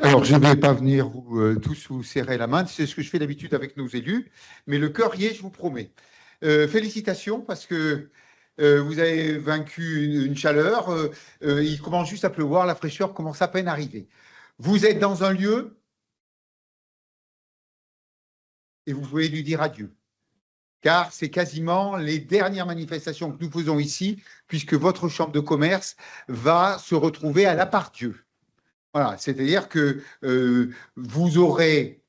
Alors, je ne vais pas venir tous vous serrer la main, c'est ce que je fais d'habitude avec nos élus, mais le cœur y est, je vous promets. Félicitations parce que vous avez vaincu une chaleur, il commence juste à pleuvoir, la fraîcheur commence à peine à arriver. Vous êtes dans un lieu et vous pouvez lui dire adieu, car c'est quasiment les dernières manifestations que nous faisons ici, puisque votre chambre de commerce va se retrouver à la part-Dieu. Voilà, c'est-à-dire que vous aurez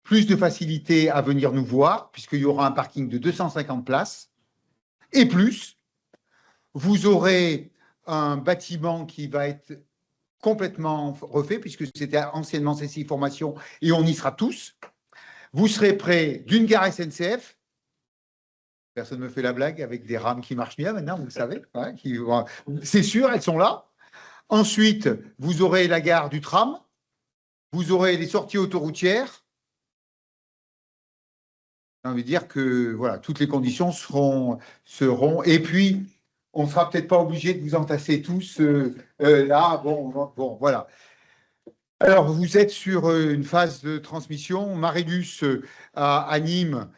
plus de facilité à venir nous voir, puisqu'il y aura un parking de 250 places, et plus, vous aurez un bâtiment qui va être complètement refait, puisque c'était anciennement CCI Formation, et on y sera tous. Vous serez près d'une gare SNCF. Personne ne me fait la blague avec des rames qui marchent bien maintenant, vous le savez. Ouais, c'est sûr, elles sont là. Ensuite, vous aurez la gare du tram, vous aurez les sorties autoroutières. J'ai envie de dire que voilà, toutes les conditions seront. Et puis, on ne sera peut-être pas obligé de vous entasser tous là. Bon, voilà. Alors, vous êtes sur une phase de transmission. Marilus anime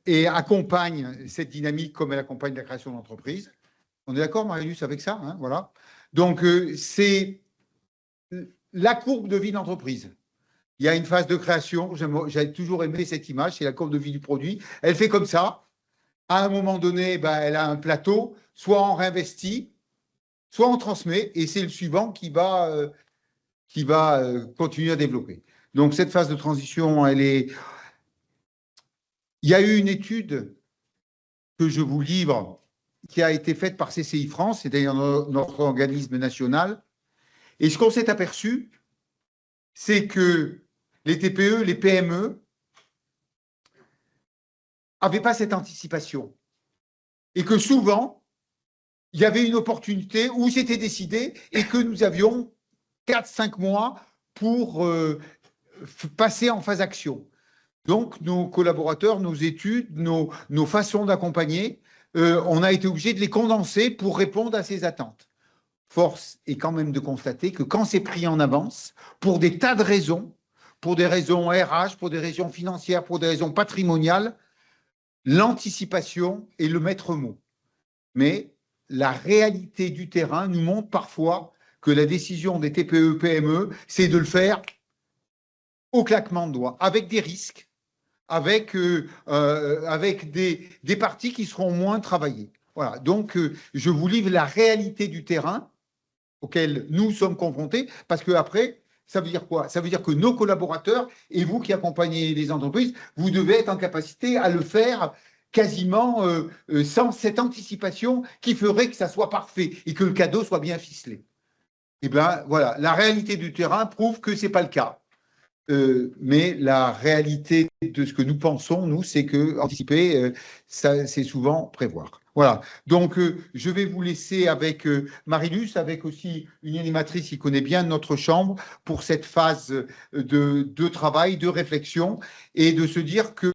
et accompagne cette dynamique comme elle accompagne la création d'entreprise. On est d'accord, Marilus, avec ça, hein, voilà. Donc, c'est la courbe de vie d'entreprise. Il y a une phase de création, j'ai toujours aimé cette image, c'est la courbe de vie du produit. Elle fait comme ça. À un moment donné, elle a un plateau, soit on réinvestit, soit on transmet, et c'est le suivant qui va continuer à développer. Donc, cette phase de transition, elle est... Il y a eu une étude que je vous livre qui a été faite par CCI France, c'est-à-dire notre organisme national. Et ce qu'on s'est aperçu, c'est que les TPE, les PME n'avaient pas cette anticipation. Et que souvent, il y avait une opportunité où c'était décidé et que nous avions 4-5 mois pour passer en phase action. Donc, nos collaborateurs, nos études, nos façons d'accompagner, on a été obligé de les condenser pour répondre à ces attentes. Force est quand même de constater que quand c'est pris en avance, pour des tas de raisons, pour des raisons RH, pour des raisons financières, pour des raisons patrimoniales, l'anticipation est le maître mot. Mais la réalité du terrain nous montre parfois que la décision des TPE, PME, c'est de le faire au claquement de doigts, avec des risques, avec des parties qui seront moins travaillées. Voilà. Donc, je vous livre la réalité du terrain auquel nous sommes confrontés, parce qu'après, ça veut dire quoi? Ça veut dire que nos collaborateurs et vous qui accompagnez les entreprises, vous devez être en capacité à le faire quasiment sans cette anticipation qui ferait que ça soit parfait et que le cadeau soit bien ficelé. Eh bien, voilà, la réalité du terrain prouve que ce n'est pas le cas. Mais la réalité de ce que nous pensons, nous, c'est que anticiper, c'est souvent prévoir. Voilà. Donc, je vais vous laisser avec Marilus, avec aussi une animatrice qui connaît bien notre chambre pour cette phase de travail, de réflexion et de se dire que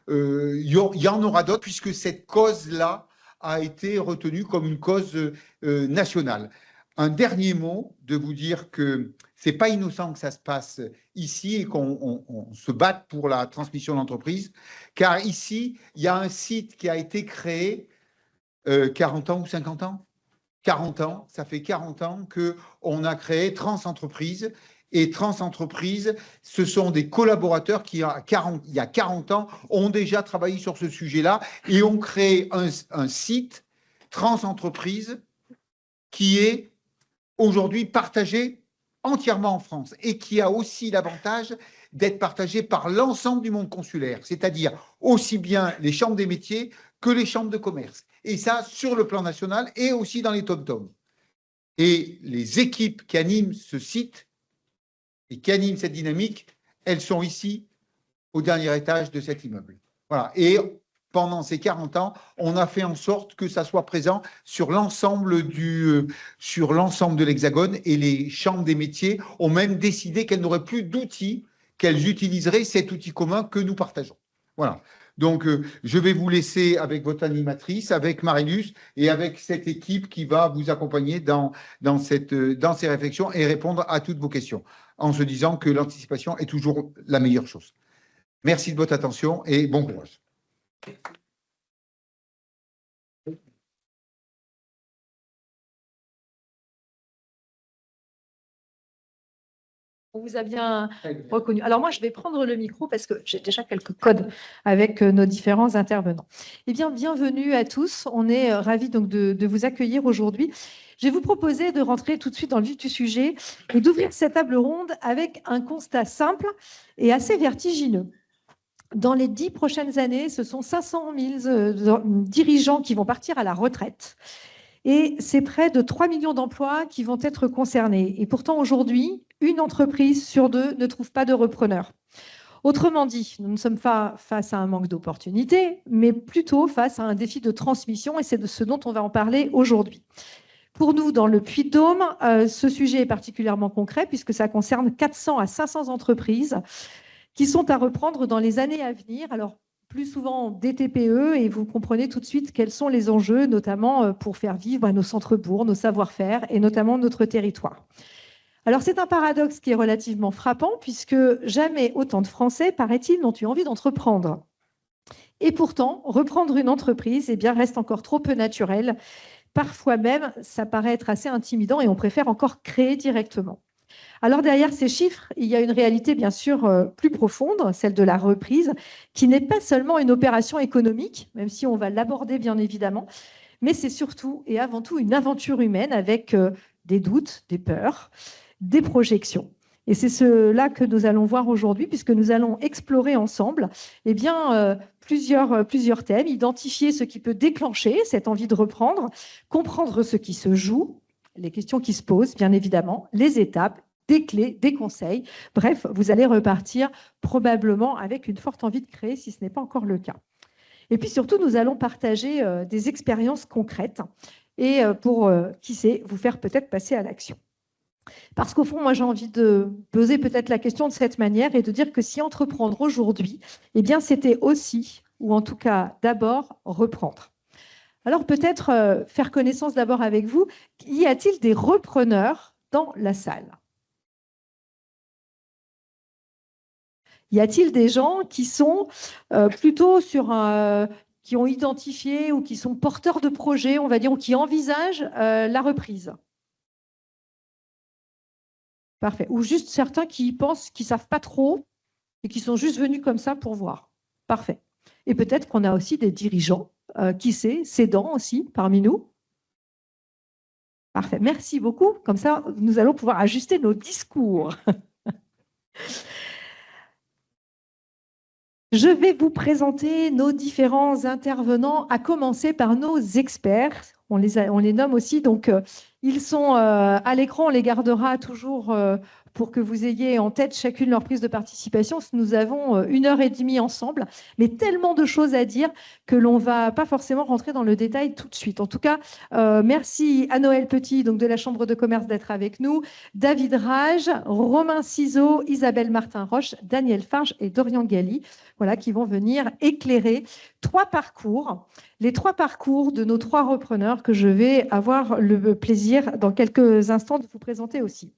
y en aura d'autres puisque cette cause-là a été retenue comme une cause nationale. Un dernier mot, de vous dire que c'est pas innocent que ça se passe ici et qu'on se batte pour la transmission d'entreprise, car ici, il y a un site qui a été créé 40 ans ou 50 ans 40 ans, ça fait 40 ans qu'on a créé Trans-Entreprises. Et Trans-Entreprises, ce sont des collaborateurs qui, il y a 40 ans, ont déjà travaillé sur ce sujet-là et ont créé un site Trans-Entreprises qui est aujourd'hui partagé entièrement en France et qui a aussi l'avantage d'être partagé par l'ensemble du monde consulaire, c'est-à-dire aussi bien les chambres des métiers que les chambres de commerce. Et ça, sur le plan national et aussi dans les tom-toms. Et les équipes qui animent ce site et qui animent cette dynamique, elles sont ici, au dernier étage de cet immeuble. Voilà. Et pendant ces 40 ans, on a fait en sorte que ça soit présent sur l'ensemble de l'Hexagone et les chambres des métiers ont même décidé qu'elles n'auraient plus d'outils, qu'elles utiliseraient cet outil commun que nous partageons. Voilà. Donc, je vais vous laisser avec votre animatrice, avec Marilus et avec cette équipe qui va vous accompagner dans ces réflexions et répondre à toutes vos questions, en se disant que l'anticipation est toujours la meilleure chose. Merci de votre attention et bon courage. On vous a bien reconnu. Alors moi, je vais prendre le micro parce que j'ai déjà quelques codes avec nos différents intervenants. Eh bien, bienvenue à tous. On est ravis donc de vous accueillir aujourd'hui. Je vais vous proposer de rentrer tout de suite dans le vif du sujet et d'ouvrir cette table ronde avec un constat simple et assez vertigineux. Dans les 10 prochaines années, ce sont 500 000 dirigeants qui vont partir à la retraite. Et c'est près de 3 millions d'emplois qui vont être concernés. Et pourtant, aujourd'hui, une entreprise sur deux ne trouve pas de repreneur. Autrement dit, nous ne sommes pas face à un manque d'opportunités, mais plutôt face à un défi de transmission, et c'est de ce dont on va en parler aujourd'hui. Pour nous, dans le Puy-de-Dôme, ce sujet est particulièrement concret puisque ça concerne 400 à 500 entreprises qui sont à reprendre dans les années à venir. Alors, plus souvent des TPE, et vous comprenez tout de suite quels sont les enjeux, notamment pour faire vivre nos centres-bourgs, nos savoir-faire et notamment notre territoire. Alors, c'est un paradoxe qui est relativement frappant puisque jamais autant de Français, paraît-il, n'ont eu envie d'entreprendre. Et pourtant, reprendre une entreprise reste encore trop peu naturel. Parfois même, ça paraît être assez intimidant et on préfère encore créer directement. Alors derrière ces chiffres, il y a une réalité bien sûr plus profonde, celle de la reprise, qui n'est pas seulement une opération économique, même si on va l'aborder bien évidemment, mais c'est surtout et avant tout une aventure humaine avec des doutes, des peurs, des projections. Et c'est cela que nous allons voir aujourd'hui, puisque nous allons explorer ensemble plusieurs thèmes, identifier ce qui peut déclencher cette envie de reprendre, comprendre ce qui se joue, les questions qui se posent, bien évidemment, les étapes, des clés, des conseils. Bref, vous allez repartir probablement avec une forte envie de créer, si ce n'est pas encore le cas. Et puis surtout, nous allons partager des expériences concrètes et pour, qui sait, vous faire peut-être passer à l'action. Parce qu'au fond, moi, j'ai envie de poser peut-être la question de cette manière et de dire que si entreprendre aujourd'hui, eh bien, c'était aussi, ou en tout cas d'abord, reprendre. Alors peut-être faire connaissance d'abord avec vous. Y a-t-il des repreneurs dans la salle ? Y a-t-il des gens qui sont plutôt qui ont identifié ou qui sont porteurs de projets, on va dire, ou qui envisagent la reprise ? Parfait. Ou juste certains qui pensent qu'ils ne savent pas trop et qui sont juste venus comme ça pour voir. Parfait. Et peut-être qu'on a aussi des dirigeants, qui sait, cédants aussi parmi nous. Parfait. Merci beaucoup. Comme ça, nous allons pouvoir ajuster nos discours. Je vais vous présenter nos différents intervenants, à commencer par nos experts. On les nomme aussi, donc ils sont à l'écran, on les gardera toujours pour que vous ayez en tête chacune leur prise de participation. Nous avons 1h30 ensemble, mais tellement de choses à dire que l'on ne va pas forcément rentrer dans le détail tout de suite. En tout cas, merci à Noël Petit, donc de la Chambre de commerce, d'être avec nous, David Rage, Romain Ciseaux, Isabelle Martin-Roche, Daniel Farge et Dorian Galli, voilà, qui vont venir éclairer 3 parcours, les 3 parcours de nos 3 repreneurs que je vais avoir le plaisir dans quelques instants de vous présenter aussi.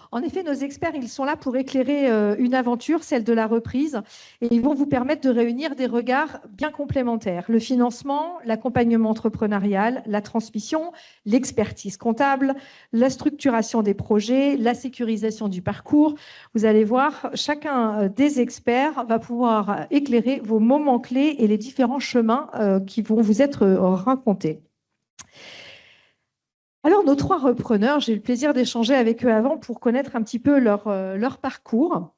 En effet, nos experts, ils sont là pour éclairer une aventure, celle de la reprise, et ils vont vous permettre de réunir des regards bien complémentaires. Le financement, l'accompagnement entrepreneurial, la transmission, l'expertise comptable, la structuration des projets, la sécurisation du parcours. Vous allez voir, chacun des experts va pouvoir éclairer vos moments clés et les différents chemins qui vont vous être racontés. Alors, nos 3 repreneurs, j'ai eu le plaisir d'échanger avec eux avant pour connaître un petit peu leur parcours.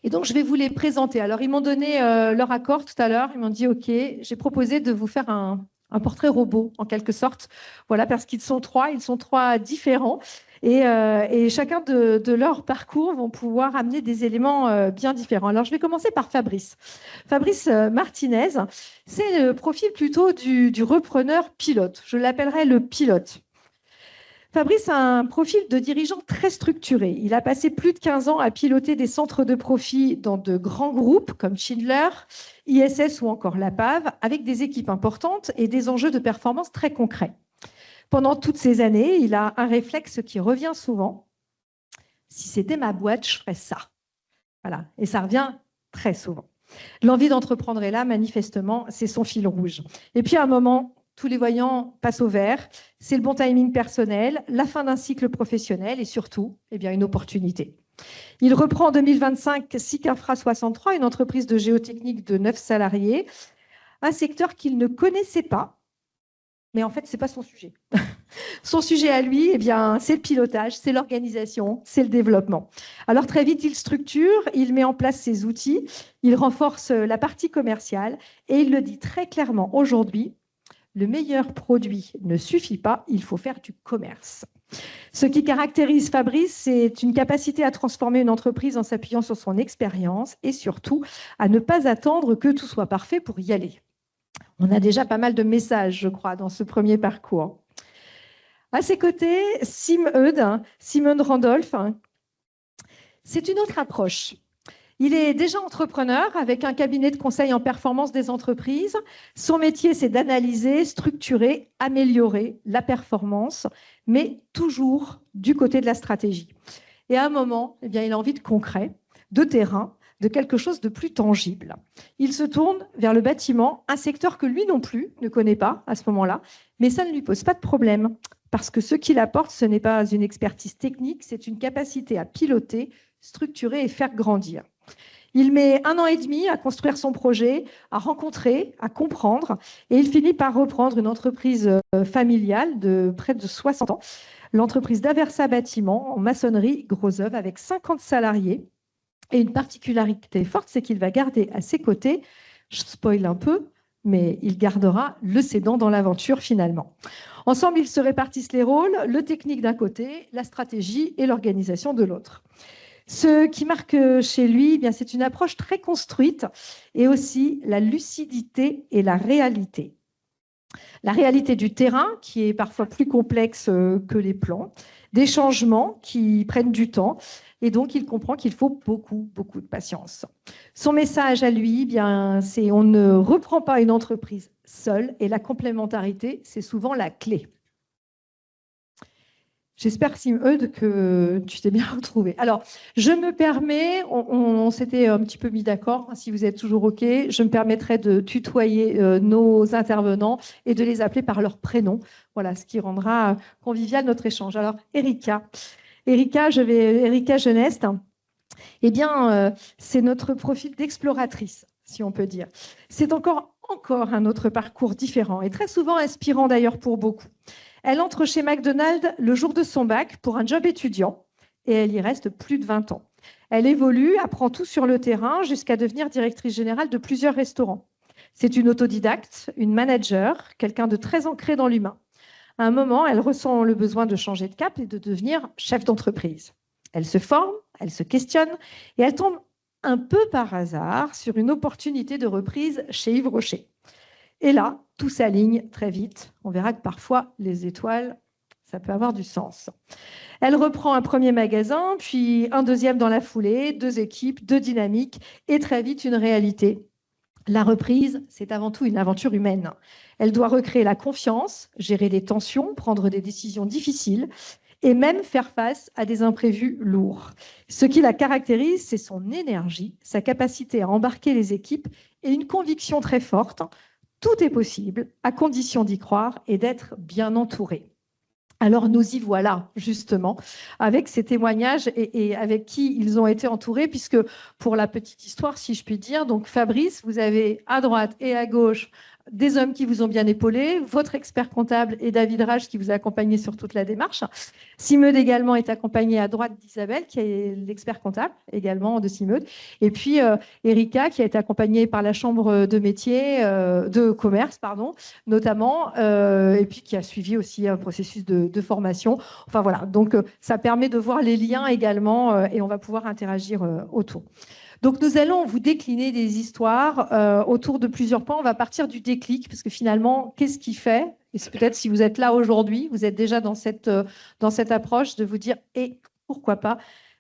Et donc, je vais vous les présenter. Alors, ils m'ont donné leur accord tout à l'heure. Ils m'ont dit, OK, j'ai proposé de vous faire un portrait robot, en quelque sorte. Voilà, parce qu'ils sont 3, ils sont 3 différents. Et chacun de leur parcours vont pouvoir amener des éléments bien différents. Alors, je vais commencer par Fabrice. Fabrice Martinez, c'est le profil plutôt du repreneur pilote. Je l'appellerai le pilote. Fabrice a un profil de dirigeant très structuré. Il a passé plus de 15 ans à piloter des centres de profit dans de grands groupes comme Schindler, ISS ou encore la PAV, avec des équipes importantes et des enjeux de performance très concrets. Pendant toutes ces années, il a un réflexe qui revient souvent. Si c'était ma boîte, je ferais ça. Voilà. Et ça revient très souvent. L'envie d'entreprendre est là, manifestement, c'est son fil rouge. Et puis à un moment, tous les voyants passent au vert. C'est le bon timing personnel, la fin d'un cycle professionnel et surtout, eh bien, une opportunité. Il reprend en 2025 SIC Infra 63, une entreprise de géotechnique de 9 salariés, un secteur qu'il ne connaissait pas, mais en fait, ce n'est pas son sujet. Son sujet à lui, eh bien, c'est le pilotage, c'est l'organisation, c'est le développement. Alors très vite, il structure, il met en place ses outils, il renforce la partie commerciale et il le dit très clairement aujourd'hui, le meilleur produit ne suffit pas, il faut faire du commerce. Ce qui caractérise Fabrice, c'est une capacité à transformer une entreprise en s'appuyant sur son expérience et surtout à ne pas attendre que tout soit parfait pour y aller. On a déjà pas mal de messages, je crois, dans ce premier parcours. À ses côtés, Simon Randolph, c'est une autre approche. Il est déjà entrepreneur avec un cabinet de conseil en performance des entreprises. Son métier, c'est d'analyser, structurer, améliorer la performance, mais toujours du côté de la stratégie. Et à un moment, eh bien, il a envie de concret, de terrain, de quelque chose de plus tangible. Il se tourne vers le bâtiment, un secteur que lui non plus ne connaît pas à ce moment-là, mais ça ne lui pose pas de problème, parce que ce qu'il apporte, ce n'est pas une expertise technique, c'est une capacité à piloter, structurer et faire grandir. Il met 1 an et demi à construire son projet, à rencontrer, à comprendre, et il finit par reprendre une entreprise familiale de près de 60 ans, l'entreprise d'Aversa Bâtiment en maçonnerie gros œuvre avec 50 salariés. Et une particularité forte, c'est qu'il va garder à ses côtés, je spoil un peu, mais il gardera le cédant dans l'aventure finalement. Ensemble, ils se répartissent les rôles, le technique d'un côté, la stratégie et l'organisation de l'autre. Ce qui marque chez lui, eh bien, c'est une approche très construite et aussi la lucidité et la réalité. La réalité du terrain, qui est parfois plus complexe que les plans, des changements qui prennent du temps, et donc il comprend qu'il faut beaucoup de patience. Son message à lui, eh bien, c'est on ne reprend pas une entreprise seule, et la complémentarité, c'est souvent la clé. J'espère, Simon, que tu t'es bien retrouvé. Alors, je me permets, on s'était un petit peu mis d'accord, si vous êtes toujours OK, je me permettrai de tutoyer nos intervenants et de les appeler par leur prénom. Voilà, ce qui rendra convivial notre échange. Alors, Erika Geneste, eh bien, c'est notre profil d'exploratrice, si on peut dire. C'est encore un autre parcours différent et très souvent inspirant d'ailleurs pour beaucoup. Elle entre chez McDonald's le jour de son bac pour un job étudiant et elle y reste plus de 20 ans. Elle évolue, apprend tout sur le terrain jusqu'à devenir directrice générale de plusieurs restaurants. C'est une autodidacte, une manager, quelqu'un de très ancré dans l'humain. À un moment, elle ressent le besoin de changer de cap et de devenir chef d'entreprise. Elle se forme, elle se questionne et elle tombe un peu par hasard sur une opportunité de reprise chez Yves Rocher. Et là, tout s'aligne très vite. On verra que parfois, les étoiles, ça peut avoir du sens. Elle reprend un premier magasin, puis un deuxième dans la foulée, 2 équipes, 2 dynamiques, et très vite une réalité. La reprise, c'est avant tout une aventure humaine. Elle doit recréer la confiance, gérer les tensions, prendre des décisions difficiles, et même faire face à des imprévus lourds. Ce qui la caractérise, c'est son énergie, sa capacité à embarquer les équipes et une conviction très forte. Tout est possible, à condition d'y croire et d'être bien entouré. Alors nous y voilà, justement, avec ces témoignages et avec qui ils ont été entourés, puisque pour la petite histoire, si je puis dire, donc Fabrice, vous avez à droite et à gauche des hommes qui vous ont bien épaulé, votre expert comptable et David Rage qui vous a accompagné sur toute la démarche. Simeud également est accompagné à droite d'Isabelle, qui est l'expert comptable également de Simeud. Et puis Erika, qui a été accompagnée par la Chambre de métier, de commerce, pardon, notamment, et puis qui a suivi aussi un processus de formation. Enfin voilà, donc ça permet de voir les liens également et on va pouvoir interagir autour. Donc, nous allons vous décliner des histoires autour de plusieurs points. On va partir du déclic, parce que finalement, qu'est-ce qui fait, et c'est peut-être si vous êtes là aujourd'hui, vous êtes déjà dans cette approche de vous dire, et pourquoi pas,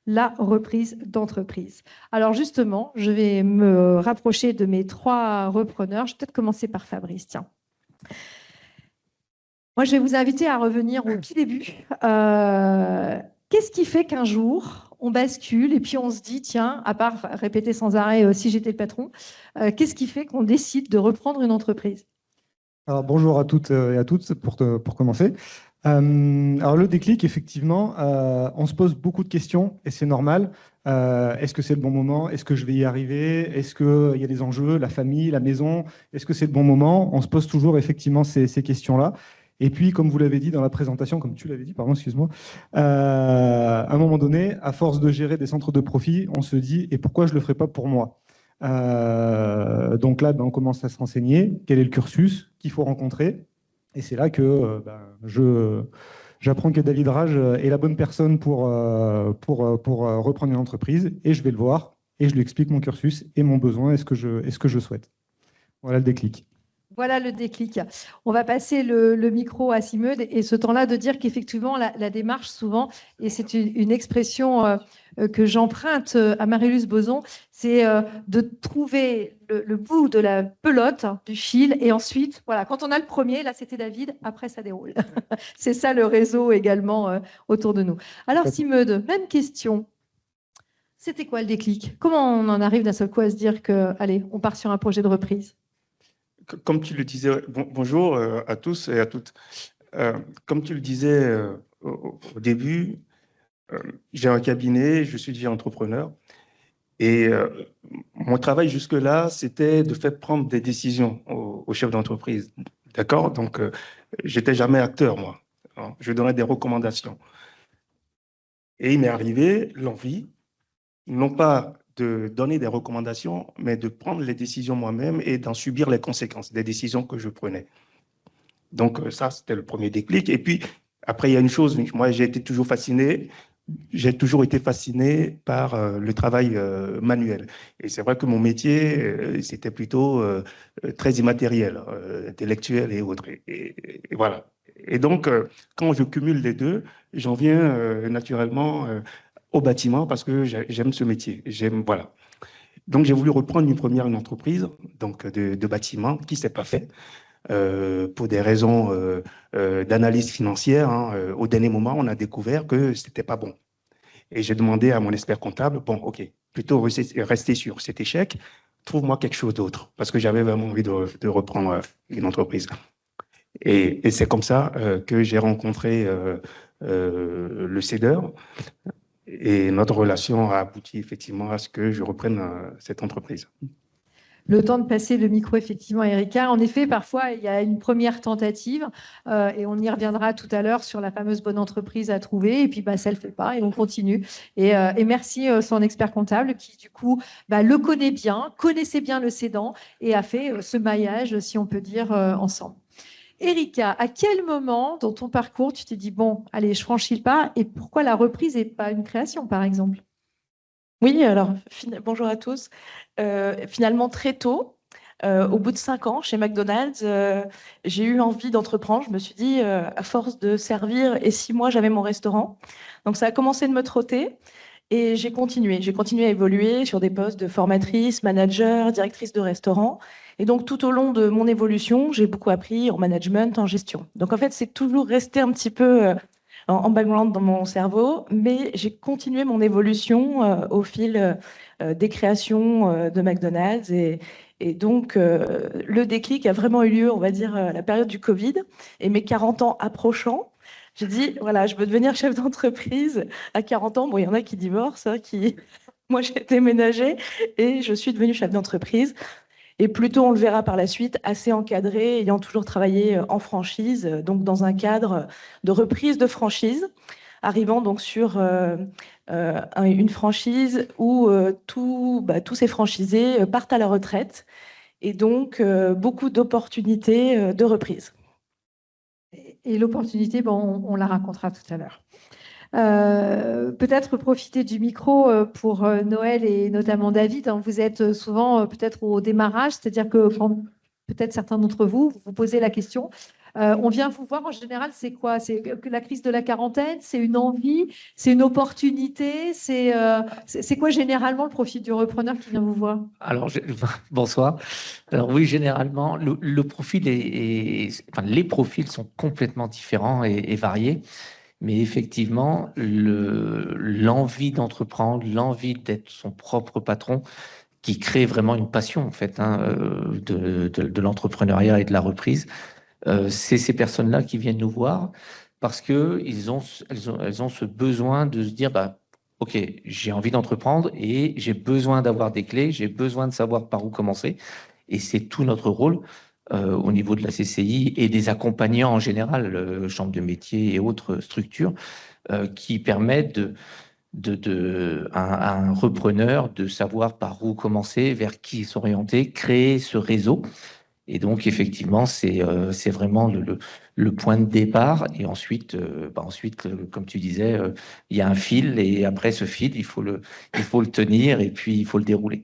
la reprise d'entreprise. Alors justement, je vais me rapprocher de mes 3 repreneurs. Je vais peut-être commencer par Fabrice, tiens. Moi, je vais vous inviter à revenir au tout début. Qu'est-ce qui fait qu'un jour, on bascule et puis on se dit, tiens, à part répéter sans arrêt si j'étais le patron, qu'est-ce qui fait qu'on décide de reprendre une entreprise? Alors, bonjour à toutes et à tous pour commencer. Alors le déclic, effectivement, on se pose beaucoup de questions et c'est normal. Est-ce que c'est le bon moment? Est-ce que je vais y arriver? Est-ce qu'il y a des enjeux, la famille, la maison? Est-ce que c'est le bon moment? On se pose toujours effectivement ces questions-là. Et puis, comme vous l'avez dit dans la présentation, comme tu l'avais dit, pardon, excuse-moi, à un moment donné, à force de gérer des centres de profit, on se dit, et pourquoi je ne le ferai pas pour moi? Donc là, on commence à se renseigner, quel est le cursus qu'il faut rencontrer. Et c'est là que j'apprends que David Rage est la bonne personne pour reprendre une entreprise, et je vais le voir, et je lui explique mon cursus et mon besoin et ce que je souhaite. Voilà le déclic. Voilà le déclic. On va passer le micro à Simeud et ce temps-là de dire qu'effectivement, la démarche souvent, et c'est une expression que j'emprunte à Marie-Luce Boson, c'est de trouver le bout de la pelote, du fil, et ensuite, voilà, quand on a le premier, là c'était David, après ça déroule. C'est ça le réseau également autour de nous. Alors Simeud, même question. C'était quoi le déclic? Comment on en arrive d'un seul coup à se dire que, allez, on part sur un projet de reprise? Comme tu le disais, bonjour à tous et à toutes. Comme tu le disais au début, j'ai un cabinet, je suis déjà entrepreneur. Et mon travail jusque-là, c'était de faire prendre des décisions aux chefs d'entreprise. D'accord? Donc, j'étais jamais acteur, moi. Hein, je donnais des recommandations. Et il m'est arrivé l'envie, non pas de donner des recommandations, mais de prendre les décisions moi-même et d'en subir les conséquences des décisions que je prenais. Donc ça, c'était le premier déclic. Et puis, après, il y a une chose, moi, j'ai toujours été fasciné par le travail manuel. Et c'est vrai que mon métier, c'était plutôt très immatériel, intellectuel et autres. Et voilà. Et donc, quand je cumule les deux, j'en viens naturellement au bâtiment parce que j'aime ce métier. Voilà. Donc, j'ai voulu reprendre une entreprise donc, de bâtiment qui ne s'est pas fait pour des raisons d'analyse financière. Hein. Au dernier moment, on a découvert que ce n'était pas bon. Et j'ai demandé à mon expert comptable, bon, OK, plutôt rester sur cet échec, trouve-moi quelque chose d'autre, parce que j'avais vraiment envie de reprendre une entreprise. Et c'est comme ça que j'ai rencontré le cédeur. Et notre relation a abouti effectivement à ce que je reprenne cette entreprise. Le temps de passer le micro, effectivement, Erika. En effet, parfois, il y a une première tentative et on y reviendra tout à l'heure sur la fameuse bonne entreprise à trouver. Et puis, ça ne le fait pas et on continue. Et merci son expert comptable qui, du coup, le connaît bien, connaissait bien le cédant et a fait ce maillage, si on peut dire, ensemble. Erika, à quel moment dans ton parcours tu t'es dit, bon, allez, je franchis le pas et pourquoi la reprise et pas une création, par exemple? Oui, alors bonjour à tous. Finalement, très tôt, au bout de 5 ans chez McDonald's, j'ai eu envie d'entreprendre. Je me suis dit, à force de servir, et si moi j'avais mon restaurant? Donc ça a commencé de me trotter et j'ai continué. J'ai continué à évoluer sur des postes de formatrice, manager, directrice de restaurant. Et donc tout au long de mon évolution, j'ai beaucoup appris en management, en gestion. Donc en fait, c'est toujours resté un petit peu en background dans mon cerveau, mais j'ai continué mon évolution au fil des créations de McDonald's. Et donc, le déclic a vraiment eu lieu, on va dire, à la période du Covid. Et mes 40 ans approchant, j'ai dit, voilà, je veux devenir chef d'entreprise à 40 ans. Bon, il y en a qui divorcent, hein, Moi, j'ai déménagé et je suis devenue chef d'entreprise. Et plutôt, on le verra par la suite, assez encadré, ayant toujours travaillé en franchise, donc dans un cadre de reprise de franchise, arrivant donc sur une franchise où tous ces franchisés partent à la retraite et donc beaucoup d'opportunités de reprise. Et l'opportunité, on la racontera tout à l'heure. Peut-être profiter du micro pour Noël et notamment David. Hein. Vous êtes souvent peut-être au démarrage, c'est-à-dire que quand peut-être certains d'entre vous vous posez la question. On vient vous voir en général, c'est quoi? C'est la crise de la quarantaine? C'est une envie? C'est une opportunité? C'est quoi généralement le profil du repreneur qui vient vous voir? Alors, bonsoir. Alors oui, généralement, le profil enfin, les profils sont complètement différents et variés. Mais effectivement, l'envie d'entreprendre, l'envie d'être son propre patron, qui crée vraiment une passion en fait de l'entrepreneuriat et de la reprise, c'est ces personnes-là qui viennent nous voir parce que elles ont ce besoin de se dire bah, ok, j'ai envie d'entreprendre et j'ai besoin d'avoir des clés, j'ai besoin de savoir par où commencer. Et c'est tout notre rôle au niveau de la CCI et des accompagnants en général, chambres de métiers et autres structures, qui permettent à un repreneur de savoir par où commencer, vers qui s'orienter, créer ce réseau. Et donc, effectivement, c'est vraiment le point de départ. Et ensuite, comme tu disais, il y a un fil. Et après ce fil, il faut le tenir et puis il faut le dérouler.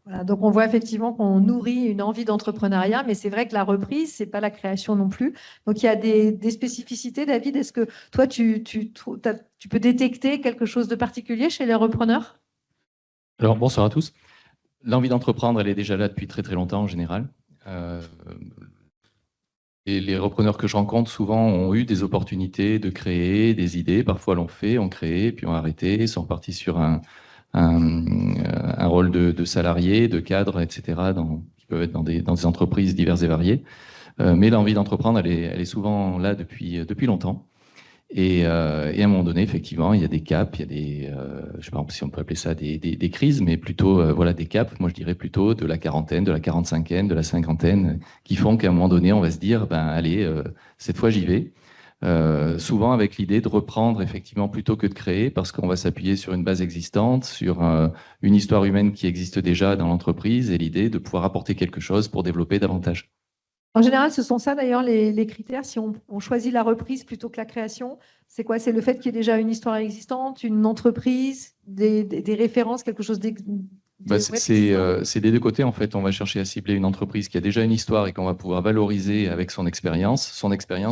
Voilà, donc on voit effectivement qu'on nourrit une envie d'entrepreneuriat, mais c'est vrai que la reprise, c'est pas la création non plus. Donc il y a des spécificités. David, est-ce que toi, tu peux détecter quelque chose de particulier chez les repreneurs? Alors, bonsoir à tous. L'envie d'entreprendre, elle est déjà là depuis très très longtemps en général. Et les repreneurs que je rencontre souvent ont eu des opportunités de créer des idées. Parfois l'ont fait, ont créé, puis ont arrêté, sont repartis sur un rôle de salarié, de cadre, etc., qui peuvent être dans des entreprises diverses et variées. Mais l'envie d'entreprendre, elle est souvent là depuis longtemps. Et à un moment donné, effectivement, il y a des caps, il y a des, je sais pas si on peut appeler ça des crises, mais plutôt voilà des caps. Moi, je dirais plutôt de la quarantaine, de la 45e, de la cinquantaine, qui font qu'à un moment donné, on va se dire, ben allez, cette fois j'y vais. Souvent avec l'idée de reprendre effectivement plutôt que de créer, parce qu'on va s'appuyer sur une base existante, sur une histoire humaine qui existe déjà dans l'entreprise, et l'idée de pouvoir apporter quelque chose pour développer davantage. En général, ce sont ça d'ailleurs les critères. Si on choisit la reprise plutôt que la création, c'est quoi? C'est le fait qu'il y ait déjà une histoire existante, une entreprise, des références, quelque chose c'est des deux côtés en fait. On va chercher à cibler une entreprise qui a déjà une histoire et qu'on va pouvoir valoriser avec son expérience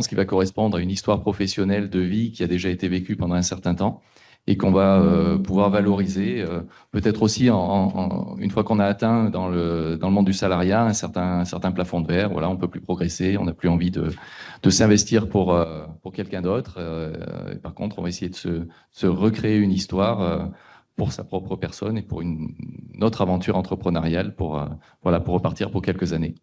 qui va correspondre à une histoire professionnelle de vie qui a déjà été vécue pendant un certain temps et qu'on va pouvoir valoriser peut-être aussi une fois qu'on a atteint dans le monde du salariat un certain plafond de verre. Voilà, on peut plus progresser, on n'a plus envie de s'investir pour quelqu'un d'autre. Par contre, on va essayer de se recréer une histoire pour sa propre personne et pour une autre aventure entrepreneuriale pour repartir pour quelques années.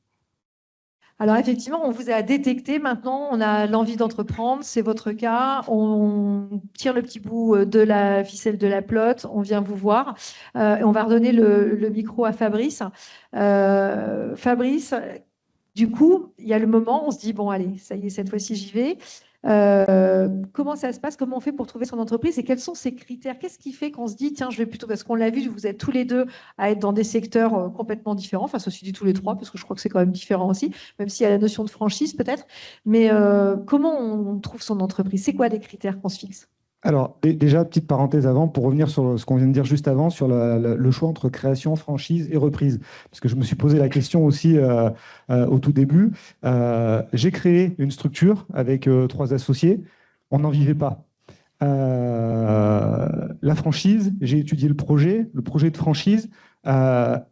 Alors effectivement, on vous a détecté, maintenant on a l'envie d'entreprendre, c'est votre cas, on tire le petit bout de la ficelle de la pelote, on vient vous voir, et on va redonner le micro à Fabrice. Fabrice, du coup, il y a le moment, on se dit, bon allez, ça y est, cette fois-ci j'y vais. Comment ça se passe? Comment on fait pour trouver son entreprise et quels sont ces critères? Qu'est-ce qui fait qu'on se dit, tiens, je vais plutôt, parce qu'on l'a vu, vous êtes tous les deux à être dans des secteurs complètement différents, enfin, ceci dit tous les trois, parce que je crois que c'est quand même différent aussi, même s'il y a la notion de franchise peut-être. Mais comment on trouve son entreprise? C'est quoi les critères qu'on se fixe? Alors, déjà, petite parenthèse avant, pour revenir sur ce qu'on vient de dire juste avant, sur le choix entre création, franchise et reprise. Parce que je me suis posé la question aussi au tout début. J'ai créé une structure avec 3 associés. On n'en vivait pas. La franchise, j'ai étudié le projet de franchise.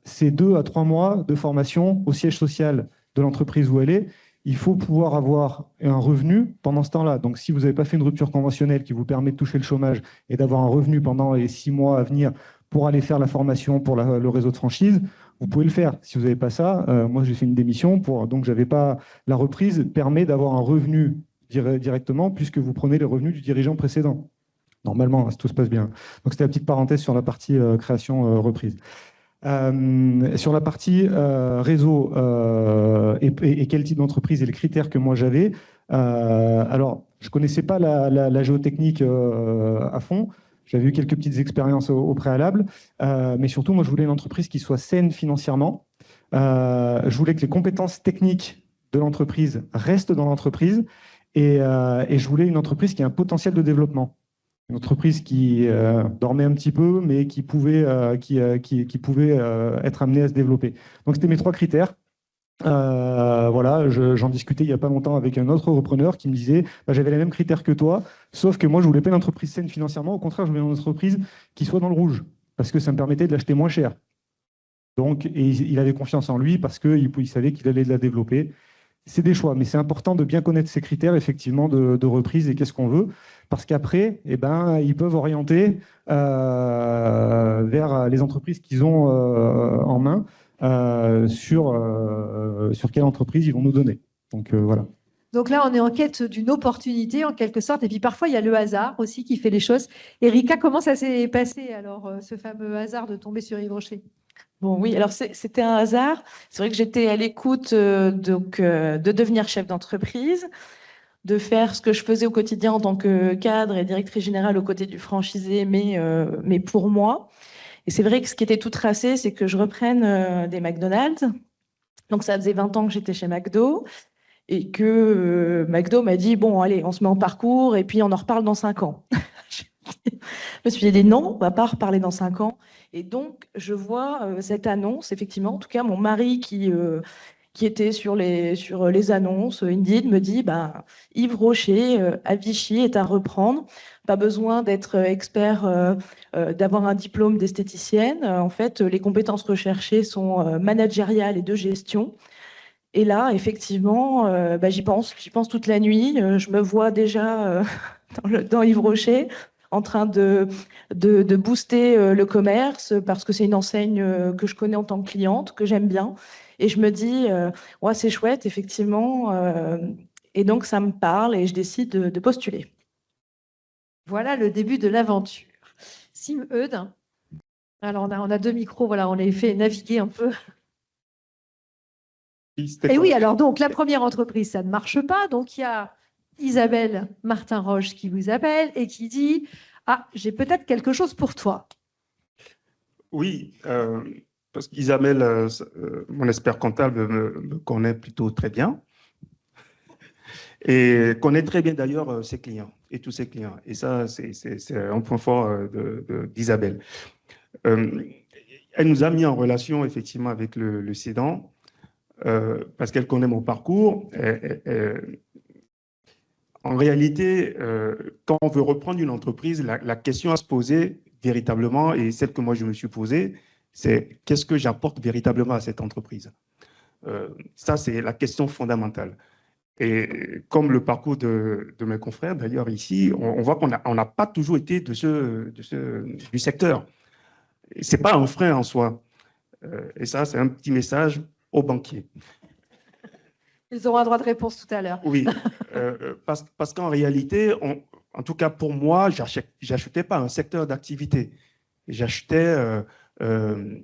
C'est 2 à 3 mois de formation au siège social de l'entreprise où elle est. Il faut pouvoir avoir un revenu pendant ce temps-là. Donc, si vous n'avez pas fait une rupture conventionnelle qui vous permet de toucher le chômage et d'avoir un revenu pendant les 6 mois à venir pour aller faire la formation pour le réseau de franchise, vous pouvez le faire. Si vous n'avez pas ça, moi, j'ai fait une démission. Donc, j'avais pas. La reprise permet d'avoir un revenu directement puisque vous prenez les revenus du dirigeant précédent. Normalement, si tout se passe bien. Donc, c'était la petite parenthèse sur la partie création-reprise. Sur la partie réseau et quel type d'entreprise et les critères que moi j'avais, alors je ne connaissais pas la géotechnique à fond, j'avais eu quelques petites expériences au préalable, mais surtout moi je voulais une entreprise qui soit saine financièrement, je voulais que les compétences techniques de l'entreprise restent dans l'entreprise et je voulais une entreprise qui a un potentiel de développement. une entreprise qui dormait un petit peu, mais qui pouvait être amenée à se développer. Donc, c'était mes 3 critères. Voilà, j'en discutais il n'y a pas longtemps avec un autre repreneur qui me disait bah, j'avais les mêmes critères que toi, sauf que moi, je voulais pas une entreprise saine financièrement. Au contraire, je voulais une entreprise qui soit dans le rouge, parce que ça me permettait de l'acheter moins cher. Donc, et il avait confiance en lui parce qu'il savait qu'il allait la développer. C'est des choix, mais c'est important de bien connaître ces critères, effectivement, de reprise et qu'est-ce qu'on veut, parce qu'après, eh ben, ils peuvent orienter vers les entreprises qu'ils ont en main sur quelle entreprise ils vont nous donner. Donc, voilà. Donc là, on est en quête d'une opportunité, en quelque sorte. Et puis parfois, il y a le hasard aussi qui fait les choses. Erika, comment ça s'est passé, alors, ce fameux hasard de tomber sur Yves Rocher? Bon, oui, alors c'était un hasard. C'est vrai que j'étais à l'écoute de devenir chef d'entreprise, de faire ce que je faisais au quotidien en tant que cadre et directrice générale aux côtés du franchisé, mais pour moi. Et c'est vrai que ce qui était tout tracé, c'est que je reprenne des McDonald's. Donc ça faisait 20 ans que j'étais chez McDo et que McDo m'a dit, bon, allez, on se met en parcours et puis on en reparle dans 5 ans. Je me suis dit, non, on ne va pas reparler dans 5 ans. Et donc, je vois cette annonce, effectivement, en tout cas, mon mari qui était sur les annonces Indeed me dit bah, Yves Rocher à Vichy est à reprendre. Pas besoin d'être expert, d'avoir un diplôme d'esthéticienne. En fait, les compétences recherchées sont managériales et de gestion. Et là, effectivement, bah, j'y pense toute la nuit. Je me vois déjà dans Yves Rocher en train de booster le commerce parce que c'est une enseigne que je connais en tant que cliente, que j'aime bien. Et je me dis, ouais, c'est chouette, effectivement. Et donc, ça me parle et je décide de postuler. Voilà le début de l'aventure. Sim Eudes. Alors, on a 2 micros, voilà, on les fait naviguer un peu. Et oui, alors donc, la première entreprise, ça ne marche pas. Donc, il y a Isabelle Martin-Roche qui vous appelle et qui dit « Ah, j'ai peut-être quelque chose pour toi. » Oui, parce qu'Isabelle, mon expert comptable, me connaît plutôt très bien et connaît très bien d'ailleurs ses clients et tous ses clients. Et ça, c'est un point fort d'Isabelle. Elle nous a mis en relation effectivement avec le cédant parce qu'elle connaît mon parcours. En réalité, quand on veut reprendre une entreprise, la question à se poser véritablement, et celle que moi je me suis posée, c'est qu'est-ce que j'apporte véritablement à cette entreprise? Ça, c'est la question fondamentale. Et comme le parcours de mes confrères, d'ailleurs, ici, on voit qu'on n'a pas toujours été du secteur. Ce n'est pas un frein en soi. Et ça, c'est un petit message aux banquiers. Ils auront un droit de réponse tout à l'heure. Oui, parce qu'en réalité, en tout cas pour moi, j'achetais pas un secteur d'activité. J'achetais un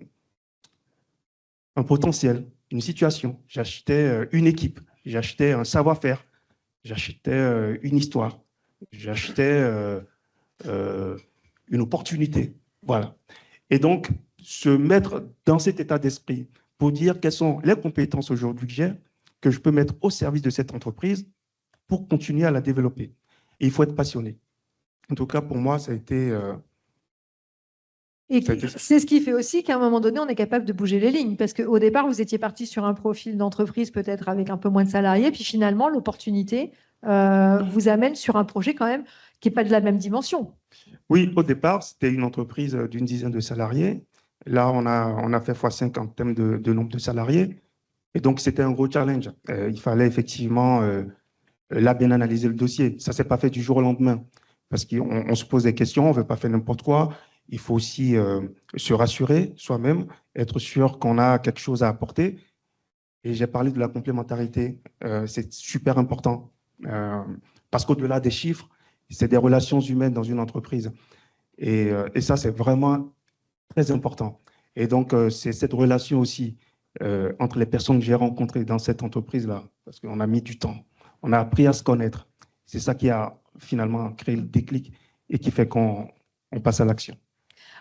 potentiel, une situation. J'achetais une équipe. J'achetais un savoir-faire. J'achetais une histoire. J'achetais une opportunité. Voilà. Et donc, se mettre dans cet état d'esprit pour dire quelles sont les compétences aujourd'hui que j'ai, que je peux mettre au service de cette entreprise pour continuer à la développer. Et il faut être passionné. En tout cas, pour moi, ça a été... Et c'est ce qui fait aussi qu'à un moment donné, on est capable de bouger les lignes. Parce qu'au départ, vous étiez parti sur un profil d'entreprise peut-être avec un peu moins de salariés. Puis finalement, l'opportunité vous amène sur un projet quand même qui n'est pas de la même dimension. Oui, au départ, c'était une entreprise d'une dizaine de salariés. Là, on a fait x5 en termes de nombre de salariés. Et donc, c'était un gros challenge. Il fallait effectivement là bien analyser le dossier. Ça ne s'est pas fait du jour au lendemain. Parce qu'on se pose des questions, on ne veut pas faire n'importe quoi. Il faut aussi se rassurer soi-même, être sûr qu'on a quelque chose à apporter. Et j'ai parlé de la complémentarité. C'est super important. Parce qu'au-delà des chiffres, c'est des relations humaines dans une entreprise. Et ça, c'est vraiment très important. Et donc, c'est cette relation aussi entre les personnes que j'ai rencontrées dans cette entreprise-là, parce qu'on a mis du temps. On a appris à se connaître. C'est ça qui a finalement créé le déclic et qui fait qu'on passe à l'action.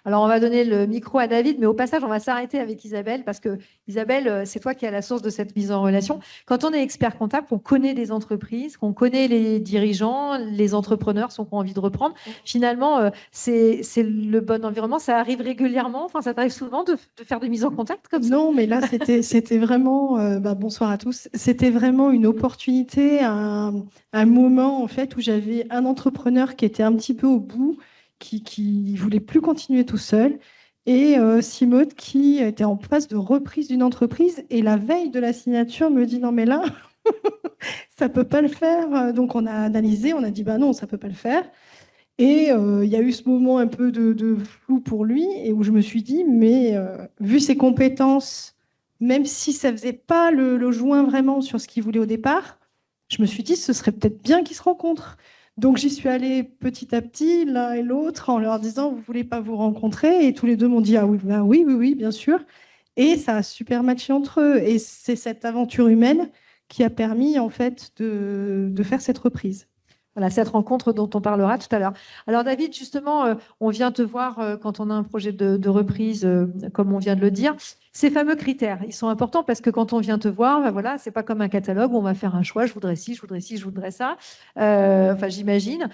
Alors, on va donner le micro à David, mais au passage, on va s'arrêter avec Isabelle parce que, Isabelle, c'est toi qui es à la source de cette mise en relation. Quand on est expert comptable, on connaît des entreprises, qu'on connaît les dirigeants, les entrepreneurs, ceux qui ont envie de reprendre. Finalement, c'est le bon environnement. Ça arrive régulièrement, enfin, ça t'arrive souvent de faire des mises en contact comme ça? Non, mais là, c'était vraiment, bonsoir à tous, c'était vraiment une opportunité, un moment en fait où j'avais un entrepreneur qui était un petit peu au bout, qui voulait plus continuer tout seul, et Simone qui était en phase de reprise d'une entreprise, et la veille de la signature me dit non mais là, ça peut pas le faire. Donc on a analysé, on a dit bah non, ça peut pas le faire. Et il y a eu ce moment un peu de flou pour lui, et où je me suis dit, mais vu ses compétences, même si ça ne faisait pas le joint vraiment sur ce qu'il voulait au départ, je me suis dit, ce serait peut-être bien qu'ils se rencontrent. Donc j'y suis allée petit à petit, l'un et l'autre, en leur disant, vous ne voulez pas vous rencontrer? Et tous les deux m'ont dit, ah oui, bah oui, oui, oui, bien sûr. Et ça a super matché entre eux. Et c'est cette aventure humaine qui a permis, en fait, de faire cette reprise. Voilà, cette rencontre dont on parlera tout à l'heure. Alors David, justement, on vient te voir quand on a un projet de reprise, comme on vient de le dire. Ces fameux critères, ils sont importants parce que quand on vient te voir, ben voilà, c'est pas comme un catalogue où on va faire un choix, je voudrais ci, je voudrais ci, je voudrais ça. Enfin, j'imagine.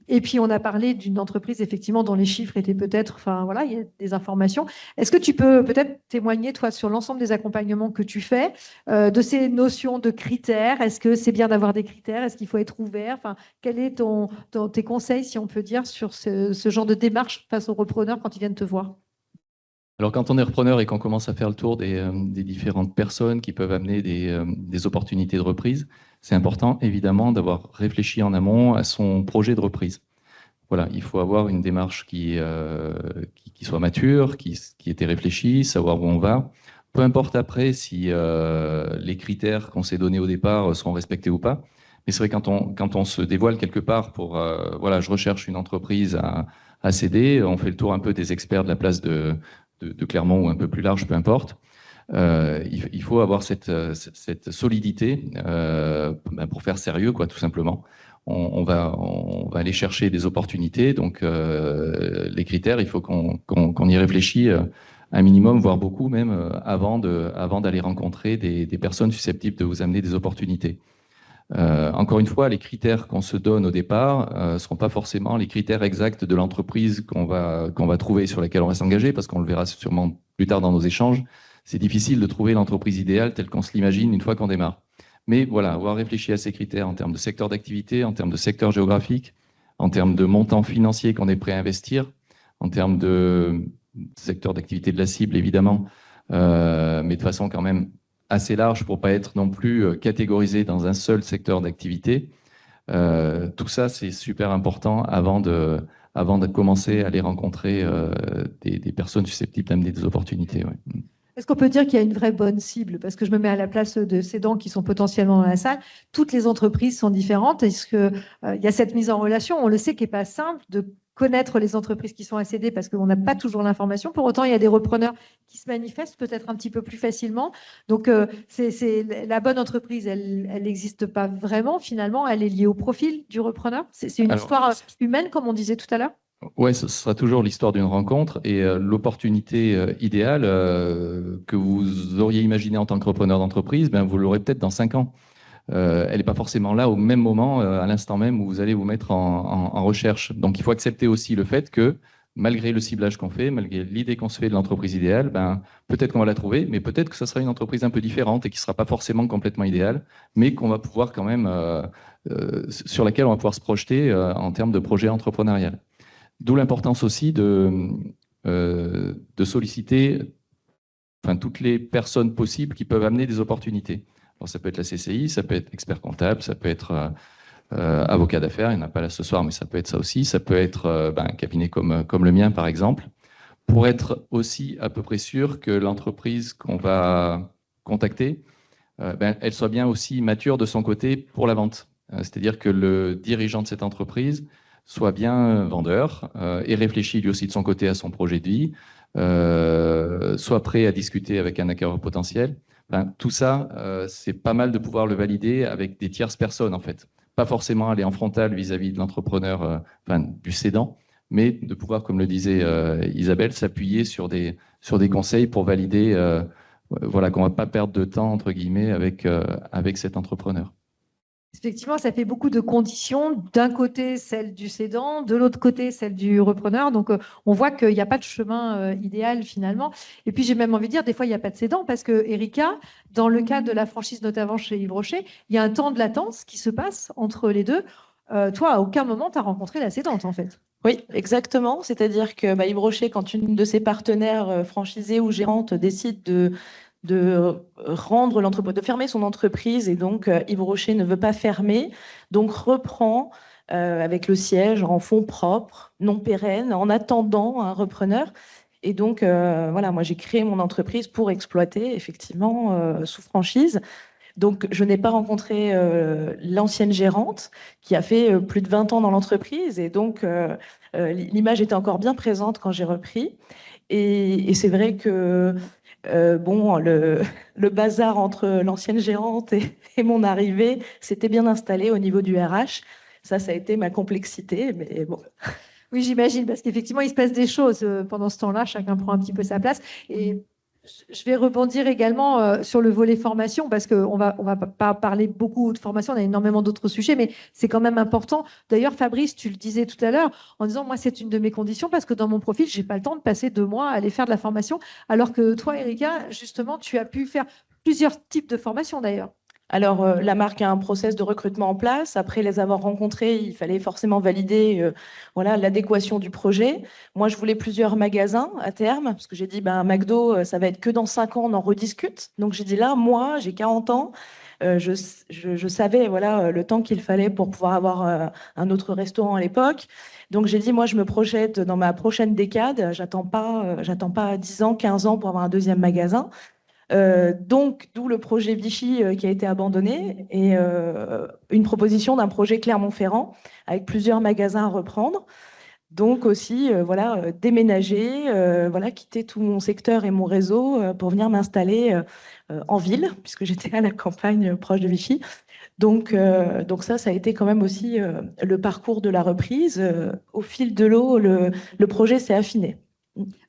Et puis on a parlé d'une entreprise effectivement dont les chiffres étaient peut-être, enfin voilà, il y a des informations. Est-ce que tu peux peut-être témoigner toi sur l'ensemble des accompagnements que tu fais, de ces notions de critères? Est-ce que c'est bien d'avoir des critères? Est-ce qu'il faut être ouvert? Enfin, quel est tes conseils, si on peut dire, sur ce genre de démarche face aux repreneurs quand ils viennent te voir? Alors, quand on est repreneur et qu'on commence à faire le tour des différentes personnes qui peuvent amener des opportunités de reprise, c'est important, évidemment, d'avoir réfléchi en amont à son projet de reprise. Voilà, il faut avoir une démarche qui soit mature, qui était réfléchie, savoir où on va. Peu importe après si les critères qu'on s'est donnés au départ seront respectés ou pas. Mais c'est vrai, quand on se dévoile quelque part pour, voilà, je recherche une entreprise à céder, on fait le tour un peu des experts de la place de Clermont ou un peu plus large, peu importe. Il faut avoir cette solidité pour faire sérieux, quoi, tout simplement. On va aller chercher des opportunités, donc les critères, il faut qu'on y réfléchisse un minimum, voire beaucoup même, avant d'aller rencontrer des personnes susceptibles de vous amener des opportunités. Encore une fois, les critères qu'on se donne au départ ne seront pas forcément les critères exacts de l'entreprise qu'on va trouver, sur laquelle on va s'engager, parce qu'on le verra sûrement plus tard dans nos échanges. C'est difficile de trouver l'entreprise idéale telle qu'on se l'imagine une fois qu'on démarre. Mais voilà, avoir réfléchi à ces critères en termes de secteur d'activité, en termes de secteur géographique, en termes de montant financier qu'on est prêt à investir, en termes de secteur d'activité de la cible, évidemment, mais de façon quand même assez large pour ne pas être non plus catégorisé dans un seul secteur d'activité. Tout ça, c'est super important avant de commencer à aller rencontrer des personnes susceptibles d'amener des opportunités. Ouais. Est-ce qu'on peut dire qu'il y a une vraie bonne cible? Parce que je me mets à la place de ces dents qui sont potentiellement dans la salle. Toutes les entreprises sont différentes. Est-ce qu'il y a cette mise en relation? On le sait qui n'est pas simple de connaître les entreprises qui sont à céder parce qu'on n'a pas toujours l'information. Pour autant, il y a des repreneurs qui se manifestent peut-être un petit peu plus facilement. Donc, la bonne entreprise, elle n'existe pas vraiment finalement. Elle est liée au profil du repreneur. C'est une histoire humaine, comme on disait tout à l'heure. Oui, ce sera toujours l'histoire d'une rencontre, et l'opportunité idéale que vous auriez imaginée en tant que repreneur d'entreprise, ben, vous l'aurez peut-être dans 5 ans. Elle n'est pas forcément là au même moment, à l'instant même où vous allez vous mettre en recherche. Donc, il faut accepter aussi le fait que, malgré le ciblage qu'on fait, malgré l'idée qu'on se fait de l'entreprise idéale, ben, peut-être qu'on va la trouver, mais peut-être que ça sera une entreprise un peu différente et qui ne sera pas forcément complètement idéale, mais qu'on va pouvoir quand même, sur laquelle on va pouvoir se projeter en termes de projet entrepreneurial. D'où l'importance aussi de solliciter toutes les personnes possibles qui peuvent amener des opportunités. Alors, ça peut être la CCI, ça peut être expert comptable, ça peut être avocat d'affaires, il n'y en a pas là ce soir, mais ça peut être ça aussi. Ça peut être un cabinet comme le mien, par exemple, pour être aussi à peu près sûr que l'entreprise qu'on va contacter, elle soit bien aussi mature de son côté pour la vente. C'est-à-dire que le dirigeant de cette entreprise soit bien vendeur et réfléchit lui aussi de son côté à son projet de vie, soit prêt à discuter avec un acquéreur potentiel. Tout ça, c'est pas mal de pouvoir le valider avec des tierces personnes, en fait. Pas forcément aller en frontal vis-à-vis de l'entrepreneur, du cédant, mais de pouvoir, comme le disait Isabelle, s'appuyer sur des conseils pour valider voilà, qu'on ne va pas perdre de temps, entre guillemets, avec cet entrepreneur. Effectivement, ça fait beaucoup de conditions. D'un côté, celle du cédant, de l'autre côté, celle du repreneur. Donc, on voit qu'il n'y a pas de chemin idéal finalement. Et puis, j'ai même envie de dire, des fois, il n'y a pas de cédant parce que, Erika, dans le cas de la franchise, notamment chez Yves Rocher, il y a un temps de latence qui se passe entre les deux. Toi, à aucun moment, tu as rencontré la cédante, en fait. Oui, exactement. C'est-à-dire que Yves Rocher, quand une de ses partenaires franchisés ou gérantes décide de rendre l'entreprise, de fermer son entreprise, et donc Yves Rocher ne veut pas fermer, donc reprend avec le siège en fonds propres, non pérennes, en attendant un repreneur. Et donc, voilà, moi j'ai créé mon entreprise pour exploiter effectivement sous franchise. Donc, je n'ai pas rencontré l'ancienne gérante qui a fait plus de 20 ans dans l'entreprise, et donc l'image était encore bien présente quand j'ai repris. Et c'est vrai que bon, le bazar entre l'ancienne gérante et mon arrivée s'était bien installé au niveau du RH. Ça a été ma complexité, mais bon. Oui, j'imagine, parce qu'effectivement, il se passe des choses pendant ce temps-là, chacun prend un petit peu sa place. Et je vais rebondir également sur le volet formation, parce qu'on va pas parler beaucoup de formation, on a énormément d'autres sujets, mais c'est quand même important. D'ailleurs, Fabrice, tu le disais tout à l'heure, en disant, moi, c'est une de mes conditions, parce que dans mon profil, je n'ai pas le temps de passer 2 mois à aller faire de la formation, alors que toi, Erika, justement, tu as pu faire plusieurs types de formations, d'ailleurs. Alors, la marque a un process de recrutement en place. Après les avoir rencontrés, il fallait forcément valider voilà, l'adéquation du projet. Moi, je voulais plusieurs magasins à terme, parce que j'ai dit, ben, McDo, ça va être que dans 5 ans, on en rediscute. Donc, j'ai dit là, moi, j'ai 40 ans. Je savais voilà, le temps qu'il fallait pour pouvoir avoir un autre restaurant à l'époque. Donc, j'ai dit, moi, je me projette dans ma prochaine décade. J'attends pas 10 ans, 15 ans pour avoir un deuxième magasin. Donc, d'où le projet Vichy qui a été abandonné et une proposition d'un projet Clermont-Ferrand avec plusieurs magasins à reprendre. Donc aussi, voilà, déménager, voilà, quitter tout mon secteur et mon réseau pour venir m'installer en ville, puisque j'étais à la campagne proche de Vichy. Donc ça a été quand même aussi le parcours de la reprise. Au fil de l'eau, le projet s'est affiné.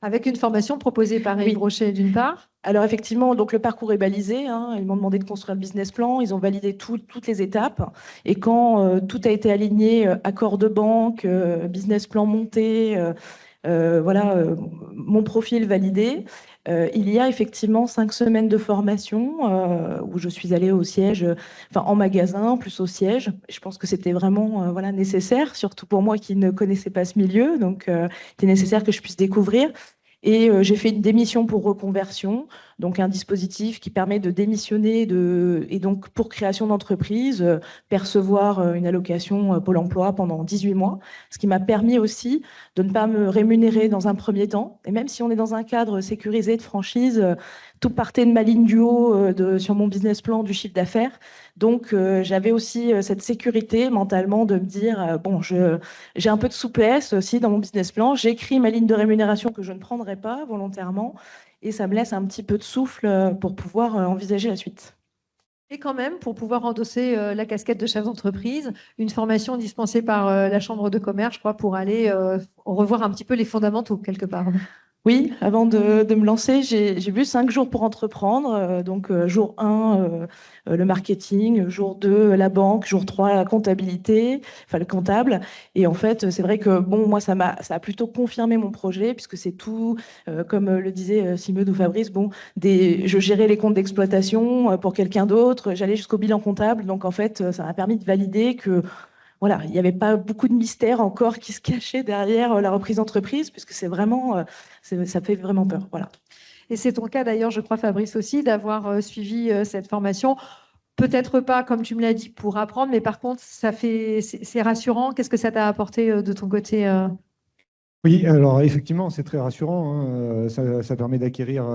Avec une formation proposée par Yves Rocher, d'une part. Alors effectivement, donc le parcours est balisé. Hein. Ils m'ont demandé de construire le business plan. Ils ont validé toutes les étapes. Et quand tout a été aligné, accord de banque, business plan monté, voilà, mon profil validé, il y a effectivement 5 semaines de formation où je suis allée au siège, enfin en magasin, plus au siège. Je pense que c'était vraiment voilà, nécessaire, surtout pour moi qui ne connaissais pas ce milieu. Donc, c'était nécessaire que je puisse découvrir. Et j'ai fait une démission pour reconversion, donc un dispositif qui permet de démissionner et donc pour création d'entreprise, percevoir une allocation Pôle emploi pendant 18 mois, ce qui m'a permis aussi de ne pas me rémunérer dans un premier temps. Et même si on est dans un cadre sécurisé de franchise, tout partait de ma ligne du haut sur mon business plan du chiffre d'affaires. Donc, j'avais aussi cette sécurité mentalement de me dire, bon, j'ai un peu de souplesse aussi dans mon business plan. J'écris ma ligne de rémunération que je ne prendrai pas volontairement et ça me laisse un petit peu de souffle pour pouvoir envisager la suite. Et quand même, pour pouvoir endosser la casquette de chef d'entreprise, une formation dispensée par la Chambre de commerce, je crois, pour aller revoir un petit peu les fondamentaux quelque part. Oui, avant de me lancer, j'ai vu 5 jours pour entreprendre. Donc, jour 1, le marketing, jour 2, la banque, jour 3, la comptabilité, enfin le comptable. Et en fait, c'est vrai que bon, moi, ça a plutôt confirmé mon projet, puisque c'est tout, comme le disait Simeud ou Fabrice, bon, je gérais les comptes d'exploitation pour quelqu'un d'autre, j'allais jusqu'au bilan comptable. Donc, en fait, ça m'a permis de valider que voilà, il n'y avait pas beaucoup de mystères encore qui se cachaient derrière la reprise d'entreprise, puisque c'est vraiment, ça fait vraiment peur. Voilà. Et c'est ton cas d'ailleurs, je crois, Fabrice aussi, d'avoir suivi cette formation. Peut-être pas, comme tu me l'as dit, pour apprendre, mais par contre, c'est rassurant. Qu'est-ce que ça t'a apporté de ton côté Oui, alors effectivement, c'est très rassurant. Hein. Ça permet d'acquérir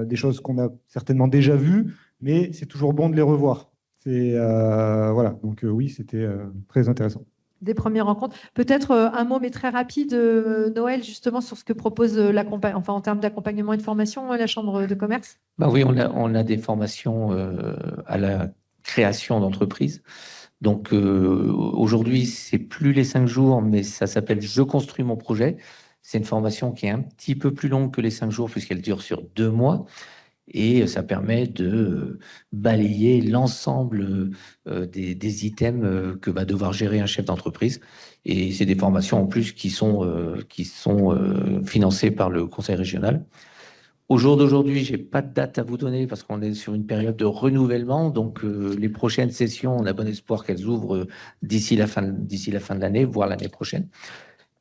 des choses qu'on a certainement déjà vues, mais c'est toujours bon de les revoir. Voilà, donc oui, c'était très intéressant. Des premières rencontres. Peut-être un mot, mais très rapide, Noël, justement, sur ce que propose en termes d'accompagnement et de formation, la Chambre de commerce. Oui, on a des formations à la création d'entreprise. Donc aujourd'hui, c'est plus les 5 jours, mais ça s'appelle « Je construis mon projet ». C'est une formation qui est un petit peu plus longue que les 5 jours puisqu'elle dure sur 2 mois. Et ça permet de balayer l'ensemble des items que va devoir gérer un chef d'entreprise. Et c'est des formations en plus qui sont financées par le conseil régional. Au jour d'aujourd'hui, je n'ai pas de date à vous donner parce qu'on est sur une période de renouvellement. Donc, les prochaines sessions, on a bon espoir qu'elles ouvrent d'ici la fin de l'année, voire l'année prochaine.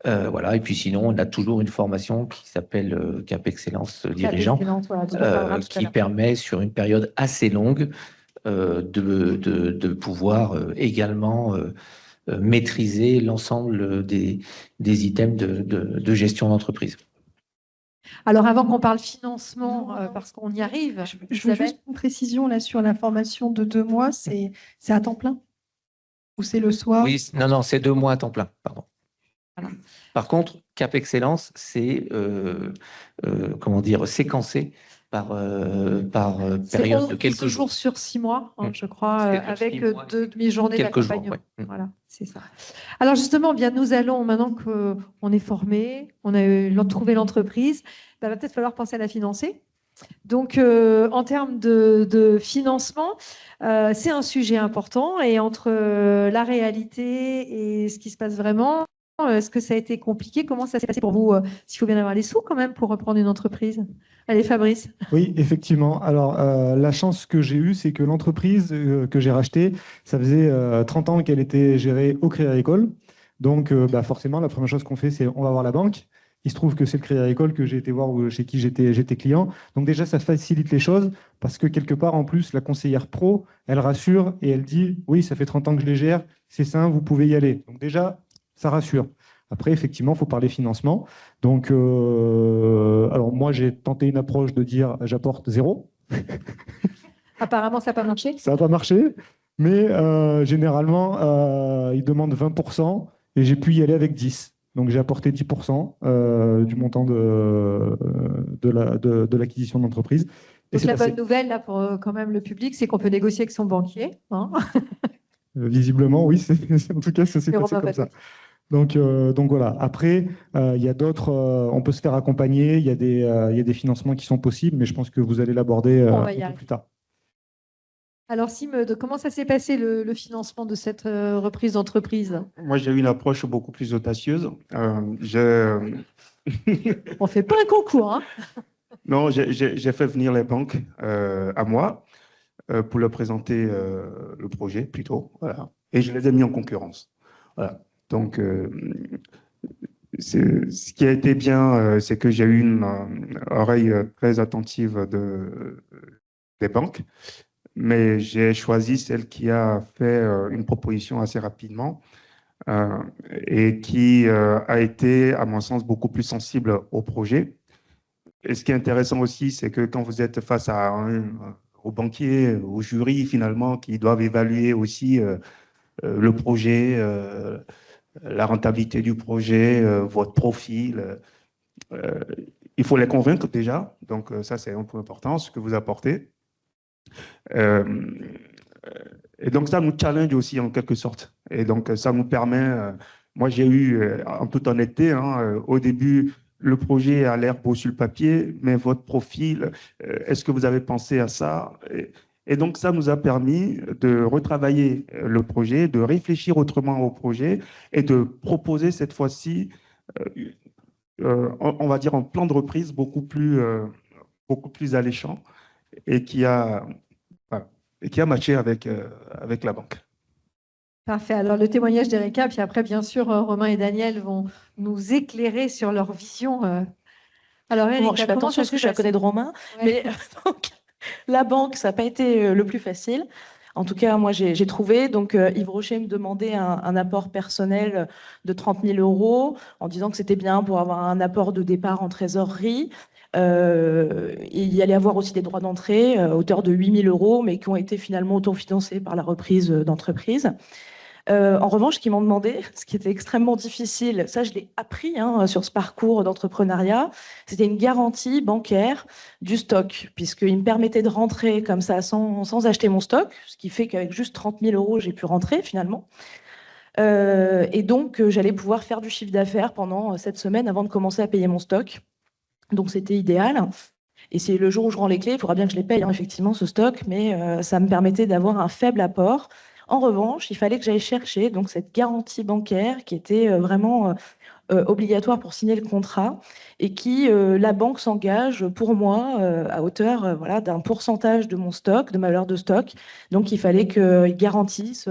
Voilà. Et puis sinon, on a toujours une formation qui s'appelle Cap Excellence Dirigeant, qui permet sur une période assez longue de pouvoir également maîtriser l'ensemble des items de gestion d'entreprise. Alors, avant qu'on parle financement, parce qu'on y arrive, je veux juste une précision là sur la formation de 2 mois, c'est à temps plein? Ou c'est le soir? Oui, non, c'est 2 mois à temps plein, pardon. Voilà. Par contre, Cap Excellence, c'est comment dire, séquencé par période de quelques jours. Sur 6 mois, je crois, avec 2 demi-journées d'accompagnement. Voilà, c'est ça. Alors justement, bien, nous allons, maintenant qu'on est formé, on a trouvé l'entreprise, il va peut-être falloir penser à la financer. Donc, en termes de financement, c'est un sujet important. Et entre la réalité et ce qui se passe vraiment, est-ce que ça a été compliqué? Comment ça s'est passé pour vous? S'il faut bien avoir les sous quand même pour reprendre une entreprise. Allez, Fabrice. Oui, effectivement. Alors, la chance que j'ai eue, c'est que l'entreprise que j'ai rachetée, ça faisait 30 ans qu'elle était gérée au Crédit Agricole. Donc, forcément, la première chose qu'on fait, c'est on va voir la banque. Il se trouve que c'est le Crédit Agricole que j'ai été voir ou chez qui j'étais client. Donc déjà, ça facilite les choses parce que quelque part, en plus, la conseillère pro, elle rassure et elle dit « Oui, ça fait 30 ans que je les gère, c'est sain, vous pouvez y aller. » Donc déjà, ça rassure. Après, effectivement, il faut parler financement. Donc, alors moi, j'ai tenté une approche de dire « j'apporte 0 ». Apparemment, ça n'a pas marché. Ça n'a pas marché, mais généralement, ils demandent 20% et j'ai pu y aller avec 10. Donc, j'ai apporté 10% du montant de l'acquisition d'entreprise. Donc, la bonne nouvelle, là, pour quand même le public, c'est qu'on peut négocier avec son banquier. Hein. Visiblement, oui. En tout cas, ça s'est passé comme ça. Donc voilà. Après, il y a d'autres. On peut se faire accompagner. Il y a des financements qui sont possibles, mais je pense que vous allez l'aborder un peu plus tard. Alors, Simeud, comment ça s'est passé le financement de cette reprise d'entreprise? Moi, j'ai eu une approche beaucoup plus audacieuse. On ne fait pas un concours. Hein. Non, j'ai fait venir les banques à moi pour leur présenter le projet plutôt. Voilà. Et je les ai mis en concurrence. Voilà. Donc, ce qui a été bien, c'est que j'ai eu une oreille très attentive des banques. Mais j'ai choisi celle qui a fait une proposition assez rapidement et qui a été, à mon sens, beaucoup plus sensible au projet. Et ce qui est intéressant aussi, c'est que quand vous êtes face aux banquiers, aux jurys, finalement, qui doivent évaluer aussi le projet, la rentabilité du projet, votre profil, il faut les convaincre déjà. Donc, ça, c'est un point important, ce que vous apportez. Et donc, ça nous challenge aussi en quelque sorte. Et donc, ça nous permet, moi j'ai eu, en toute honnêteté, au début, le projet a l'air beau sur le papier, mais votre profil, est-ce que vous avez pensé à ça? Et donc, ça nous a permis de retravailler le projet, de réfléchir autrement au projet et de proposer cette fois-ci, on va dire, un plan de reprise beaucoup plus alléchant et qui a matché avec la banque. Parfait. Alors, le témoignage d'Erika, puis après, bien sûr, Romain et Daniel vont nous éclairer sur leur vision. Alors, Erika, je fais attention parce que je la connais de Romain, mais donc, la banque, ça n'a pas été le plus facile. En tout cas, moi, j'ai trouvé. Donc, Yves Rocher me demandait un apport personnel de 30 000 € en disant que c'était bien pour avoir un apport de départ en trésorerie. Il y allait avoir aussi des droits d'entrée à hauteur de 8 000 €, mais qui ont été finalement autofinancés par la reprise d'entreprise. En revanche, ce qu'ils m'ont demandé, ce qui était extrêmement difficile, ça je l'ai appris sur ce parcours d'entrepreneuriat, c'était une garantie bancaire du stock, puisqu'ils me permettaient de rentrer comme ça sans acheter mon stock, ce qui fait qu'avec juste 30 000 euros, j'ai pu rentrer finalement. Et donc, j'allais pouvoir faire du chiffre d'affaires pendant cette semaine avant de commencer à payer mon stock. Donc, c'était idéal. Et c'est le jour où je rends les clés, il faudra bien que je les paye, effectivement, ce stock, mais ça me permettait d'avoir un faible apport. En revanche, il fallait que j'aille chercher donc, cette garantie bancaire qui était vraiment obligatoire pour signer le contrat et qui, la banque s'engage pour moi à hauteur voilà, d'un pourcentage de mon stock, de ma valeur de stock. Donc, il fallait qu'ils garantissent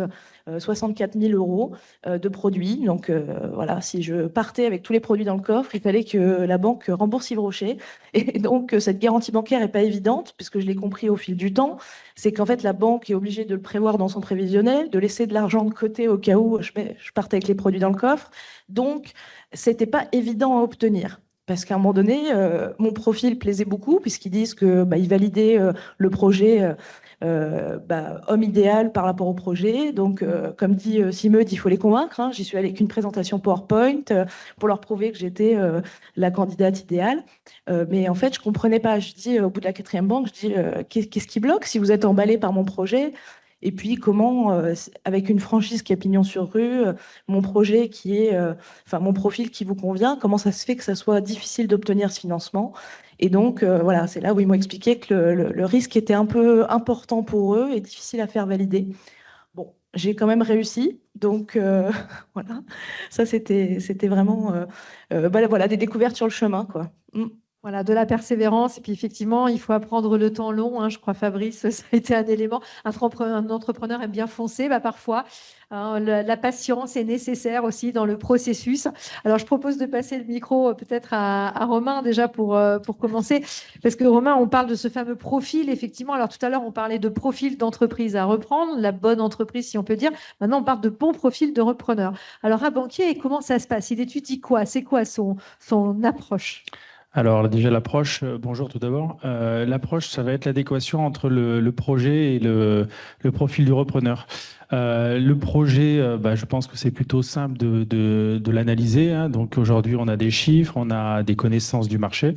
64 000 euros de produits. Donc, voilà, si je partais avec tous les produits dans le coffre, il fallait que la banque rembourse Yves Rocher. Et donc, cette garantie bancaire n'est pas évidente, puisque je l'ai compris au fil du temps. C'est qu'en fait, la banque est obligée de le prévoir dans son prévisionnel, de laisser de l'argent de côté au cas où je partais avec les produits dans le coffre. Donc, c'était pas évident à obtenir. Parce qu'à un moment donné, mon profil plaisait beaucoup, puisqu'ils disent qu'ils validaient le projet homme idéal par rapport au projet. Donc, comme dit Simeud, il faut les convaincre. J'y suis allée avec une présentation PowerPoint pour leur prouver que j'étais la candidate idéale. Mais en fait, je ne comprenais pas. Je dis, au bout de la 4e banque, je dis, qu'est-ce qui bloque si vous êtes emballé par mon projet ? Et puis, comment, avec une franchise qui a pignon sur rue, mon projet qui est, mon profil qui vous convient, comment ça se fait que ça soit difficile d'obtenir ce financement ? Et donc, voilà, c'est là où ils m'ont expliqué que le risque était un peu important pour eux et difficile à faire valider. Bon, j'ai quand même réussi. Donc, voilà, ça, c'était vraiment voilà, des découvertes sur le chemin, quoi. Voilà, de la persévérance. Et puis effectivement, il faut apprendre le temps long. Je crois, Fabrice, ça a été un élément. Un entrepreneur aime bien foncer, parfois. La patience est nécessaire aussi dans le processus. Alors, je propose de passer le micro peut-être à Romain déjà pour commencer. Parce que Romain, on parle de ce fameux profil, effectivement. Alors, tout à l'heure, on parlait de profil d'entreprise à reprendre, la bonne entreprise, si on peut dire. Maintenant, on parle de bon profil de repreneur. Alors, un banquier, comment ça se passe? Il étudie quoi? C'est quoi son approche? Alors déjà l'approche, bonjour tout d'abord. L'approche, ça va être l'adéquation entre le projet et le profil du repreneur. Le projet, je pense que c'est plutôt simple de l'analyser. Donc aujourd'hui, on a des chiffres, on a des connaissances du marché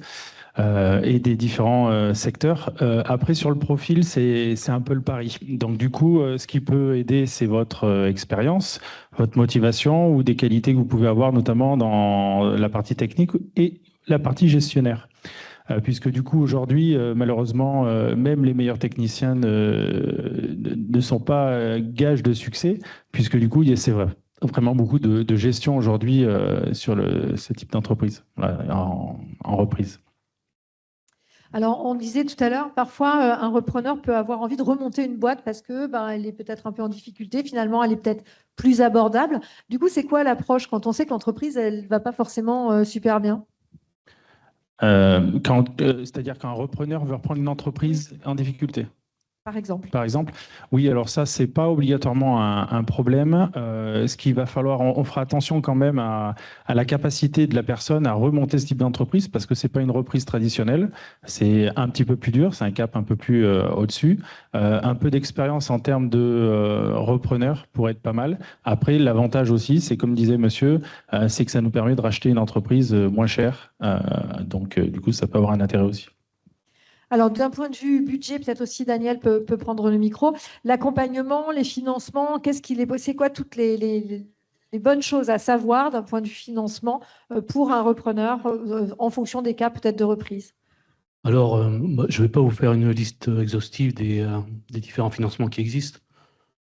et des différents secteurs. Après, sur le profil, c'est un peu le pari. Donc du coup, ce qui peut aider, c'est votre expérience, votre motivation ou des qualités que vous pouvez avoir, notamment dans la partie technique et la partie gestionnaire. Puisque du coup, aujourd'hui, malheureusement, même les meilleurs techniciens ne sont pas gages de succès, puisque du coup, c'est vrai, vraiment beaucoup de gestion aujourd'hui sur ce type d'entreprise, en reprise. Alors, on disait tout à l'heure, parfois, un repreneur peut avoir envie de remonter une boîte parce que elle est peut-être un peu en difficulté. Finalement, elle est peut-être plus abordable. Du coup, c'est quoi l'approche quand on sait que l'entreprise, elle ne va pas forcément super bien? C'est-à-dire qu'un repreneur veut reprendre une entreprise en difficulté. Par exemple. Par exemple, oui, alors ça, c'est pas obligatoirement un problème. Ce qu'il va falloir, on fera attention quand même à la capacité de la personne à remonter ce type d'entreprise parce que c'est pas une reprise traditionnelle. C'est un petit peu plus dur, c'est un cap un peu plus au-dessus. Un peu d'expérience en termes de repreneur pourrait être pas mal. Après, l'avantage aussi, c'est comme disait monsieur, c'est que ça nous permet de racheter une entreprise moins chère. Donc, du coup, ça peut avoir un intérêt aussi. Alors, d'un point de vue budget, peut-être aussi Daniel peut prendre le micro. L'accompagnement, les financements, c'est quoi toutes les bonnes choses à savoir d'un point de vue financement pour un repreneur en fonction des cas peut-être de reprise? Alors, je ne vais pas vous faire une liste exhaustive des différents financements qui existent,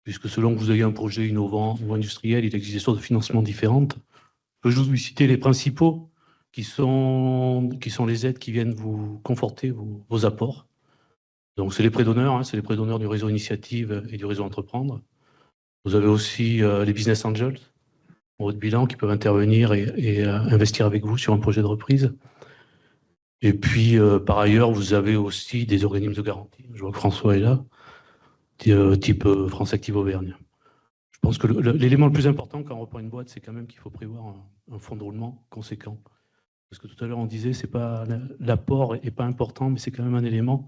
puisque selon que vous ayez un projet innovant ou industriel, il existe des sortes de financements différentes. Je peux juste vous citer les principaux, qui sont les aides qui viennent vous conforter vos apports. Donc, c'est les prêts d'honneur, c'est les prêts d'honneur du réseau Initiative et du réseau Entreprendre. Vous avez aussi les business angels, en haut de bilan, qui peuvent intervenir et investir avec vous sur un projet de reprise. Et puis, par ailleurs, vous avez aussi des organismes de garantie. Je vois que François est là, type France Active Auvergne. Je pense que l'élément le plus important quand on reprend une boîte, c'est quand même qu'il faut prévoir un fonds de roulement conséquent. Parce que tout à l'heure, on disait que l'apport n'est pas important, mais c'est quand même un élément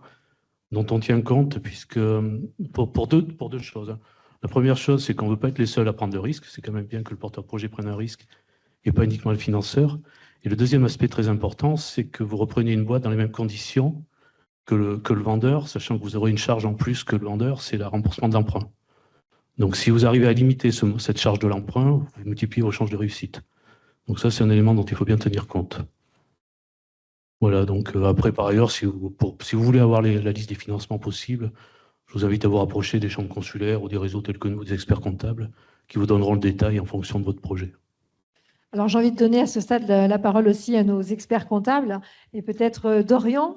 dont on tient compte, puisque pour deux choses. La première chose, c'est qu'on ne veut pas être les seuls à prendre de risques. C'est quand même bien que le porteur de projet prenne un risque et pas uniquement le financeur. Et le deuxième aspect très important, c'est que vous reprenez une boîte dans les mêmes conditions que le vendeur, sachant que vous aurez une charge en plus que le vendeur, c'est le remboursement de l'emprunt. Donc si vous arrivez à limiter cette charge de l'emprunt, vous multipliez vos chances de réussite. Donc ça, c'est un élément dont il faut bien tenir compte. Voilà, donc après, par ailleurs, si vous voulez avoir la liste des financements possibles, je vous invite à vous rapprocher des chambres consulaires ou des réseaux tels que nous, des experts comptables, qui vous donneront le détail en fonction de votre projet. Alors, j'ai envie de donner à ce stade la parole aussi à nos experts comptables et peut-être Dorian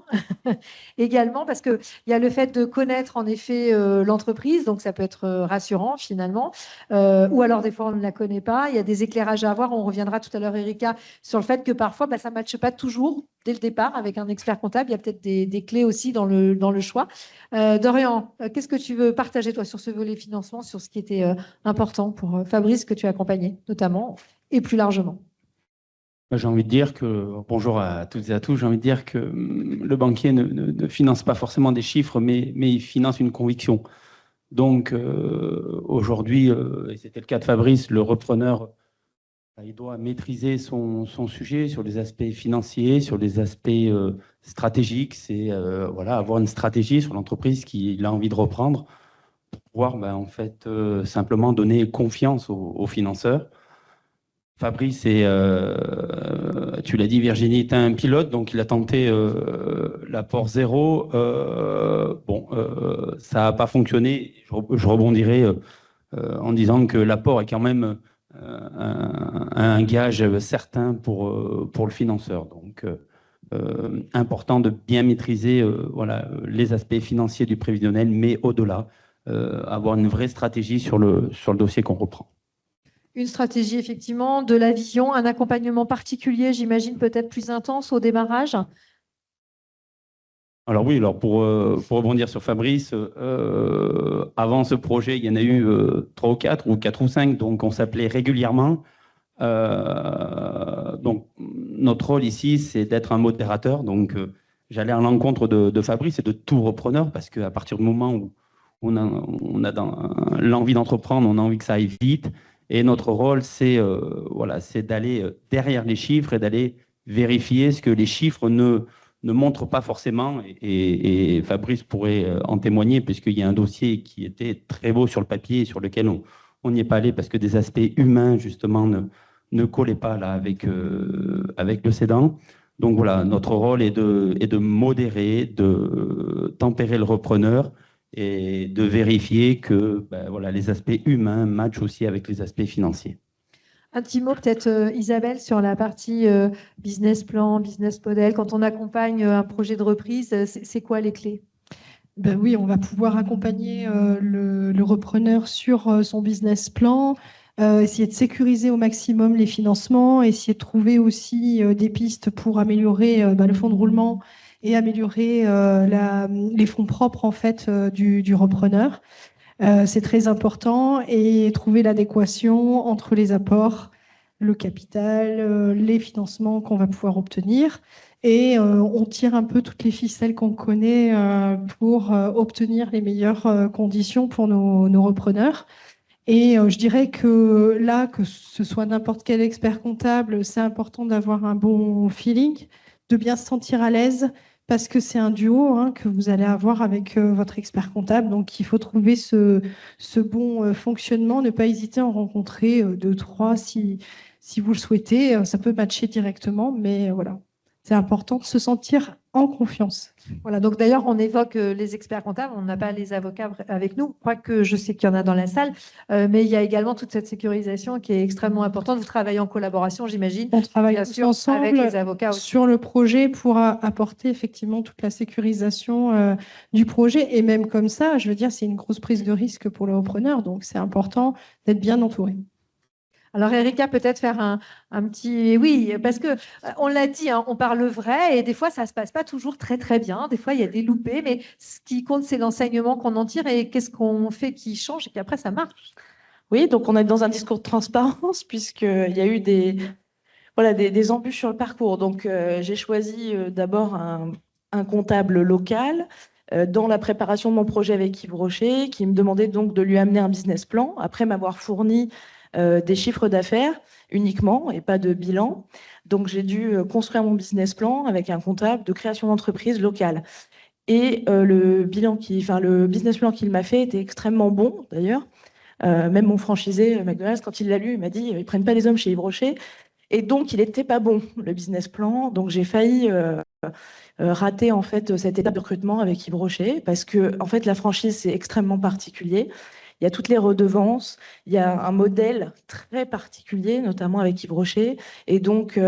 également, parce qu'il y a le fait de connaître en effet l'entreprise, donc ça peut être rassurant finalement, ou alors des fois on ne la connaît pas, il y a des éclairages à avoir, on reviendra tout à l'heure Erika sur le fait que parfois ça ne matche pas toujours dès le départ avec un expert comptable, il y a peut-être des clés aussi dans le choix. Dorian, qu'est-ce que tu veux partager toi sur ce volet financement, sur ce qui était important pour Fabrice que tu as accompagné notamment et plus largement? J'ai envie de dire que, bonjour à toutes et à tous, j'ai envie de dire que le banquier ne finance pas forcément des chiffres, mais il finance une conviction. Donc aujourd'hui, et c'était le cas de Fabrice, le repreneur, il doit maîtriser son sujet sur les aspects financiers, sur les aspects stratégiques. C'est voilà, avoir une stratégie sur l'entreprise qu'il a envie de reprendre pour pouvoir en fait, simplement donner confiance aux financeurs. Fabrice, tu l'as dit Virginie, est un pilote, donc il a tenté l'apport zéro. Ça n'a pas fonctionné. Je rebondirai en disant que l'apport est quand même un gage certain pour le financeur. Donc, important de bien maîtriser voilà, les aspects financiers du prévisionnel, mais au-delà, avoir une vraie stratégie sur le dossier qu'on reprend. Une stratégie, effectivement, de la vision, un accompagnement particulier, j'imagine, peut-être plus intense au démarrage. Alors oui, alors pour rebondir sur Fabrice, avant ce projet, il y en a eu 3 ou 4 ou 4 ou 5, donc on s'appelait régulièrement. Donc notre rôle ici, c'est d'être un modérateur. Donc j'allais à l'encontre de Fabrice et de tout repreneur, parce qu'à partir du moment où on a l'envie d'entreprendre, on a envie que ça aille vite. Et notre rôle, c'est voilà, d'aller derrière les chiffres et d'aller vérifier ce que les chiffres ne montrent pas forcément. Et Fabrice pourrait en témoigner, puisqu'il y a un dossier qui était très beau sur le papier et sur lequel on n'y est pas allé parce que des aspects humains, justement, ne collaient pas là, avec le cédant. Donc voilà, notre rôle est de modérer, de tempérer le repreneur, et de vérifier que voilà, les aspects humains matchent aussi avec les aspects financiers. Un petit mot peut-être, Isabelle, sur la partie business plan, business model. Quand on accompagne un projet de reprise, c'est quoi les clés? Oui, on va pouvoir accompagner le repreneur sur son business plan, essayer de sécuriser au maximum les financements, essayer de trouver aussi des pistes pour améliorer le fonds de roulement et améliorer les fonds propres en fait du repreneur. C'est très important, et trouver l'adéquation entre les apports, le capital, les financements qu'on va pouvoir obtenir. Et on tire un peu toutes les ficelles qu'on connaît pour obtenir les meilleures conditions pour nos repreneurs. Et je dirais que là, que ce soit n'importe quel expert comptable, c'est important d'avoir un bon feeling, de bien se sentir à l'aise, parce que c'est un duo que vous allez avoir avec votre expert comptable. Donc, il faut trouver ce bon fonctionnement, ne pas hésiter à en rencontrer 2, 3 si vous le souhaitez. Ça peut matcher directement, mais voilà, c'est important de se sentir en confiance. Voilà, donc d'ailleurs, on évoque les experts comptables, on n'a pas les avocats avec nous, quoique je sais qu'il y en a dans la salle, mais il y a également toute cette sécurisation qui est extrêmement importante. Vous travaillez en collaboration, j'imagine. On travaille bien sûr, ensemble avec les avocats aussi. Sur le projet pour apporter effectivement toute la sécurisation du projet. Et même comme ça, je veux dire, c'est une grosse prise de risque pour le repreneur, donc c'est important d'être bien entouré. Alors, Erika, peut-être faire un petit... Oui, parce qu'on l'a dit, on parle vrai, et des fois, ça ne se passe pas toujours très, très bien. Des fois, il y a des loupés, mais ce qui compte, c'est l'enseignement qu'on en tire et qu'est-ce qu'on fait qui change, et puis après, ça marche. Oui, donc on est dans un discours de transparence, puisqu'il y a eu des embûches sur le parcours. Donc, j'ai choisi d'abord un comptable local dans la préparation de mon projet avec Yves Rocher, qui me demandait donc de lui amener un business plan, après m'avoir fourni des chiffres d'affaires uniquement et pas de bilan. Donc, j'ai dû construire mon business plan avec un comptable de création d'entreprise locale. Et le business plan qu'il m'a fait était extrêmement bon, d'ailleurs. Même mon franchisé, McDonald's, quand il l'a lu, il m'a dit ils ne prennent pas les hommes chez Yves Rocher. Et donc, il n'était pas bon, le business plan. Donc, j'ai failli rater en fait, cette étape de recrutement avec Yves Rocher parce que en fait, la franchise, c'est extrêmement particulier. Il y a toutes les redevances, il y a un modèle très particulier, notamment avec Yves Rocher. Et donc,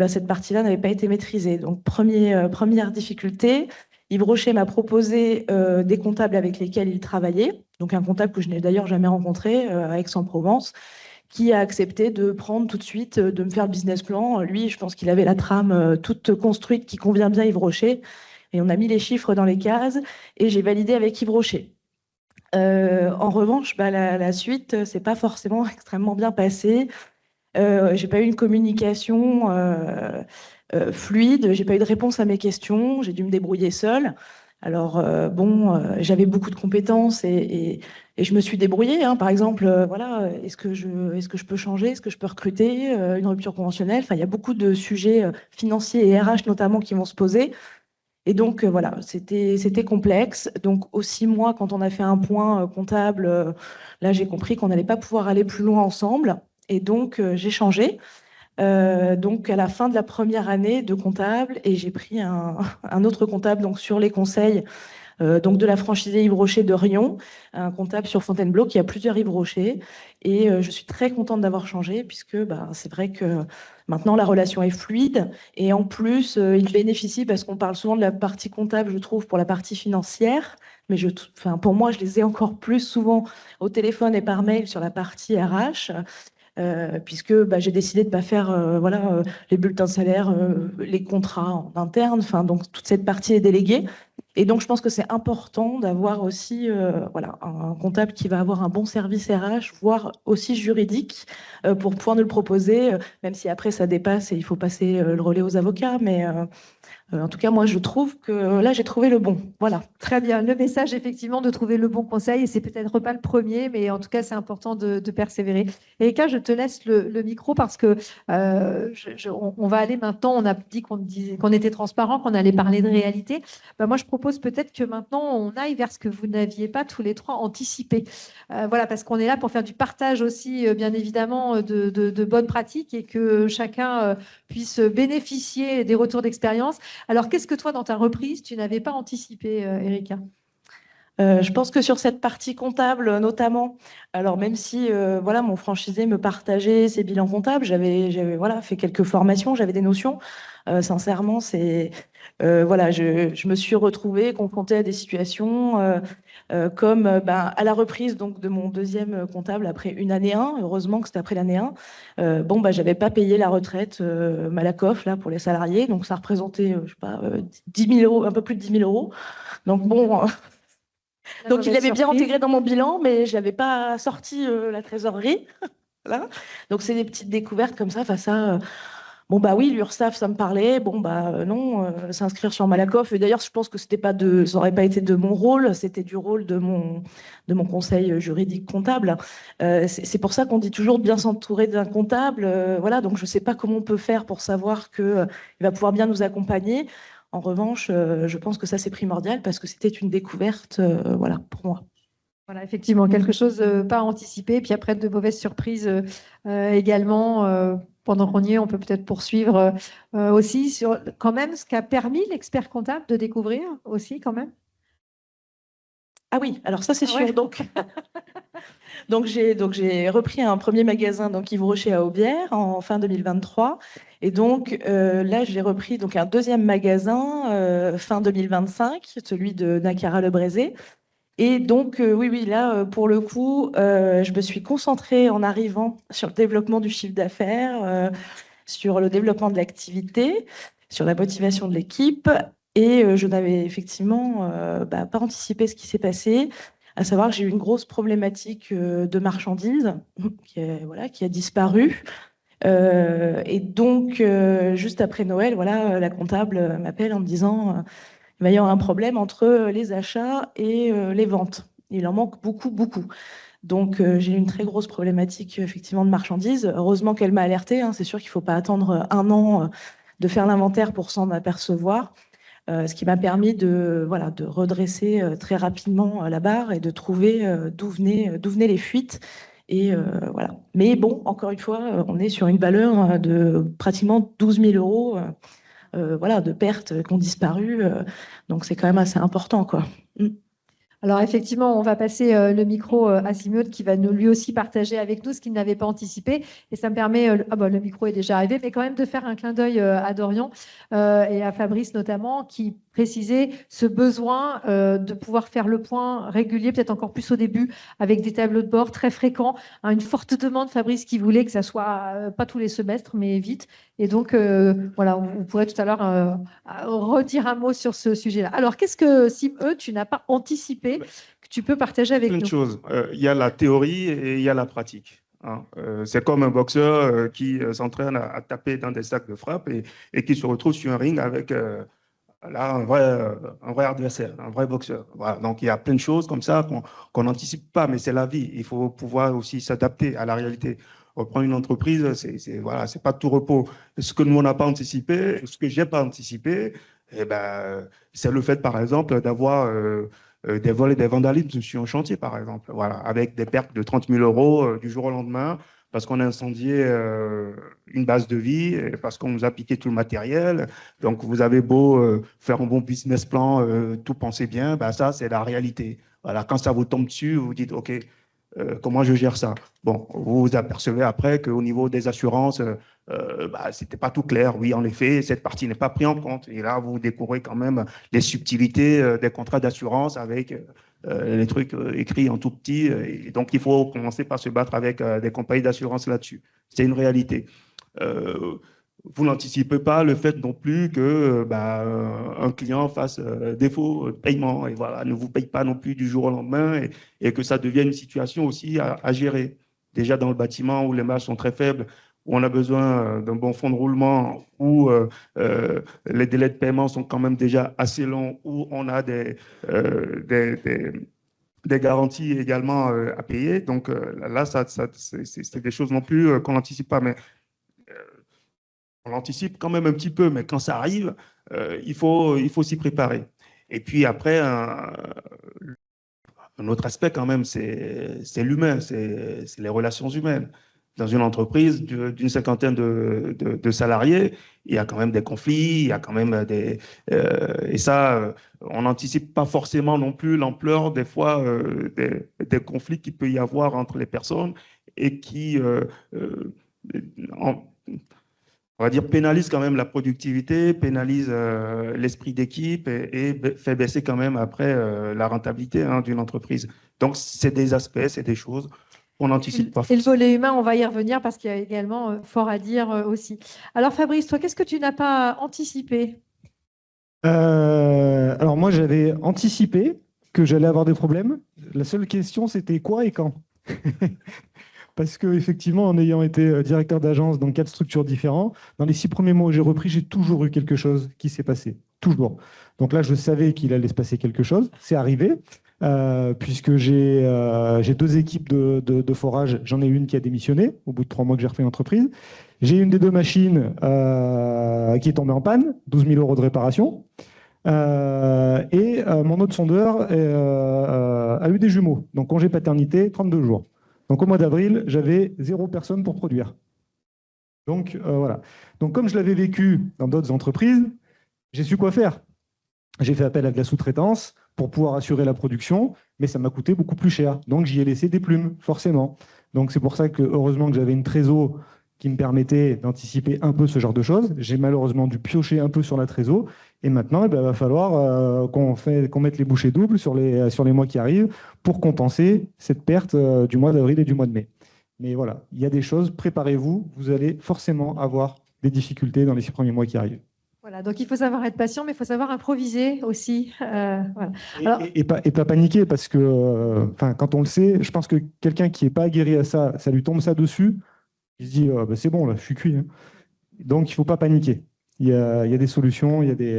cette partie-là n'avait pas été maîtrisée. Donc, première difficulté, Yves Rocher m'a proposé des comptables avec lesquels il travaillait. Donc, un comptable que je n'ai d'ailleurs jamais rencontré à Aix-en-Provence, qui a accepté de prendre tout de suite, de me faire le business plan. Lui, je pense qu'il avait la trame toute construite qui convient bien à Yves Rocher. Et on a mis les chiffres dans les cases et j'ai validé avec Yves Rocher. En revanche, la suite, c'est pas forcément extrêmement bien passé. J'ai pas eu une communication fluide, j'ai pas eu de réponse à mes questions, j'ai dû me débrouiller seule. Alors j'avais beaucoup de compétences et je me suis débrouillée. Hein. Par exemple, est-ce que je peux changer, est-ce que je peux recruter une rupture conventionnelle. Enfin, il y a beaucoup de sujets financiers et RH notamment qui vont se poser. Et donc, c'était complexe. Donc, aussi, moi, quand on a fait un point comptable, là, j'ai compris qu'on n'allait pas pouvoir aller plus loin ensemble. Et donc, j'ai changé. Donc, à la fin de la première année de comptable, et j'ai pris un autre comptable donc, sur les conseils donc de la franchisée Yves Rocher de Rion, un comptable sur Fontainebleau qui a plusieurs Yves Rocher. Et je suis très contente d'avoir changé puisque c'est vrai que maintenant la relation est fluide et en plus il bénéficie parce qu'on parle souvent de la partie comptable, je trouve, pour la partie financière. Mais pour moi, je les ai encore plus souvent au téléphone et par mail sur la partie RH. Puisque j'ai décidé de ne pas faire les bulletins de salaire, les contrats en interne, donc toute cette partie est déléguée. Et donc, je pense que c'est important d'avoir aussi un comptable qui va avoir un bon service RH, voire aussi juridique, pour pouvoir nous le proposer, même si après ça dépasse et il faut passer le relais aux avocats. Mais en tout cas, moi, je trouve que là, j'ai trouvé le bon. Voilà. Très bien. Le message, effectivement, de trouver le bon conseil, et c'est peut-être pas le premier, mais en tout cas, c'est important de persévérer. Erika, je te laisse le micro parce que on va aller maintenant. On a dit qu'on était transparent, qu'on allait parler de réalité. Moi, je propose peut-être que maintenant, on aille vers ce que vous n'aviez pas tous les trois anticipé. Parce qu'on est là pour faire du partage aussi, bien évidemment, de bonnes pratiques et que chacun puisse bénéficier des retours d'expérience. Alors, qu'est-ce que toi, dans ta reprise, tu n'avais pas anticipé, Erika ? Je pense que sur cette partie comptable, notamment, alors même si mon franchisé me partageait ses bilans comptables, j'avais fait quelques formations, j'avais des notions. Sincèrement, je me suis retrouvée confrontée à des situations comme à la reprise donc, de mon deuxième comptable après une année 1. Heureusement que c'était après l'année 1. J'avais pas payé la retraite Malakoff là, pour les salariés. Donc, ça représentait, 10 000 euros, un peu plus de 10 000 euros. Donc, donc, il avait bien intégré dans mon bilan, mais je n'avais pas sorti la trésorerie. Voilà. Donc, c'est des petites découvertes comme ça face à... oui, l'URSSAF, ça me parlait. Non, s'inscrire sur Malakoff. Et d'ailleurs, je pense que ça n'aurait pas été de mon rôle, c'était du rôle de mon conseil juridique comptable. C'est pour ça qu'on dit toujours de bien s'entourer d'un comptable. Donc je ne sais pas comment on peut faire pour savoir qu'il va pouvoir bien nous accompagner. En revanche, je pense que ça, c'est primordial parce que c'était une découverte pour moi. Voilà, effectivement, quelque chose pas anticipé. Puis après, de mauvaises surprises également. Pendant qu'on y est, on peut peut-être poursuivre aussi sur quand même ce qu'a permis l'expert comptable de découvrir aussi quand même. Ah oui, alors ça c'est sûr. Ouais. Donc j'ai repris un premier magasin donc Yves Rocher à Aubière en fin 2023 et donc là j'ai repris donc un deuxième magasin fin 2025, celui de Nacara-le-Brézé. Et donc, oui, là, pour le coup, je me suis concentrée en arrivant sur le développement du chiffre d'affaires, sur le développement de l'activité, sur la motivation de l'équipe. Et je n'avais effectivement pas anticipé ce qui s'est passé, à savoir que j'ai eu une grosse problématique de marchandises qui a disparu. Et donc, juste après Noël, la comptable m'appelle en me disant... il va y avoir un problème entre les achats et les ventes. Il en manque beaucoup, beaucoup. Donc, j'ai une très grosse problématique, effectivement, de marchandises. Heureusement qu'elle m'a alertée, hein. C'est sûr qu'il ne faut pas attendre un an de faire l'inventaire pour s'en apercevoir. Ce qui m'a permis de redresser très rapidement la barre et de trouver d'où venaient les fuites. Et voilà. Mais bon, encore une fois, on est sur une valeur de pratiquement 12 000 euros de pertes qui ont disparu. Donc, c'est quand même assez important, quoi. Alors effectivement, on va passer le micro à Simeon qui va lui aussi partager avec nous ce qu'il n'avait pas anticipé. Et ça me permet, le micro est déjà arrivé, mais quand même de faire un clin d'œil à Dorian et à Fabrice notamment, qui précisait ce besoin de pouvoir faire le point régulier, peut-être encore plus au début, avec des tableaux de bord très fréquents. Hein, une forte demande, Fabrice, qui voulait que ça soit pas tous les semestres, mais vite. Et donc, voilà, on pourrait tout à l'heure redire un mot sur ce sujet-là. Alors, qu'est-ce que, Sim, tu n'as pas anticipé que tu peux partager avec nous? Plein de choses. Il y a la théorie et il y a la pratique. Hein. C'est comme un boxeur qui s'entraîne à taper dans des sacs de frappe et qui se retrouve sur un ring avec là, un vrai adversaire, un vrai boxeur. Voilà. Donc, il y a plein de choses comme ça qu'on n'anticipe pas, mais c'est la vie. Il faut pouvoir aussi s'adapter à la réalité. Reprendre une entreprise, c'est pas tout repos. Ce que nous, on n'a pas anticipé, ce que j'ai pas anticipé, c'est le fait, par exemple, d'avoir des vols et des vandalismes sur un chantier, par exemple. Voilà, avec des pertes de 30 000 euros du jour au lendemain, parce qu'on a incendié une base de vie, et parce qu'on nous a piqué tout le matériel. Donc, vous avez beau faire un bon business plan, tout penser bien, ça, c'est la réalité. Voilà, quand ça vous tombe dessus, vous vous dites, OK, comment je gère ça? Bon, vous vous apercevez après qu'au niveau des assurances, c'était pas tout clair. Oui, en effet, cette partie n'est pas prise en compte. Et là, vous découvrez quand même les subtilités des contrats d'assurance avec les trucs écrits en tout petit. Et donc, il faut commencer par se battre avec des compagnies d'assurance là-dessus. C'est une réalité. Vous n'anticipez pas le fait non plus que un client fasse défaut de paiement et voilà, ne vous paye pas non plus du jour au lendemain et que ça devienne une situation aussi à gérer. Déjà dans le bâtiment où les marges sont très faibles, où on a besoin d'un bon fonds de roulement, où les délais de paiement sont quand même déjà assez longs, où on a des garanties également à payer. Donc là, c'est des choses non plus qu'on n'anticipe pas. Mais on l'anticipe quand même un petit peu, mais quand ça arrive, il faut s'y préparer. Et puis après, un autre aspect quand même, c'est l'humain, c'est les relations humaines. Dans une entreprise d'une cinquantaine de salariés, il y a quand même des conflits, il y a quand même et ça, on n'anticipe pas forcément non plus l'ampleur des fois des conflits qu'il peut y avoir entre les personnes et qui on va dire, pénalise quand même la productivité, pénalise l'esprit d'équipe et fait baisser quand même après la rentabilité d'une entreprise. Donc, c'est des aspects, c'est des choses qu'on n'anticipe pas. Et le volet humain, on va y revenir parce qu'il y a également fort à dire aussi. Alors, Fabrice, toi, qu'est-ce que tu n'as pas anticipé? Alors, moi, j'avais anticipé que j'allais avoir des problèmes. La seule question, c'était quoi et quand? Parce qu'effectivement, en ayant été directeur d'agence dans 4 structures différentes, dans les 6 premiers mois où j'ai repris, j'ai toujours eu quelque chose qui s'est passé. Toujours. Donc là, je savais qu'il allait se passer quelque chose. C'est arrivé, puisque j'ai 2 équipes de forage. J'en ai une qui a démissionné au bout de 3 mois que j'ai refait l'entreprise. J'ai une des 2 machines qui est tombée en panne, 12 000 euros de réparation. Et mon autre sondeur a eu des jumeaux. Donc congé paternité, 32 jours. Donc au mois d'avril, j'avais 0 personne pour produire. Donc voilà. Donc comme je l'avais vécu dans d'autres entreprises, j'ai su quoi faire. J'ai fait appel à de la sous-traitance pour pouvoir assurer la production, mais ça m'a coûté beaucoup plus cher. Donc j'y ai laissé des plumes, forcément. Donc c'est pour ça que heureusement que j'avais une trésor qui me permettait d'anticiper un peu ce genre de choses. J'ai malheureusement dû piocher un peu sur la trésor. Et maintenant, il va falloir qu'on mette les bouchées doubles sur les mois qui arrivent pour compenser cette perte du mois d'avril et du mois de mai. Mais voilà, il y a des choses, préparez-vous, vous allez forcément avoir des difficultés dans les 6 premiers mois qui arrivent. Voilà, donc il faut savoir être patient, mais il faut savoir improviser aussi. Voilà. Alors... Et pas paniquer, parce que quand on le sait, je pense que quelqu'un qui n'est pas aguerri à ça, ça lui tombe ça dessus, il se dit c'est bon, là, je suis cuit. Hein. Donc il ne faut pas paniquer. Il y a des solutions, il y a des...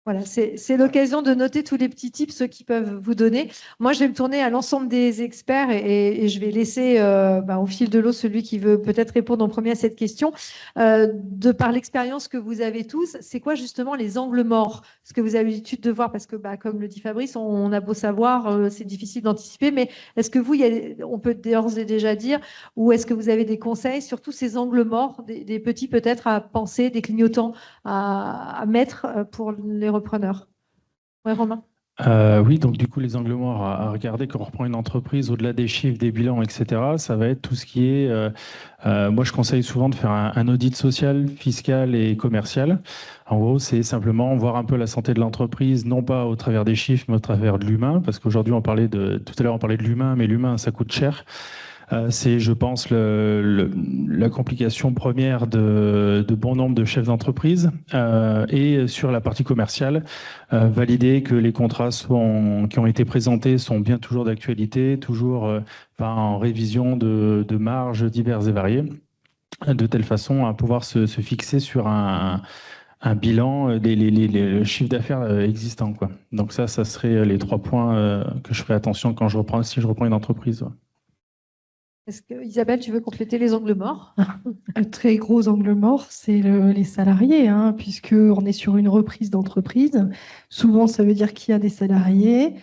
Voilà, c'est l'occasion de noter tous les petits tips, ceux qui peuvent vous donner. Moi, je vais me tourner à l'ensemble des experts et je vais laisser au fil de l'eau celui qui veut peut-être répondre en premier à cette question. De par l'expérience que vous avez tous, c'est quoi justement les angles morts? Ce que vous avez l'habitude de voir, parce que comme le dit Fabrice, on a beau savoir, c'est difficile d'anticiper, mais est-ce que vous, on peut d'ores et déjà dire, ou est-ce que vous avez des conseils sur tous ces angles morts, des petits peut-être à penser, des clignotants à mettre pour les repreneurs? Oui, Romain. Oui, donc du coup, les angles morts à regarder quand on reprend une entreprise, au-delà des chiffres, des bilans, etc., ça va être tout ce qui est... moi, je conseille souvent de faire un audit social, fiscal et commercial. En gros, c'est simplement voir un peu la santé de l'entreprise, non pas au travers des chiffres, mais au travers de l'humain, parce qu'aujourd'hui, tout à l'heure, on parlait de l'humain, mais l'humain, ça coûte cher. C'est, je pense, la complication première de bon nombre de chefs d'entreprise. Et sur la partie commerciale, valider que les contrats qui ont été présentés sont bien toujours d'actualité, toujours en révision de marges diverses et variées, de telle façon à pouvoir se fixer sur un bilan, les chiffres d'affaires existants, quoi. Donc ça serait les 3 points que je ferai attention si je reprends une entreprise. Est-ce que, Isabelle, tu veux compléter les angles morts? Un très gros angle mort, c'est les salariés, puisqu'on est sur une reprise d'entreprise. Souvent, ça veut dire qu'il y a des salariés.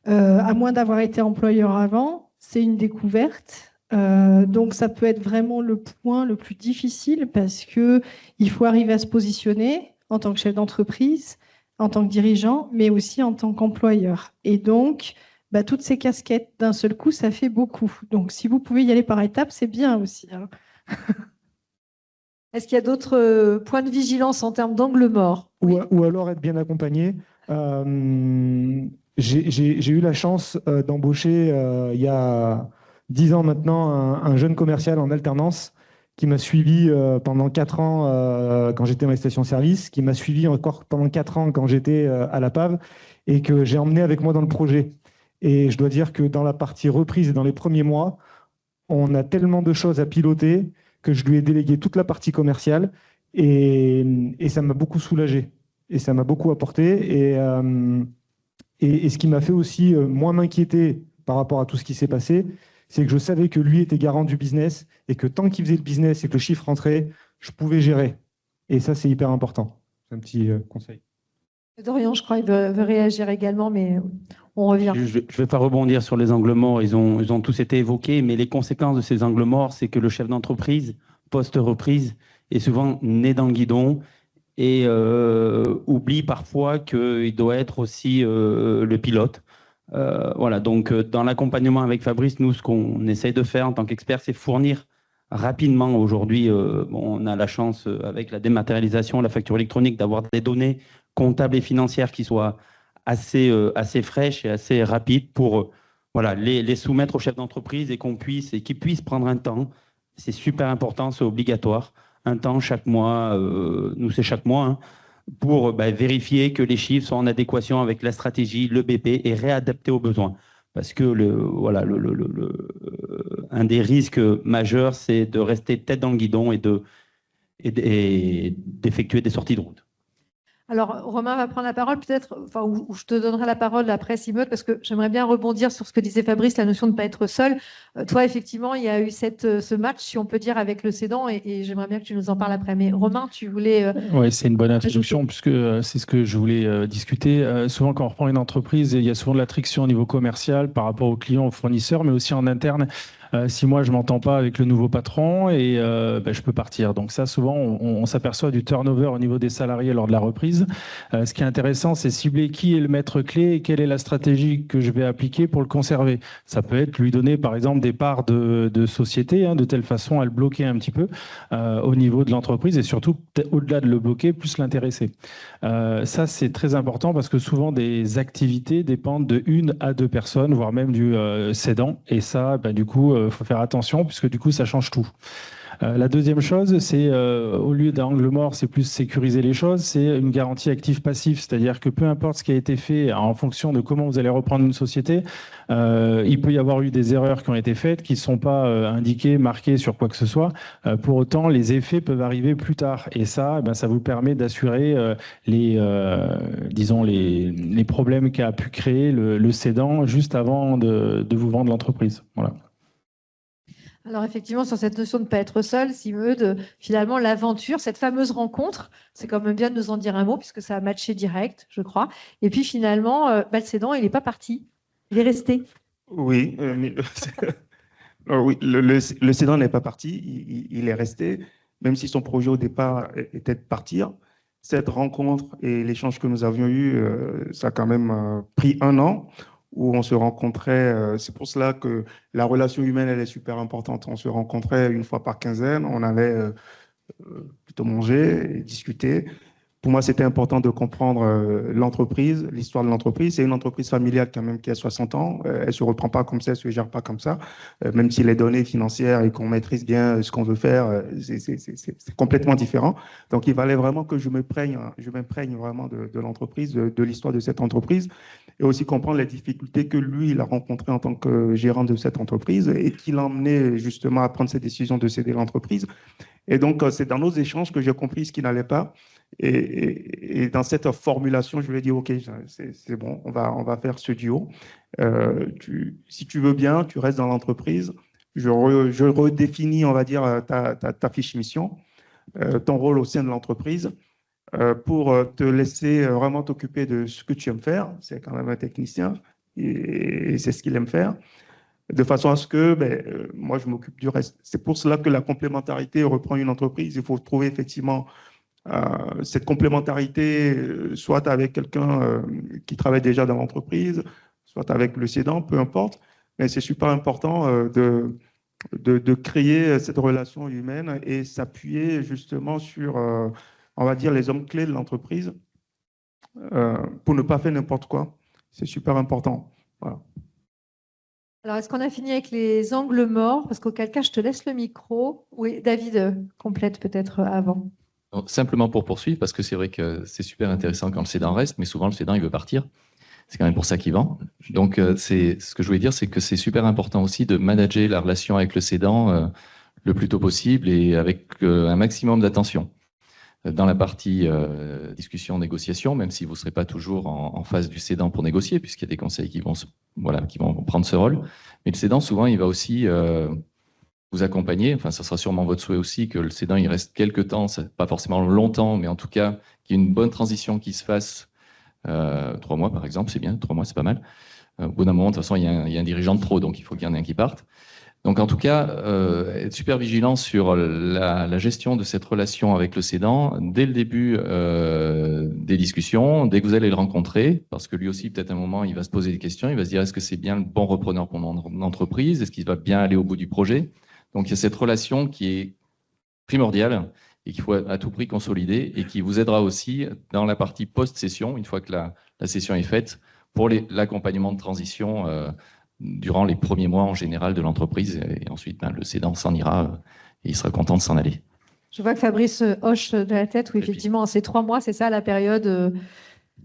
À moins d'avoir été employeur avant, c'est une découverte. Donc, ça peut être vraiment le point le plus difficile parce qu'il faut arriver à se positionner en tant que chef d'entreprise, en tant que dirigeant, mais aussi en tant qu'employeur. Et donc, toutes ces casquettes d'un seul coup, ça fait beaucoup. Donc, si vous pouvez y aller par étapes, c'est bien aussi. Est-ce qu'il y a d'autres points de vigilance en termes d'angle mort? Ou alors être bien accompagné. J'ai eu la chance d'embaucher il y a 10 ans maintenant un jeune commercial en alternance qui m'a suivi pendant 4 ans quand j'étais dans les stations-service, qui m'a suivi encore pendant 4 ans quand j'étais à la PAV et que j'ai emmené avec moi dans le projet. Et je dois dire que dans la partie reprise et dans les premiers mois, on a tellement de choses à piloter que je lui ai délégué toute la partie commerciale et ça m'a beaucoup soulagé et ça m'a beaucoup apporté. Et ce qui m'a fait aussi moins m'inquiéter par rapport à tout ce qui s'est passé, c'est que je savais que lui était garant du business et que tant qu'il faisait le business et que le chiffre rentrait, je pouvais gérer. Et ça, c'est hyper important. C'est un petit conseil. Dorian, je crois, il veut réagir également, mais on revient. Je ne vais pas rebondir sur les angles morts, ils ont tous été évoqués, mais les conséquences de ces angles morts, c'est que le chef d'entreprise, post-reprise, est souvent né dans le guidon et oublie parfois qu'il doit être aussi le pilote. Voilà, donc dans l'accompagnement avec Fabrice, nous, ce qu'on essaye de faire en tant qu'expert, c'est fournir rapidement. Aujourd'hui, on a la chance, avec la dématérialisation, la facture électronique, d'avoir des données comptables et financières qui soient assez fraîches et assez rapides pour les soumettre au chef d'entreprise et qu'ils puissent prendre un temps. C'est super important, c'est obligatoire. Un temps chaque mois, nous c'est chaque mois, pour vérifier que les chiffres sont en adéquation avec la stratégie, le BP et réadapter aux besoins. Parce que un des risques majeurs, c'est de rester tête dans le guidon et d'effectuer des sorties de route. Alors, Romain va prendre la parole, peut-être, ou je te donnerai la parole après, Simone, parce que j'aimerais bien rebondir sur ce que disait Fabrice, la notion de ne pas être seul. Toi, effectivement, il y a eu ce match, si on peut dire, avec le cédant, et j'aimerais bien que tu nous en parles après. Mais Romain, tu voulais... Oui, c'est une bonne introduction, puisque c'est ce que je voulais discuter. Souvent, quand on reprend une entreprise, il y a souvent de la friction au niveau commercial par rapport aux clients, aux fournisseurs, mais aussi en interne. Si moi, je ne m'entends pas avec le nouveau patron, et je peux partir. Donc ça, souvent, on s'aperçoit du turnover au niveau des salariés lors de la reprise. Ce qui est intéressant, c'est cibler qui est le maître clé et quelle est la stratégie que je vais appliquer pour le conserver. Ça peut être lui donner, par exemple, des parts de société, de telle façon à le bloquer un petit peu au niveau de l'entreprise et surtout, au-delà de le bloquer, plus l'intéresser. Ça, c'est très important parce que souvent, des activités dépendent de 1 à 2 personnes, voire même du cédant. Et ça, du coup, il faut faire attention puisque du coup, ça change tout. La deuxième chose, c'est au lieu d'un angle mort, c'est plus sécuriser les choses, c'est une garantie active-passif, c'est-à-dire que peu importe ce qui a été fait en fonction de comment vous allez reprendre une société, il peut y avoir eu des erreurs qui ont été faites, qui ne sont pas indiquées, marquées sur quoi que ce soit. Pour autant, les effets peuvent arriver plus tard. Et ça, eh ben, ça vous permet d'assurer disons les problèmes qu'a pu créer le cédant juste avant de vous vendre l'entreprise. Voilà. Alors effectivement, sur cette notion de ne pas être seul, finalement, l'aventure, cette fameuse rencontre, c'est quand même bien de nous en dire un mot, puisque ça a matché direct, je crois. Et puis finalement, le cédant, il n'est pas parti, il est resté. Oui, oui, le cédant n'est pas parti, il est resté, même si son projet au départ était de partir. Cette rencontre et l'échange que nous avions eu, ça a quand même pris 1 an, où on se rencontrait. C'est pour cela que la relation humaine, elle est super importante. On se rencontrait 1 fois par quinzaine, on allait plutôt manger et discuter. Pour moi, c'était important de comprendre l'entreprise, l'histoire de l'entreprise. C'est une entreprise familiale quand même qui a 60 ans. Elle ne se reprend pas comme ça, elle ne se gère pas comme ça. Même si les données financières et qu'on maîtrise bien ce qu'on veut faire, c'est complètement différent. Donc, il fallait vraiment que je m'imprègne vraiment de l'entreprise, de l'histoire de cette entreprise, et aussi comprendre les difficultés que lui, il a rencontrées en tant que gérant de cette entreprise et qui l'ont emmené justement à prendre cette décision de céder l'entreprise. Et donc, c'est dans nos échanges que j'ai compris ce qui n'allait pas. Et dans cette formulation, je lui ai dit, OK, c'est bon, on va faire ce duo. Si tu veux bien, tu restes dans l'entreprise. Je redéfinis, on va dire, ta fiche mission, ton rôle au sein de l'entreprise, pour te laisser vraiment t'occuper de ce que tu aimes faire. C'est quand même un technicien et c'est ce qu'il aime faire. De façon à ce que moi, je m'occupe du reste. C'est pour cela que la complémentarité reprend une entreprise. Il faut trouver effectivement cette complémentarité, soit avec quelqu'un qui travaille déjà dans l'entreprise, soit avec le cédant, peu importe. Mais c'est super important de créer cette relation humaine et s'appuyer justement sur, on va dire, les hommes clés de l'entreprise pour ne pas faire n'importe quoi. C'est super important. Voilà. Alors, est-ce qu'on a fini avec les angles morts? Parce qu'auquel cas, je te laisse le micro. Oui, David, complète peut-être avant. Donc, simplement pour poursuivre, parce que c'est vrai que c'est super intéressant quand le cédant reste, mais souvent le cédant, il veut partir. C'est quand même pour ça qu'il vend. Donc, ce que je voulais dire, c'est que c'est super important aussi de manager la relation avec le cédant le plus tôt possible et avec un maximum d'attention. Dans la partie discussion, négociation, même si vous ne serez pas toujours en face du cédant pour négocier, puisqu'il y a des conseils qui vont prendre ce rôle. Mais le cédant, souvent, il va aussi vous accompagner. Enfin, ça sera sûrement votre souhait aussi que le cédant, il reste quelques temps, pas forcément longtemps, mais en tout cas, qu'il y ait une bonne transition qui se fasse. 3 mois, par exemple, c'est bien. 3 mois, c'est pas mal. Au bout d'un moment, de toute façon, il y a un dirigeant de trop, donc il faut qu'il y en ait un qui parte. Donc, en tout cas, être super vigilant sur la gestion de cette relation avec le cédant dès le début des discussions, dès que vous allez le rencontrer, parce que lui aussi, peut-être à un moment, il va se poser des questions, il va se dire, est-ce que c'est bien le bon repreneur pour mon entreprise? Est-ce qu'il va bien aller au bout du projet? Donc, il y a cette relation qui est primordiale et qu'il faut à tout prix consolider et qui vous aidera aussi dans la partie post-session, une fois que la session est faite, pour l'accompagnement de transition durant les premiers mois en général de l'entreprise. Et ensuite, le cédant s'en ira et il sera content de s'en aller. Je vois que Fabrice hoche de la tête. Oui, effectivement, ces 3 mois, c'est ça la période.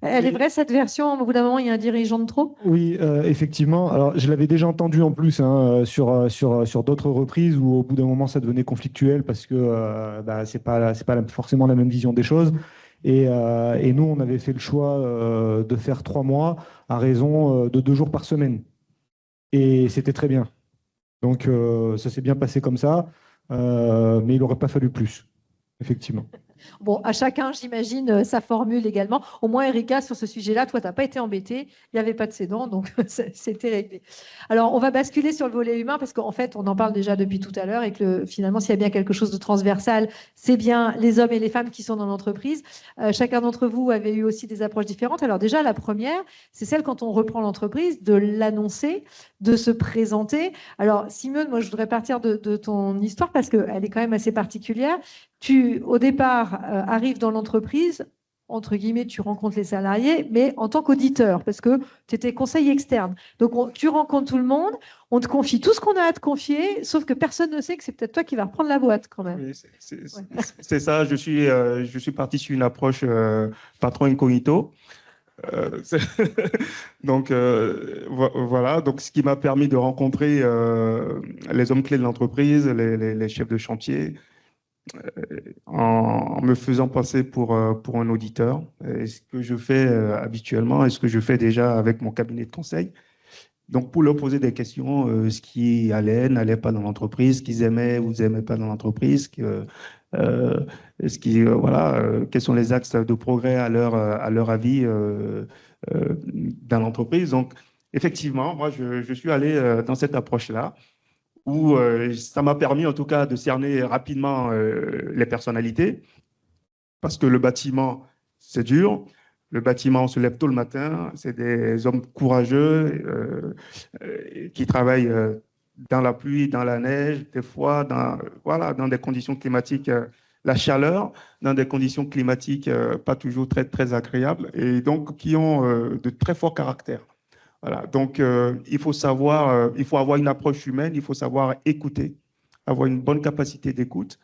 Elle est vraie, cette version? Au bout d'un moment, il y a un dirigeant de trop? Oui, effectivement. Alors, je l'avais déjà entendu en plus sur d'autres reprises où au bout d'un moment, ça devenait conflictuel parce que c'est pas forcément la même vision des choses. Et nous, on avait fait le choix de faire 3 mois à raison de 2 jours par semaine. Et c'était très bien. Donc, ça s'est bien passé comme ça, mais il n'aurait pas fallu plus, effectivement. Bon, à chacun, j'imagine, sa formule également. Au moins, Erika, sur ce sujet-là, toi, tu n'as pas été embêtée. Il n'y avait pas de cédant, donc c'était réglé. Alors, on va basculer sur le volet humain parce qu'en fait, on en parle déjà depuis tout à l'heure et que finalement, s'il y a bien quelque chose de transversal, c'est bien les hommes et les femmes qui sont dans l'entreprise. Chacun d'entre vous avait eu aussi des approches différentes. Alors déjà, la première, c'est celle quand on reprend l'entreprise, de l'annoncer, de se présenter. Alors, Simone, moi, je voudrais partir de ton histoire parce qu'elle est quand même assez particulière. Tu, au départ, arrives dans l'entreprise entre guillemets, tu rencontres les salariés, mais en tant qu'auditeur, parce que tu étais conseil externe. Donc, tu rencontres tout le monde, on te confie tout ce qu'on a à te confier, sauf que personne ne sait que c'est peut-être toi qui vas reprendre la boîte quand même. Oui, c'est ça, je suis parti sur une approche patron incognito. Donc, voilà, donc, ce qui m'a permis de rencontrer les hommes clés de l'entreprise, les chefs de chantier, en me faisant passer pour un auditeur. Et ce que je fais habituellement et ce que je fais déjà avec mon cabinet de conseil. Donc, pour leur poser des questions, ce qui allait, n'allait pas dans l'entreprise, ce qu'ils aimaient ou n'aimaient pas dans l'entreprise, quels sont les axes de progrès à leur avis dans l'entreprise. Donc, effectivement, moi, je suis allé dans cette approche-là, où ça m'a permis en tout cas de cerner rapidement les personnalités, parce que le bâtiment, c'est dur. Le bâtiment, on se lève tôt le matin, c'est des hommes courageux qui travaillent dans la pluie, dans la neige, des fois dans des conditions climatiques, la chaleur, dans des conditions climatiques pas toujours très, très agréables, et donc qui ont de très forts caractères. Voilà, donc il faut avoir une approche humaine, il faut savoir écouter, avoir une bonne capacité d'écoute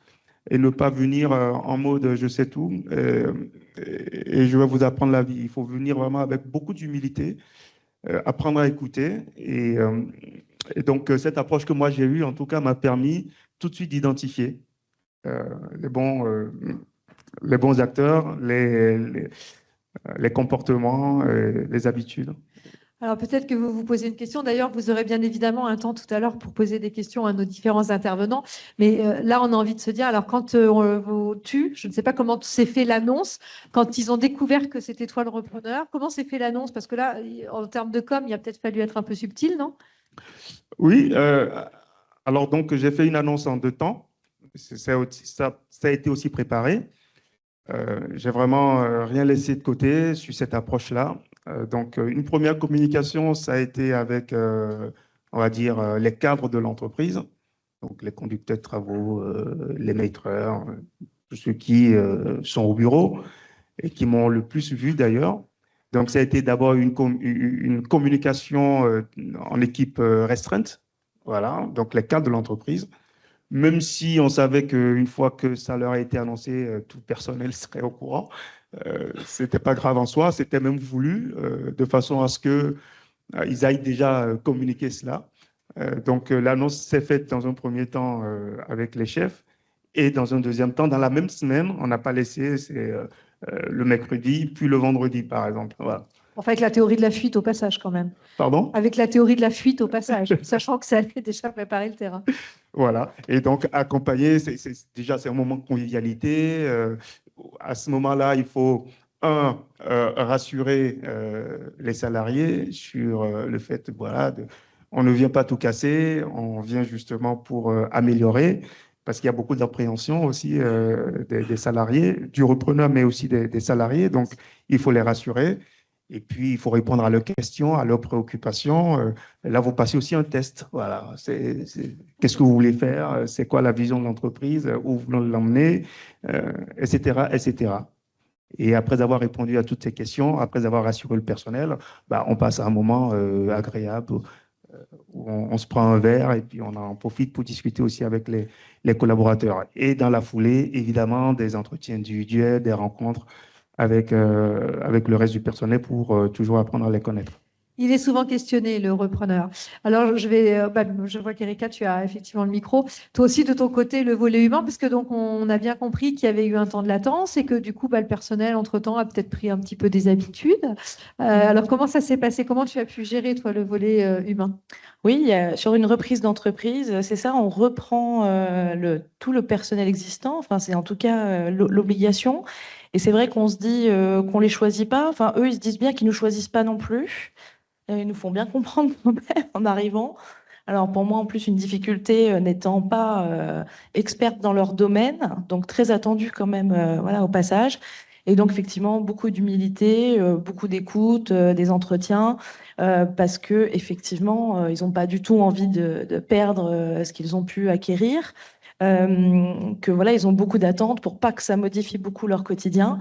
et ne pas venir en mode je sais tout et je vais vous apprendre la vie. Il faut venir vraiment avec beaucoup d'humilité, apprendre à écouter. Et donc cette approche que moi j'ai eue, en tout cas, m'a permis tout de suite d'identifier les bons acteurs, les comportements, les habitudes. Alors peut-être que vous vous posez une question. D'ailleurs, vous aurez bien évidemment un temps tout à l'heure pour poser des questions à nos différents intervenants. Mais là, on a envie de se dire, alors quand je ne sais pas comment s'est fait l'annonce, quand ils ont découvert que c'était toi le repreneur, comment s'est fait l'annonce? Parce que là, en termes de com, il a peut-être fallu être un peu subtil, non? Oui, alors donc j'ai fait une annonce en 2 temps. Ça a été aussi préparé. J'ai vraiment rien laissé de côté sur cette approche-là. Donc, une première communication, ça a été avec, on va dire, les cadres de l'entreprise, donc les conducteurs de travaux, les maîtreurs, tous ceux qui sont au bureau et qui m'ont le plus vu d'ailleurs. Donc, ça a été d'abord une communication en équipe restreinte, voilà, donc les cadres de l'entreprise. Même si on savait qu'une fois que ça leur a été annoncé, tout le personnel serait au courant. Ce n'était pas grave en soi, c'était même voulu, de façon à ce qu'ils aillent déjà communiquer cela. Donc l'annonce s'est faite dans un premier temps avec les chefs, et dans un deuxième temps, dans la même semaine, on n'a pas laissé, c'est le mercredi, puis le vendredi, par exemple. Voilà. Enfin, avec la théorie de la fuite au passage, quand même. Pardon? Avec la théorie de la fuite au passage, sachant que ça allait déjà préparer le terrain. Voilà. Et donc, accompagner, c'est un moment de convivialité. À ce moment-là, il faut, rassurer les salariés sur le fait, voilà, on ne vient pas tout casser, on vient justement pour améliorer, parce qu'il y a beaucoup d'appréhension aussi des salariés, du repreneur, mais aussi des salariés. Donc, il faut les rassurer. Et puis, il faut répondre à leurs questions, à leurs préoccupations. Là, vous passez aussi un test. Voilà. Qu'est-ce que vous voulez faire? C'est quoi la vision de l'entreprise? Où vous voulez l'emmener? Etc., etc. Et après avoir répondu à toutes ces questions, après avoir rassuré le personnel, on passe à un moment agréable où on se prend un verre et puis on en profite pour discuter aussi avec les collaborateurs. Et dans la foulée, évidemment, des entretiens individuels, des rencontres avec le reste du personnel pour toujours apprendre à les connaître. Il est souvent questionné, le repreneur. Alors, je vois qu'Erika, tu as effectivement le micro. Toi aussi, de ton côté, le volet humain, parce que donc on a bien compris qu'il y avait eu un temps de latence et que du coup, le personnel, entre-temps, a peut-être pris un petit peu des habitudes. Alors, comment ça s'est passé? Comment tu as pu gérer, toi, le volet humain? Oui, sur une reprise d'entreprise, c'est ça, on reprend tout le personnel existant. Enfin, c'est en tout cas l'obligation. Et c'est vrai qu'on se dit qu'on ne les choisit pas. Enfin, eux, ils se disent bien qu'ils ne nous choisissent pas non plus. Ils nous font bien comprendre quand même en arrivant. Alors pour moi, en plus, une difficulté n'étant pas experte dans leur domaine, donc très attendue quand même voilà, au passage. Et donc effectivement, beaucoup d'humilité, beaucoup d'écoute, des entretiens, parce que effectivement, ils n'ont pas du tout envie de perdre ce qu'ils ont pu acquérir. Que voilà, ils ont beaucoup d'attentes pour pas que ça modifie beaucoup leur quotidien.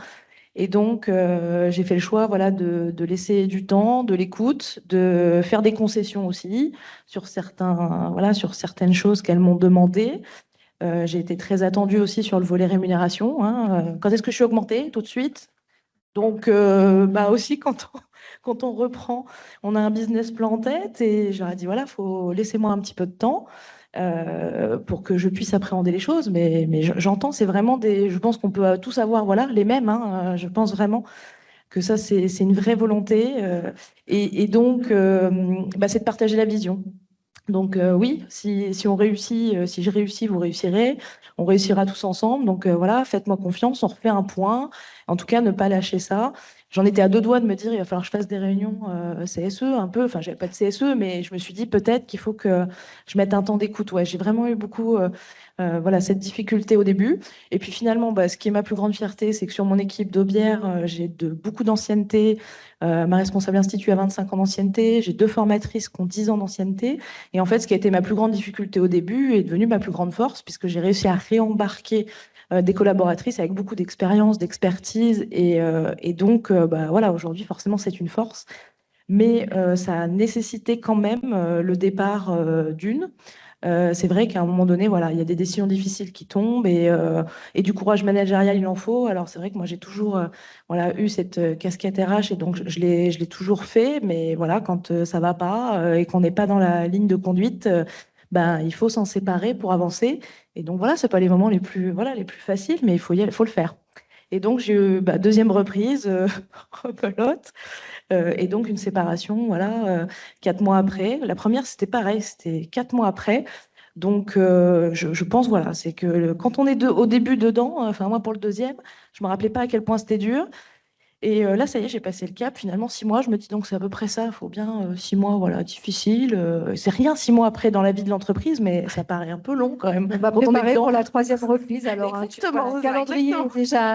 Et donc, j'ai fait le choix voilà, de laisser du temps, de l'écoute, de faire des concessions aussi sur certaines choses qu'elles m'ont demandées. J'ai été très attendue aussi sur le volet rémunération, hein. Quand est-ce que je suis augmentée? Tout de suite. Donc, aussi, quand on reprend, on a un business plan en tête et j'aurais dit, voilà, laissez-moi un petit peu de temps pour que je puisse appréhender les choses. Mais j'entends, c'est vraiment je pense qu'on peut tous avoir voilà, les mêmes, hein. Je pense vraiment que ça, c'est une vraie volonté. Et donc, c'est de partager la vision. Donc oui, si on réussit, si je réussis, vous réussirez. On réussira tous ensemble. Donc voilà, faites-moi confiance, on refait un point. En tout cas, ne pas lâcher ça. J'en étais à deux doigts de me dire, il va falloir que je fasse des réunions CSE un peu. Enfin, j'avais pas de CSE, mais je me suis dit peut-être qu'il faut que je mette un temps d'écoute. Ouais, j'ai vraiment eu beaucoup cette difficulté au début. Et puis finalement, ce qui est ma plus grande fierté, c'est que sur mon équipe d'Aubière, j'ai beaucoup d'ancienneté. Ma responsable institut a 25 ans d'ancienneté. J'ai 2 formatrices qui ont 10 ans d'ancienneté. Et en fait, ce qui a été ma plus grande difficulté au début est devenu ma plus grande force, puisque j'ai réussi à réembarquer des collaboratrices avec beaucoup d'expérience, d'expertise. Et donc, voilà, aujourd'hui, forcément, c'est une force. Mais ça a nécessité quand même le départ d'une. C'est vrai qu'à un moment donné, voilà, il y a des décisions difficiles qui tombent et du courage managérial, il en faut. Alors, c'est vrai que moi, j'ai toujours eu cette casquette RH et donc je l'ai toujours fait. Mais voilà, quand ça va pas et qu'on n'est pas dans la ligne de conduite, il faut s'en séparer pour avancer. Et donc, voilà, c'est pas les moments les plus faciles, mais il faut le faire. Et donc, j'ai eu deuxième reprise, rebelote. Et donc une séparation, voilà, 4 mois après. La première, c'était pareil, c'était 4 mois après. Donc je pense, voilà, c'est que quand on est au début dedans, enfin moi pour le deuxième, je me rappelais pas à quel point c'était dur. Et là, ça y est, j'ai passé le cap. Finalement, 6 mois, je me dis donc c'est à peu près ça. Il faut bien 6 mois, voilà, difficile. C'est rien 6 mois après dans la vie de l'entreprise, mais ça paraît un peu long quand même. On va préparer pour la 3e reprise. Alors, exactement, le calendrier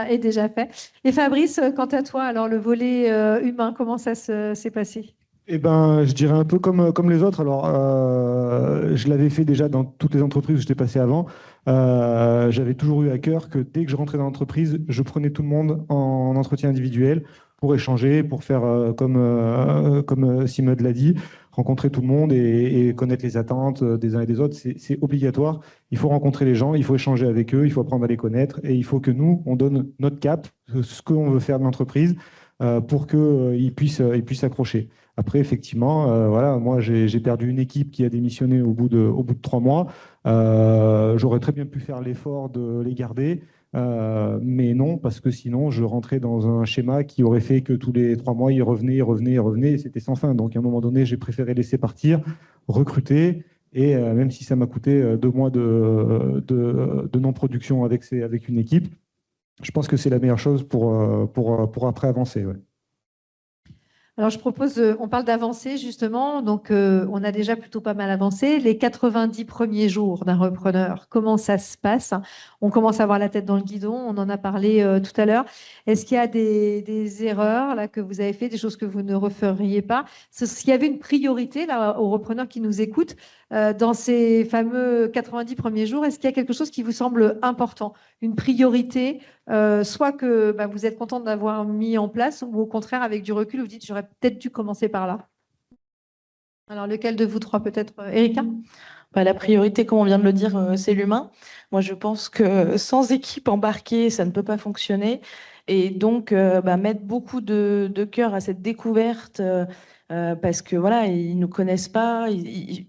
est déjà fait. Et Fabrice, quant à toi, alors le volet humain, comment ça s'est passé? Eh ben, je dirais un peu comme les autres. Alors, je l'avais fait déjà dans toutes les entreprises où j'étais passé avant. J'avais toujours eu à cœur que dès que je rentrais dans l'entreprise, je prenais tout le monde en entretien individuel pour échanger, pour faire comme Simone l'a dit, rencontrer tout le monde et connaître les attentes des uns et des autres. C'est obligatoire. Il faut rencontrer les gens, il faut échanger avec eux, il faut apprendre à les connaître et il faut que nous, on donne notre cap, ce qu'on veut faire de l'entreprise pour qu'ils puissent s'accrocher. Après, effectivement, voilà, moi, j'ai perdu une équipe qui a démissionné au bout de 3 mois. J'aurais très bien pu faire l'effort de les garder, mais non, parce que sinon, je rentrais dans un schéma qui aurait fait que tous les 3 mois, ils revenaient, et c'était sans fin. Donc, à un moment donné, j'ai préféré laisser partir, recruter, et même si ça m'a coûté 2 mois de non-production avec une équipe, je pense que c'est la meilleure chose pour après avancer. Ouais. Alors, je propose, on parle d'avancer justement, donc on a déjà plutôt pas mal avancé. Les 90 premiers jours d'un repreneur, comment ça se passe? On commence à avoir la tête dans le guidon, on en a parlé tout à l'heure. Est-ce qu'il y a des erreurs là, que vous avez fait, des choses que vous ne referiez pas? S'il y avait une priorité là, aux repreneurs qui nous écoutent, dans ces fameux 90 premiers jours, est-ce qu'il y a quelque chose qui vous semble important? Une priorité, soit que vous êtes content d'avoir mis en place, ou au contraire, avec du recul, vous dites, j'aurais peut-être dû commencer par là. Alors, lequel de vous trois, peut-être, Erika? La priorité, comme on vient de le dire, c'est l'humain. Moi, je pense que sans équipe embarquée, ça ne peut pas fonctionner. Et donc, mettre beaucoup de cœur à cette découverte, parce que voilà, ils nous connaissent pas.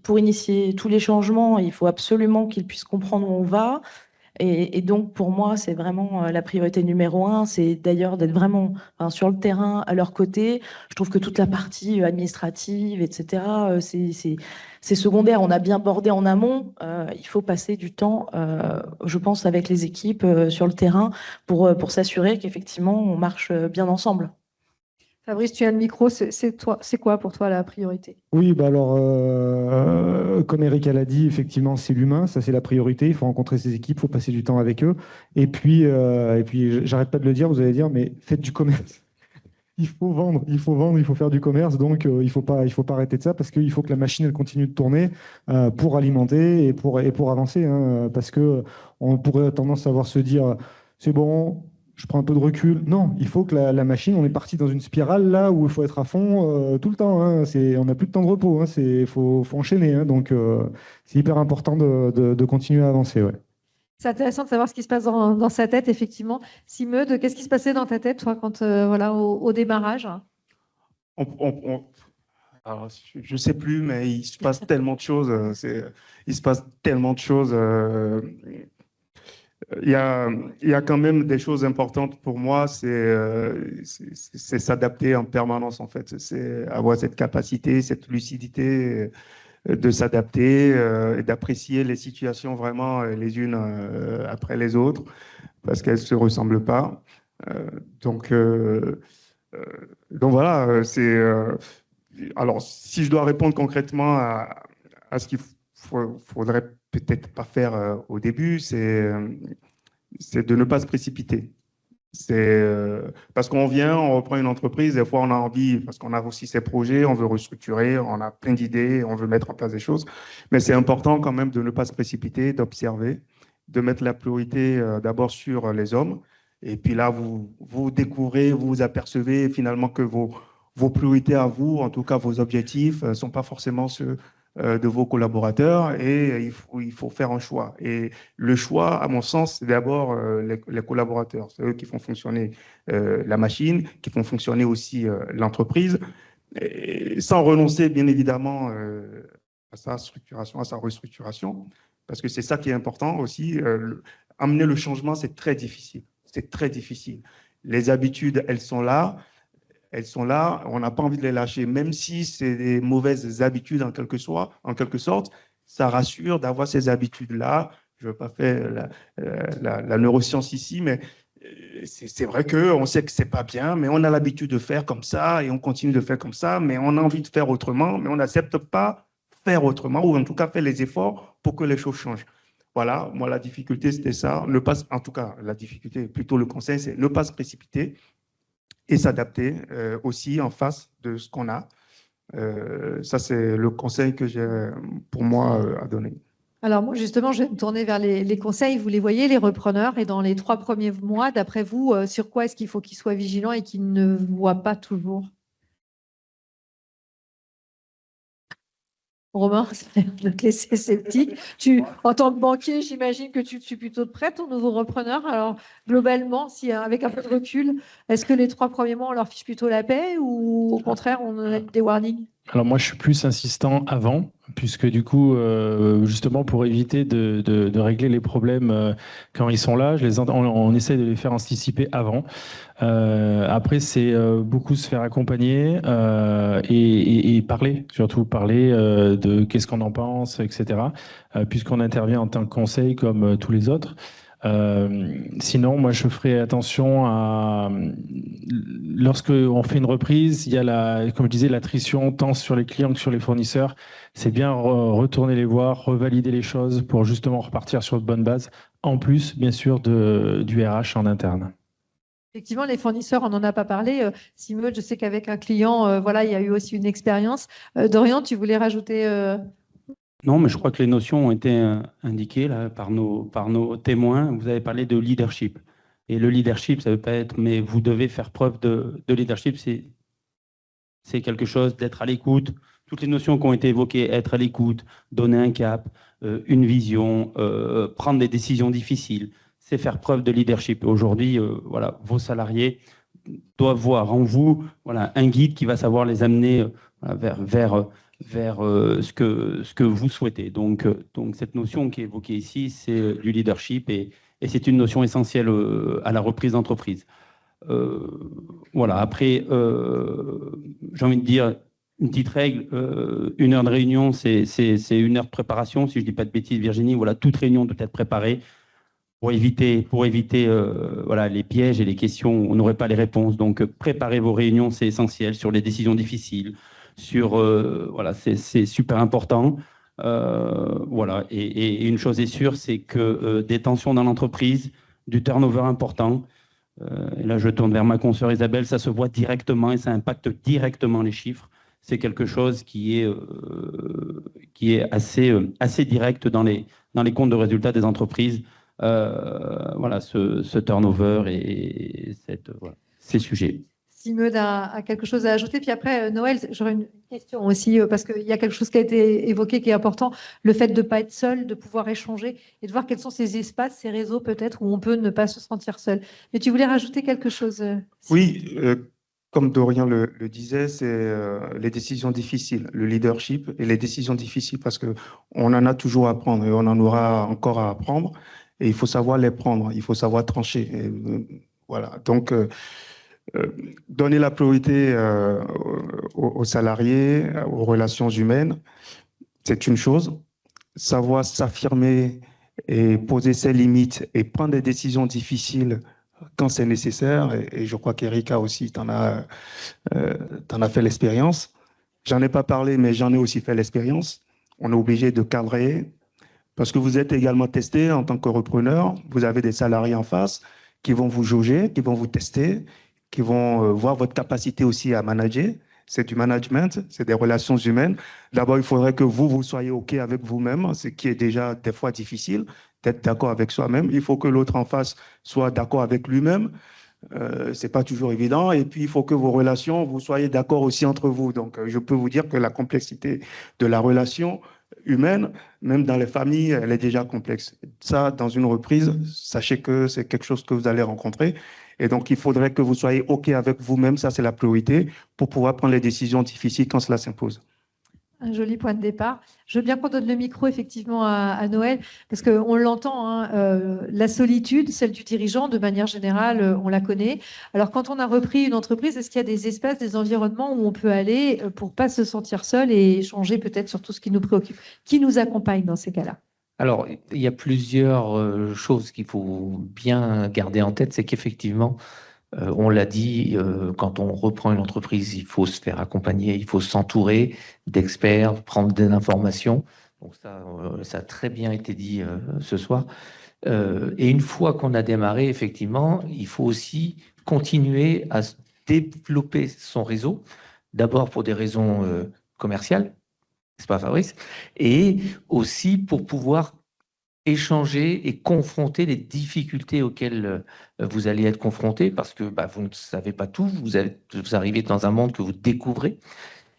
Pour initier tous les changements, il faut absolument qu'ils puissent comprendre où on va. Et donc, pour moi, c'est vraiment la priorité numéro 1. C'est d'ailleurs d'être vraiment sur le terrain, à leur côté. Je trouve que toute la partie administrative, etc., c'est secondaire. On a bien bordé en amont. Il faut passer du temps, je pense, avec les équipes sur le terrain pour s'assurer qu'effectivement, on marche bien ensemble. Fabrice, tu as le micro. C'est quoi pour toi la priorité? Oui, alors, comme Erika l'a dit, effectivement, c'est l'humain, ça c'est la priorité. Il faut rencontrer ses équipes, il faut passer du temps avec eux. Et puis j'arrête pas de le dire, vous allez dire, mais faites du commerce. Il faut vendre, il faut faire du commerce. Donc, il faut pas arrêter de ça parce qu'il faut que la machine elle continue de tourner pour alimenter et pour avancer. Hein, parce que on pourrait tendance à se dire, c'est bon. je prends un peu de recul. Non, il faut que la machine, on est parti dans une spirale là où il faut être à fond tout le temps. Hein. On n'a plus de temps de repos. Il faut enchaîner. Hein. Donc, c'est hyper important de continuer à avancer. Ouais. C'est intéressant de savoir ce qui se passe dans sa tête, effectivement. Simeude, qu'est-ce qui se passait dans ta tête, toi, quand, voilà, au démarrage? Alors, je ne sais plus, mais il se passe tellement de choses. Il se passe tellement de choses. Il y a quand même des choses importantes pour moi, c'est s'adapter en permanence, en fait. C'est avoir cette capacité, cette lucidité de s'adapter et d'apprécier les situations vraiment les unes après les autres, parce qu'elles ne se ressemblent pas. Donc voilà, alors, si je dois répondre concrètement à ce qu'il faudrait peut-être pas faire au début, c'est de ne pas se précipiter. Parce qu'on on reprend une entreprise, des fois on a envie, parce qu'on a aussi ses projets, on veut restructurer, on a plein d'idées, on veut mettre en place des choses, mais c'est important quand même de ne pas se précipiter, d'observer, de mettre la priorité d'abord sur les hommes, et puis là vous découvrez, vous apercevez finalement que vos priorités à vous, en tout cas vos objectifs, ne sont pas forcément ceux de vos collaborateurs, et il faut faire un choix. Et le choix, à mon sens, c'est d'abord les collaborateurs. C'est eux qui font fonctionner la machine, qui font fonctionner aussi l'entreprise, sans renoncer, bien évidemment, à sa structuration, à sa restructuration, parce que c'est ça qui est important aussi. Amener le changement, c'est très difficile. C'est très difficile. Les habitudes, elles sont là. On n'a pas envie de les lâcher, même si c'est des mauvaises habitudes en quelque sorte, ça rassure d'avoir ces habitudes-là. Je ne veux pas faire la neuroscience ici, mais c'est vrai qu'on sait que ce n'est pas bien, mais on a l'habitude de faire comme ça et on continue de faire comme ça, mais on a envie de faire autrement, mais on n'accepte pas faire autrement, ou en tout cas faire les efforts pour que les choses changent. Voilà, moi la difficulté c'était ça, en tout cas la difficulté, plutôt le conseil, c'est ne pas se précipiter, et s'adapter aussi en face de ce qu'on a. Ça, c'est le conseil que j'ai pour moi à donner. Alors moi, justement, je vais me tourner vers les conseils. Vous les voyez, les repreneurs, et dans les 3 premiers mois, d'après vous, sur quoi est-ce qu'il faut qu'ils soient vigilants et qu'ils ne voient pas toujours? Romain, ça a l'air de te laisser sceptique. En tant que banquier, j'imagine que tu suis plutôt prêt, ton nouveau repreneur. Alors, globalement, avec un peu de recul, est-ce que les 3 premiers mois, on leur fiche plutôt la paix, ou au contraire, on a des warnings? Alors moi, je suis plus insistant avant, puisque du coup, justement, pour éviter de régler les problèmes quand ils sont là, on essaie de les faire anticiper avant. Après, c'est beaucoup se faire accompagner et parler, surtout parler de qu'est-ce qu'on en pense, etc. Puisqu'on intervient en tant que conseil comme tous les autres. Sinon, moi, je ferai attention à lorsque on fait une reprise, il y a comme je disais, l'attrition tant sur les clients que sur les fournisseurs. C'est bien retourner les voir, revalider les choses pour justement repartir sur de bonnes bases. En plus, bien sûr, du RH en interne. Effectivement, les fournisseurs, on n'en a pas parlé. Simeude, je sais qu'avec un client, voilà, il y a eu aussi une expérience. Dorian, tu voulais rajouter Non, mais je crois que les notions ont été indiquées là, par nos témoins. Vous avez parlé de leadership. Et le leadership, ça ne veut pas être, mais vous devez faire preuve de leadership. C'est quelque chose d'être à l'écoute. Toutes les notions qui ont été évoquées, être à l'écoute, donner un cap, une vision, prendre des décisions difficiles, c'est faire preuve de leadership. Aujourd'hui, voilà, vos salariés doivent voir en vous un guide qui va savoir les amener vers ce que vous souhaitez. Donc cette notion qui est évoquée ici, c'est du leadership et c'est une notion essentielle à la reprise d'entreprise. Voilà. Après, j'ai envie de dire une petite règle, 1 heure de réunion, c'est 1 heure de préparation. Si je ne dis pas de bêtises, Virginie, voilà, toute réunion doit être préparée pour éviter les pièges et les questions où on n'aurait pas les réponses. Donc, préparez vos réunions, c'est essentiel sur les décisions difficiles. C'est super important. Voilà. Et une chose est sûre, c'est que des tensions dans l'entreprise, du turnover important. Et là, je tourne vers ma consoeur Isabelle, ça se voit directement et ça impacte directement les chiffres. C'est quelque chose qui est assez direct dans les comptes de résultats des entreprises. voilà, ce turnover et ces sujets. Si Meud a quelque chose à ajouter. Puis après, Noël, j'aurais une question aussi, parce qu'il y a quelque chose qui a été évoqué qui est important, le fait de ne pas être seul, de pouvoir échanger et de voir quels sont ces espaces, ces réseaux peut-être où on peut ne pas se sentir seul. Mais tu voulais rajouter quelque chose? Oui, comme Dorian le disait, c'est les décisions difficiles, le leadership et les décisions difficiles parce qu'on en a toujours à prendre et on en aura encore à apprendre. Et il faut savoir les prendre, il faut savoir trancher. Et, voilà. Donc, donner la priorité aux salariés, aux relations humaines, c'est une chose. Savoir s'affirmer et poser ses limites et prendre des décisions difficiles quand c'est nécessaire. Et je crois qu'Erika aussi, t'en as fait l'expérience. J'en ai pas parlé, mais j'en ai aussi fait l'expérience. On est obligé de cadrer parce que vous êtes également testé en tant que repreneur. Vous avez des salariés en face qui vont vous jauger, qui vont vous tester, qui vont voir votre capacité aussi à manager. C'est du management, c'est des relations humaines. D'abord, il faudrait que vous soyez OK avec vous-même, ce qui est déjà des fois difficile, d'être d'accord avec soi-même. Il faut que l'autre en face soit d'accord avec lui-même. C'est pas toujours évident. Et puis, il faut que vos relations, vous soyez d'accord aussi entre vous. Donc, je peux vous dire que la complexité de la relation humaine, même dans les familles, elle est déjà complexe. Ça, dans une reprise, sachez que c'est quelque chose que vous allez rencontrer. Et donc, il faudrait que vous soyez OK avec vous-même, ça c'est la priorité, pour pouvoir prendre les décisions difficiles quand cela s'impose. Un joli point de départ. Je veux bien qu'on donne le micro effectivement à Noël, parce qu'on l'entend, hein, la solitude, celle du dirigeant, de manière générale, on la connaît. Alors quand on a repris une entreprise, est-ce qu'il y a des espaces, des environnements où on peut aller pour ne pas se sentir seul et échanger peut-être sur tout ce qui nous préoccupe? Qui nous accompagne dans ces cas-là? Alors, il y a plusieurs choses qu'il faut bien garder en tête. C'est qu'effectivement, on l'a dit, quand on reprend une entreprise, il faut se faire accompagner, il faut s'entourer d'experts, prendre des informations. Donc ça a très bien été dit ce soir. Et une fois qu'on a démarré, effectivement, il faut aussi continuer à développer son réseau, d'abord pour des raisons commerciales, n'est-ce pas Fabrice? Et aussi pour pouvoir échanger et confronter les difficultés auxquelles vous allez être confrontés, parce que vous ne savez pas tout, vous arrivez dans un monde que vous découvrez.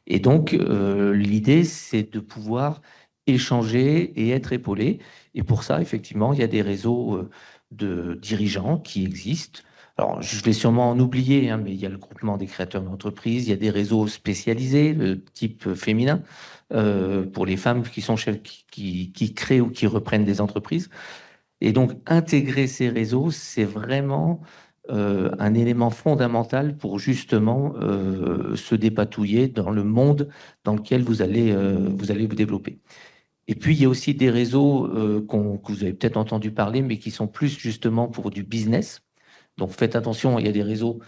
Et donc, l'idée, c'est de pouvoir échanger et être épaulé. Et pour ça, effectivement, il y a des réseaux de dirigeants qui existent. Alors, je vais sûrement en oublier, hein, mais il y a le groupement des créateurs d'entreprises, il y a des réseaux spécialisés, de type féminin, pour les femmes qui sont qui créent ou qui reprennent des entreprises. Et donc, intégrer ces réseaux, c'est vraiment un élément fondamental pour justement se dépatouiller dans le monde dans lequel vous allez vous développer. Et puis, il y a aussi des réseaux que vous avez peut-être entendu parler, mais qui sont plus justement pour du business. Donc, faites attention, il y a des réseaux.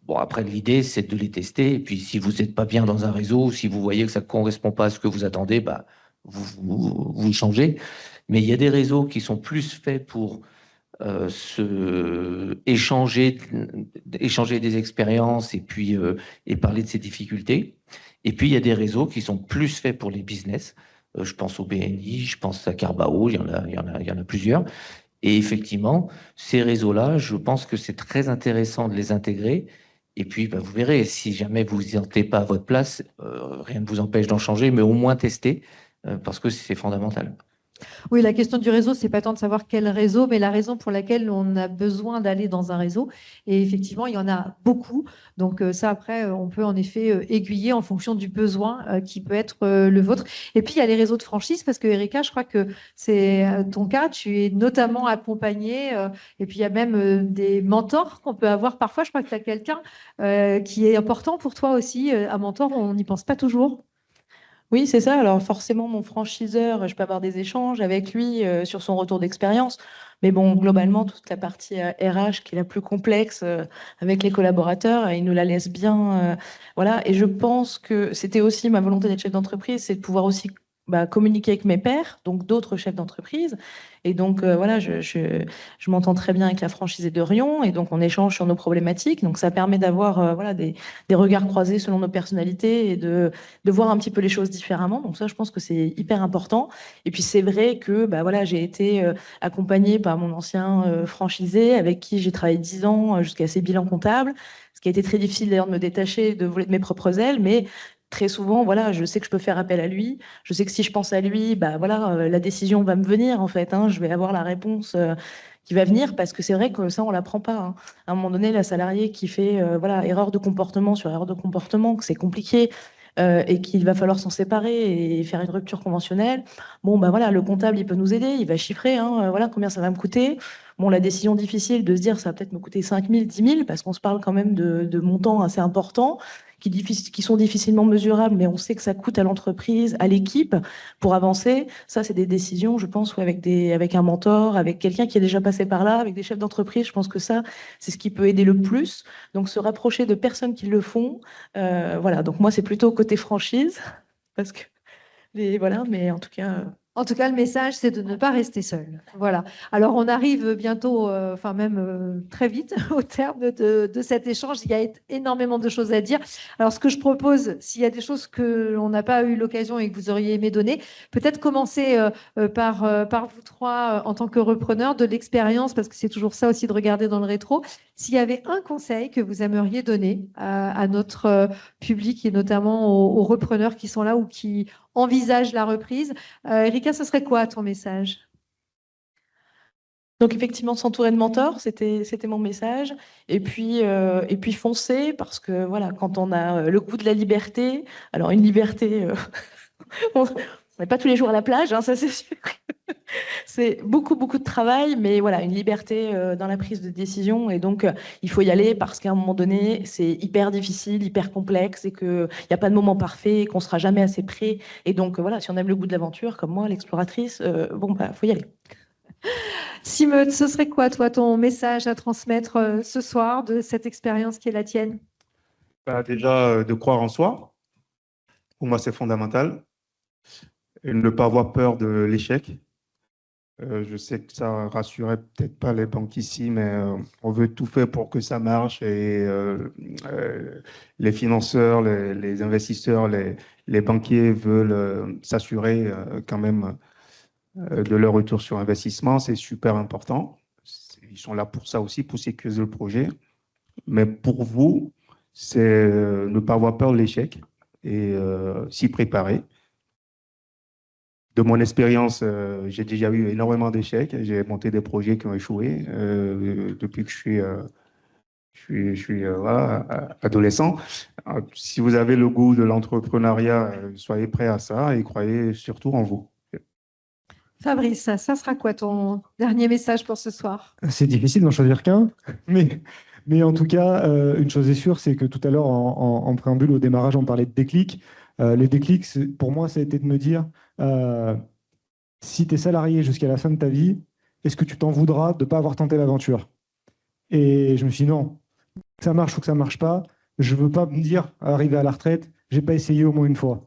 Bon, après, l'idée, c'est de les tester. Et puis, si vous n'êtes pas bien dans un réseau, si vous voyez que ça ne correspond pas à ce que vous attendez, vous changez. Mais il y a des réseaux qui sont plus faits pour échanger des expériences et puis et parler de ses difficultés. Et puis, il y a des réseaux qui sont plus faits pour les business. Je pense au BNI, je pense à Carbao, il y en a plusieurs. Et effectivement, ces réseaux-là, je pense que c'est très intéressant de les intégrer. Et puis, vous verrez, si jamais vous ne vous sentez pas à votre place, rien ne vous empêche d'en changer, mais au moins tester, parce que c'est fondamental. Oui, la question du réseau, c'est pas tant de savoir quel réseau, mais la raison pour laquelle on a besoin d'aller dans un réseau. Et effectivement, il y en a beaucoup. Donc ça, après, on peut en effet aiguiller en fonction du besoin qui peut être le vôtre. Et puis, il y a les réseaux de franchise, parce que Erika, je crois que c'est ton cas. Tu es notamment accompagnée. Et puis, il y a même des mentors qu'on peut avoir parfois. Je crois que tu as quelqu'un qui est important pour toi aussi. Un mentor, on n'y pense pas toujours. Oui, c'est ça. Alors forcément, mon franchiseur, je peux avoir des échanges avec lui sur son retour d'expérience. Mais bon, globalement, toute la partie RH qui est la plus complexe avec les collaborateurs, il nous la laisse bien. Voilà. Et je pense que c'était aussi ma volonté d'être chef d'entreprise, c'est de pouvoir aussi communiquer avec mes pairs, donc d'autres chefs d'entreprise. Et donc, voilà, je m'entends très bien avec la franchisée de Rion, et donc on échange sur nos problématiques. Donc, ça permet d'avoir voilà, des regards croisés selon nos personnalités et de voir un petit peu les choses différemment. Donc, ça, je pense que c'est hyper important. Et puis, c'est vrai que voilà, j'ai été accompagnée par mon ancien franchisé, avec qui j'ai travaillé 10 ans jusqu'à ses bilans comptables, ce qui a été très difficile d'ailleurs de me détacher, de voler de mes propres ailes, mais très souvent, voilà, je sais que je peux faire appel à lui. Je sais que si je pense à lui, voilà, la décision va me venir en fait. Je vais avoir la réponse qui va venir parce que c'est vrai que ça, on l'apprend pas. À un moment donné, la salariée qui fait voilà, erreur de comportement sur erreur de comportement, que c'est compliqué et qu'il va falloir s'en séparer et faire une rupture conventionnelle. Bon, voilà, le comptable, il peut nous aider, il va chiffrer, voilà, combien ça va me coûter. Bon, la décision difficile de se dire, ça va peut-être me coûter 5 000, 10 000, parce qu'on se parle quand même de montants assez importants, qui sont difficilement mesurables, mais on sait que ça coûte à l'entreprise, à l'équipe, pour avancer. Ça, c'est des décisions, je pense, avec un mentor, avec quelqu'un qui est déjà passé par là, avec des chefs d'entreprise. Je pense que ça, c'est ce qui peut aider le plus. Donc, se rapprocher de personnes qui le font. Voilà, donc moi, c'est plutôt côté franchise, parce que, voilà, mais en tout cas... En tout cas, le message, c'est de ne pas rester seul. Voilà. Alors, on arrive bientôt, enfin même très vite, au terme de cet échange. Il y a énormément de choses à dire. Alors, ce que je propose, s'il y a des choses que l'on n'a pas eu l'occasion et que vous auriez aimé donner, peut-être commencer par vous trois en tant que repreneurs de l'expérience, parce que c'est toujours ça aussi de regarder dans le rétro. S'il y avait un conseil que vous aimeriez donner à notre public et notamment aux repreneurs qui sont là ou qui envisagent la reprise, Erika, ce serait quoi ton message? Donc effectivement, s'entourer de mentors, c'était mon message. Et puis foncer, parce que voilà, quand on a le goût de la liberté, alors une liberté, on n'est pas tous les jours à la plage, ça c'est sûr. C'est beaucoup de travail, mais voilà, une liberté dans la prise de décision. Et donc, il faut y aller parce qu'à un moment donné, c'est hyper difficile, hyper complexe et qu'il n'y a pas de moment parfait, qu'on ne sera jamais assez prêt. Et donc, voilà, si on aime le goût de l'aventure, comme moi, l'exploratrice, faut y aller. Simeut, ce serait quoi, toi, ton message à transmettre ce soir de cette expérience qui est la tienne? Déjà, de croire en soi. Pour moi, c'est fondamental. Et ne pas avoir peur de l'échec. Je sais que ça rassurait peut-être pas les banques ici, mais on veut tout faire pour que ça marche et les financeurs, les investisseurs, les banquiers veulent s'assurer quand même de leur retour sur investissement. C'est super important. Ils sont là pour ça aussi, pour sécuriser le projet. Mais pour vous, c'est ne pas avoir peur de l'échec et s'y préparer. De mon expérience, j'ai déjà eu énormément d'échecs. J'ai monté des projets qui ont échoué depuis que je suis voilà, adolescent. Si vous avez le goût de l'entrepreneuriat, soyez prêts à ça et croyez surtout en vous. Fabrice, ça sera quoi ton dernier message pour ce soir? C'est difficile d'en choisir qu'un, mais en tout cas, une chose est sûre, c'est que tout à l'heure, en préambule, au démarrage, on parlait de déclic. Les déclics, pour moi, ça a été de me dire, si tu es salarié jusqu'à la fin de ta vie, est-ce que tu t'en voudras de ne pas avoir tenté l'aventure? Et je me suis dit, non, que ça marche ou que ça ne marche pas, je ne veux pas me dire, arrivé à la retraite, je n'ai pas essayé au moins une fois.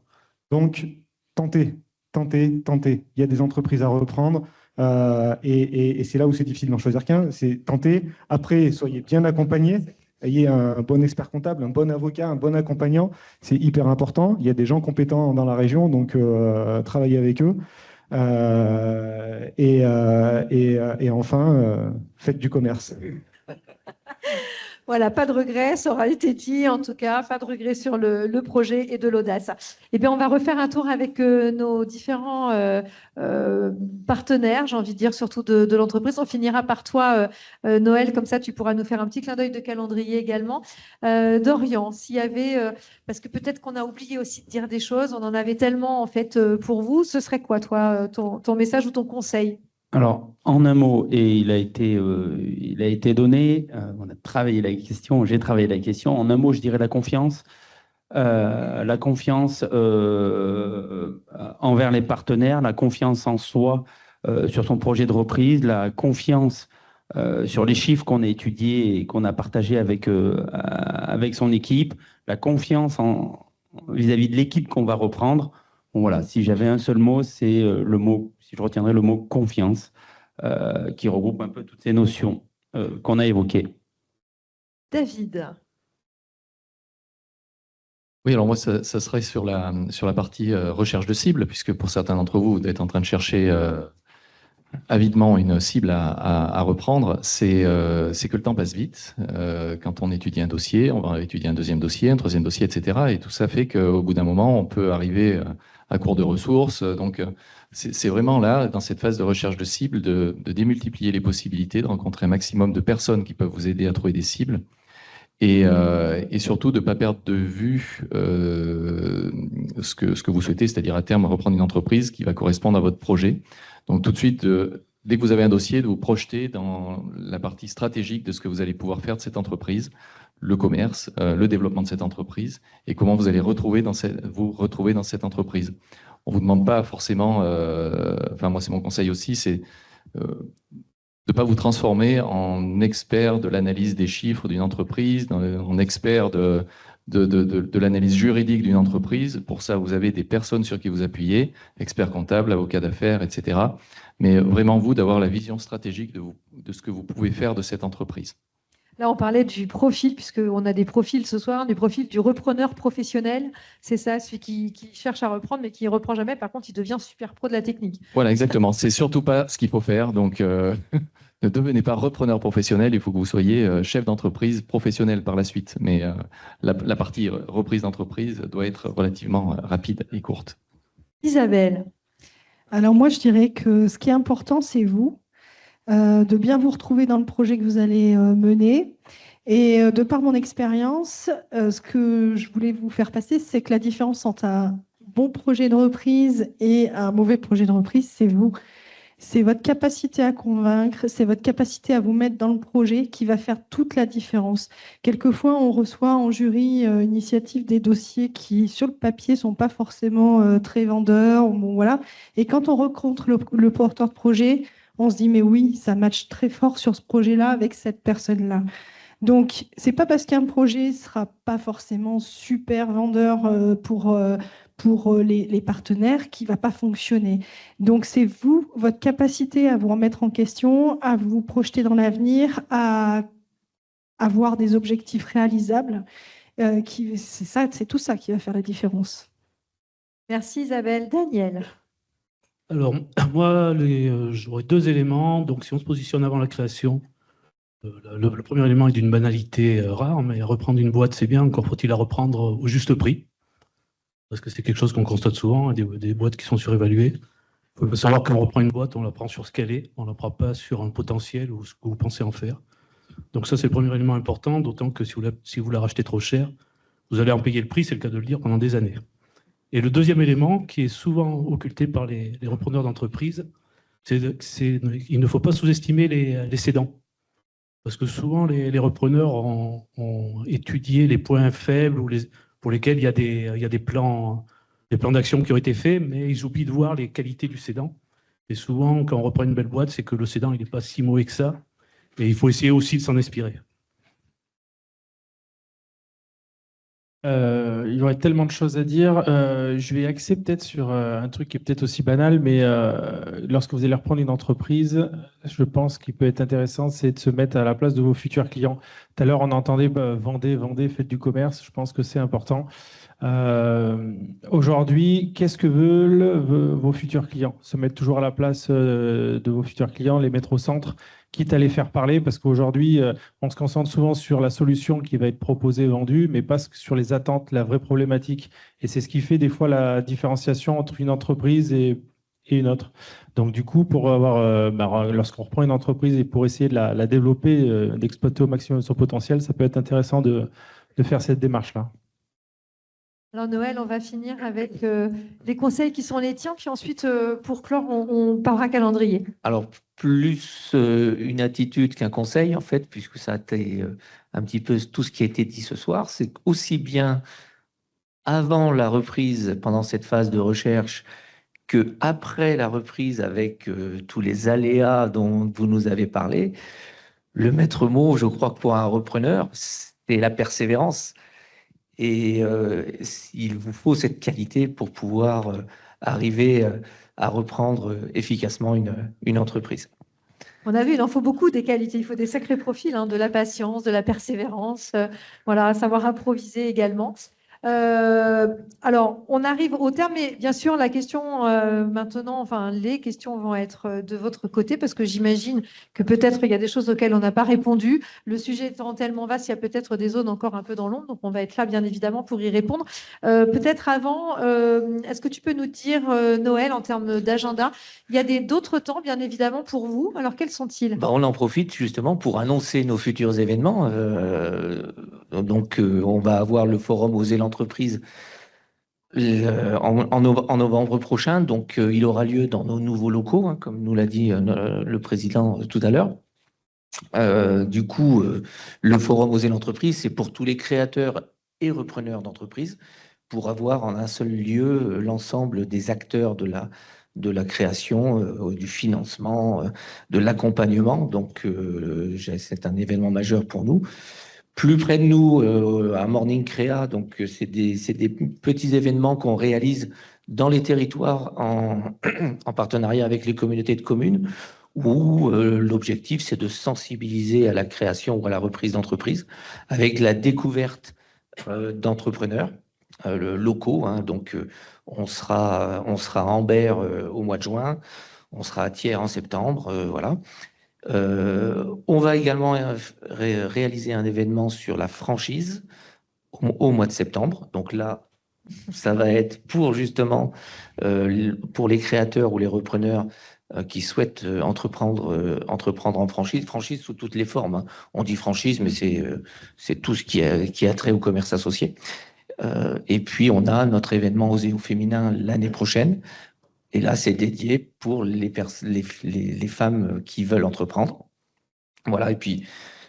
Donc, tentez. Il y a des entreprises à reprendre et c'est là où c'est difficile d'en choisir qu'un, c'est tenter. Après, soyez bien accompagnés. Ayez un bon expert comptable, un bon avocat, un bon accompagnant. C'est hyper important. Il y a des gens compétents dans la région, donc travaillez avec eux. Et enfin, faites du commerce. Voilà, pas de regret, ça aura été dit en tout cas, pas de regret sur le projet et de l'audace. Eh bien, on va refaire un tour avec nos différents partenaires, j'ai envie de dire, surtout de l'entreprise. On finira par toi, Noël, comme ça tu pourras nous faire un petit clin d'œil de calendrier également. Dorian, s'il y avait, parce que peut-être qu'on a oublié aussi de dire des choses, on en avait tellement en fait pour vous, ce serait quoi toi, ton message ou ton conseil? Alors, en un mot, et il a été donné, on a travaillé la question, j'ai travaillé la question. En un mot, je dirais la confiance. La confiance envers les partenaires, la confiance en soi sur son projet de reprise, la confiance sur les chiffres qu'on a étudiés et qu'on a partagés avec son équipe, la confiance vis-à-vis de l'équipe qu'on va reprendre. Bon, voilà, si j'avais un seul mot, c'est le mot, si je retiendrais le mot confiance, qui regroupe un peu toutes ces notions qu'on a évoquées. David. Oui, alors moi, ça serait sur la partie recherche de cible, puisque pour certains d'entre vous, vous êtes en train de chercher avidement une cible à reprendre. C'est que le temps passe vite. Quand on étudie un dossier, on va étudier un deuxième dossier, un troisième dossier, etc. Et tout ça fait qu'au bout d'un moment, on peut arriver à court de ressources. Donc, c'est vraiment là, dans cette phase de recherche de cible, de démultiplier les possibilités, de rencontrer un maximum de personnes qui peuvent vous aider à trouver des cibles. Et surtout de ne pas perdre de vue ce que vous souhaitez, c'est-à-dire à terme reprendre une entreprise qui va correspondre à votre projet. Donc tout de suite, dès que vous avez un dossier, de vous projeter dans la partie stratégique de ce que vous allez pouvoir faire de cette entreprise, le commerce, le développement de cette entreprise, et comment vous allez vous retrouver dans cette entreprise. On ne vous demande pas forcément, enfin moi c'est mon conseil aussi, c'est de ne pas vous transformer en expert de l'analyse des chiffres d'une entreprise, en expert de l'analyse juridique d'une entreprise. Pour ça, vous avez des personnes sur qui vous appuyez, experts comptables, avocats d'affaires, etc. Mais vraiment, vous, d'avoir la vision stratégique de ce que vous pouvez faire de cette entreprise. Là, on parlait du profil, puisqu'on a des profils ce soir, du profil du repreneur professionnel. C'est ça, celui qui cherche à reprendre, mais qui ne reprend jamais. Par contre, il devient super pro de la technique. Voilà, exactement. C'est surtout pas ce qu'il faut faire. Donc, ne devenez pas repreneur professionnel. Il faut que vous soyez chef d'entreprise professionnel par la suite. Mais la partie reprise d'entreprise doit être relativement rapide et courte. Isabelle. Alors moi, je dirais que ce qui est important, c'est vous. De bien vous retrouver dans le projet que vous allez mener. Et de par mon expérience, ce que je voulais vous faire passer, c'est que la différence entre un bon projet de reprise et un mauvais projet de reprise, c'est vous. C'est votre capacité à convaincre, c'est votre capacité à vous mettre dans le projet qui va faire toute la différence. Quelquefois, on reçoit en jury initiative des dossiers qui, sur le papier, ne sont pas forcément très vendeurs. Bon, voilà. Et quand on rencontre le porteur de projet, on se dit, mais oui, ça matche très fort sur ce projet-là avec cette personne-là. Donc, ce n'est pas parce qu'un projet ne sera pas forcément super vendeur pour les partenaires qui ne va pas fonctionner. Donc, c'est vous, votre capacité à vous remettre en question, à vous projeter dans l'avenir, à avoir des objectifs réalisables. C'est tout ça qui va faire la différence. Merci Isabelle. Daniel. Alors, moi, j'aurais deux éléments. Donc, si on se positionne avant la création, le premier élément est d'une banalité rare, mais reprendre une boîte, c'est bien. Encore faut-il la reprendre au juste prix. Parce que c'est quelque chose qu'on constate souvent, des boîtes qui sont surévaluées. Il faut savoir qu'on reprend une boîte, on la prend sur ce qu'elle est, on ne la prend pas sur un potentiel ou ce que vous pensez en faire. Donc ça, c'est le premier élément important, d'autant que si vous la rachetez trop cher, vous allez en payer le prix, c'est le cas de le dire, pendant des années. Et le deuxième élément, qui est souvent occulté par les repreneurs d'entreprise, il ne faut pas sous-estimer les cédants. Parce que souvent, les repreneurs ont étudié les points faibles pour lesquels il y a des plans d'action qui ont été faits, mais ils oublient de voir les qualités du cédant. Et souvent, quand on reprend une belle boîte, c'est que le cédant, il n'est pas si mauvais que ça. Et il faut essayer aussi de s'en inspirer. Il y aurait tellement de choses à dire. Je vais axer peut-être sur un truc qui est peut-être aussi banal, mais lorsque vous allez reprendre une entreprise, je pense qu'il peut être intéressant, c'est de se mettre à la place de vos futurs clients. Tout à l'heure, on entendait vendez, faites du commerce. Je pense que c'est important. Aujourd'hui, qu'est-ce que veulent vos futurs clients? Se mettre toujours à la place de vos futurs clients, les mettre au centre, quitte à les faire parler, parce qu'aujourd'hui, on se concentre souvent sur la solution qui va être proposée, vendue, mais pas sur les attentes, la vraie problématique. Et c'est ce qui fait des fois la différenciation entre une entreprise et une autre. Donc du coup, pour lorsqu'on reprend une entreprise et pour essayer de la développer, d'exploiter au maximum son potentiel, ça peut être intéressant de faire cette démarche-là. Alors Noël, on va finir avec les conseils qui sont les tiens, puis ensuite, pour clore, on parlera calendrier. Alors, plus une attitude qu'un conseil, en fait, puisque ça a été un petit peu tout ce qui a été dit ce soir, c'est aussi bien avant la reprise, pendant cette phase de recherche, que après la reprise avec tous les aléas dont vous nous avez parlé. Le maître mot, je crois que pour un repreneur, c'est la persévérance. Et il vous faut cette qualité pour pouvoir arriver à reprendre efficacement une entreprise. On a vu, il en faut beaucoup des qualités. Il faut des sacrés profils, hein, de la patience, de la persévérance, voilà, savoir improviser également. Alors, on arrive au terme, mais bien sûr, la question maintenant, enfin, les questions vont être de votre côté, parce que j'imagine que peut-être il y a des choses auxquelles on n'a pas répondu. Le sujet étant tellement vaste, il y a peut-être des zones encore un peu dans l'ombre, donc on va être là, bien évidemment, pour y répondre. Peut-être avant, est-ce que tu peux nous dire, Noël, en termes d'agenda, il y a d'autres temps, bien évidemment, pour vous. Alors, quels sont-ils? On en profite justement pour annoncer nos futurs événements. On va avoir le forum Oser l'entreprise en novembre prochain. Donc, il aura lieu dans nos nouveaux locaux, hein, comme nous l'a dit le président tout à l'heure. Le forum Oser l'entreprise, c'est pour tous les créateurs et repreneurs d'entreprises, pour avoir en un seul lieu l'ensemble des acteurs de la création, du financement, de l'accompagnement. Donc, c'est un événement majeur pour nous. Plus près de nous, à Morning Créa, donc c'est des petits événements qu'on réalise dans les territoires en partenariat avec les communautés de communes, où l'objectif, c'est de sensibiliser à la création ou à la reprise d'entreprise avec la découverte d'entrepreneurs locaux. Hein. Donc, on sera à Ambert au mois de juin, on sera à Thiers en septembre, voilà. On va également réaliser un événement sur la franchise au mois de septembre. Donc là, ça va être pour justement pour les créateurs ou les repreneurs qui souhaitent entreprendre en franchise sous toutes les formes. Hein. On dit franchise, mais c'est tout ce qui a trait au commerce associé. Et puis, on a notre événement Oser au féminin l'année prochaine. Et là, c'est dédié pour les femmes qui veulent entreprendre. Voilà, et puis,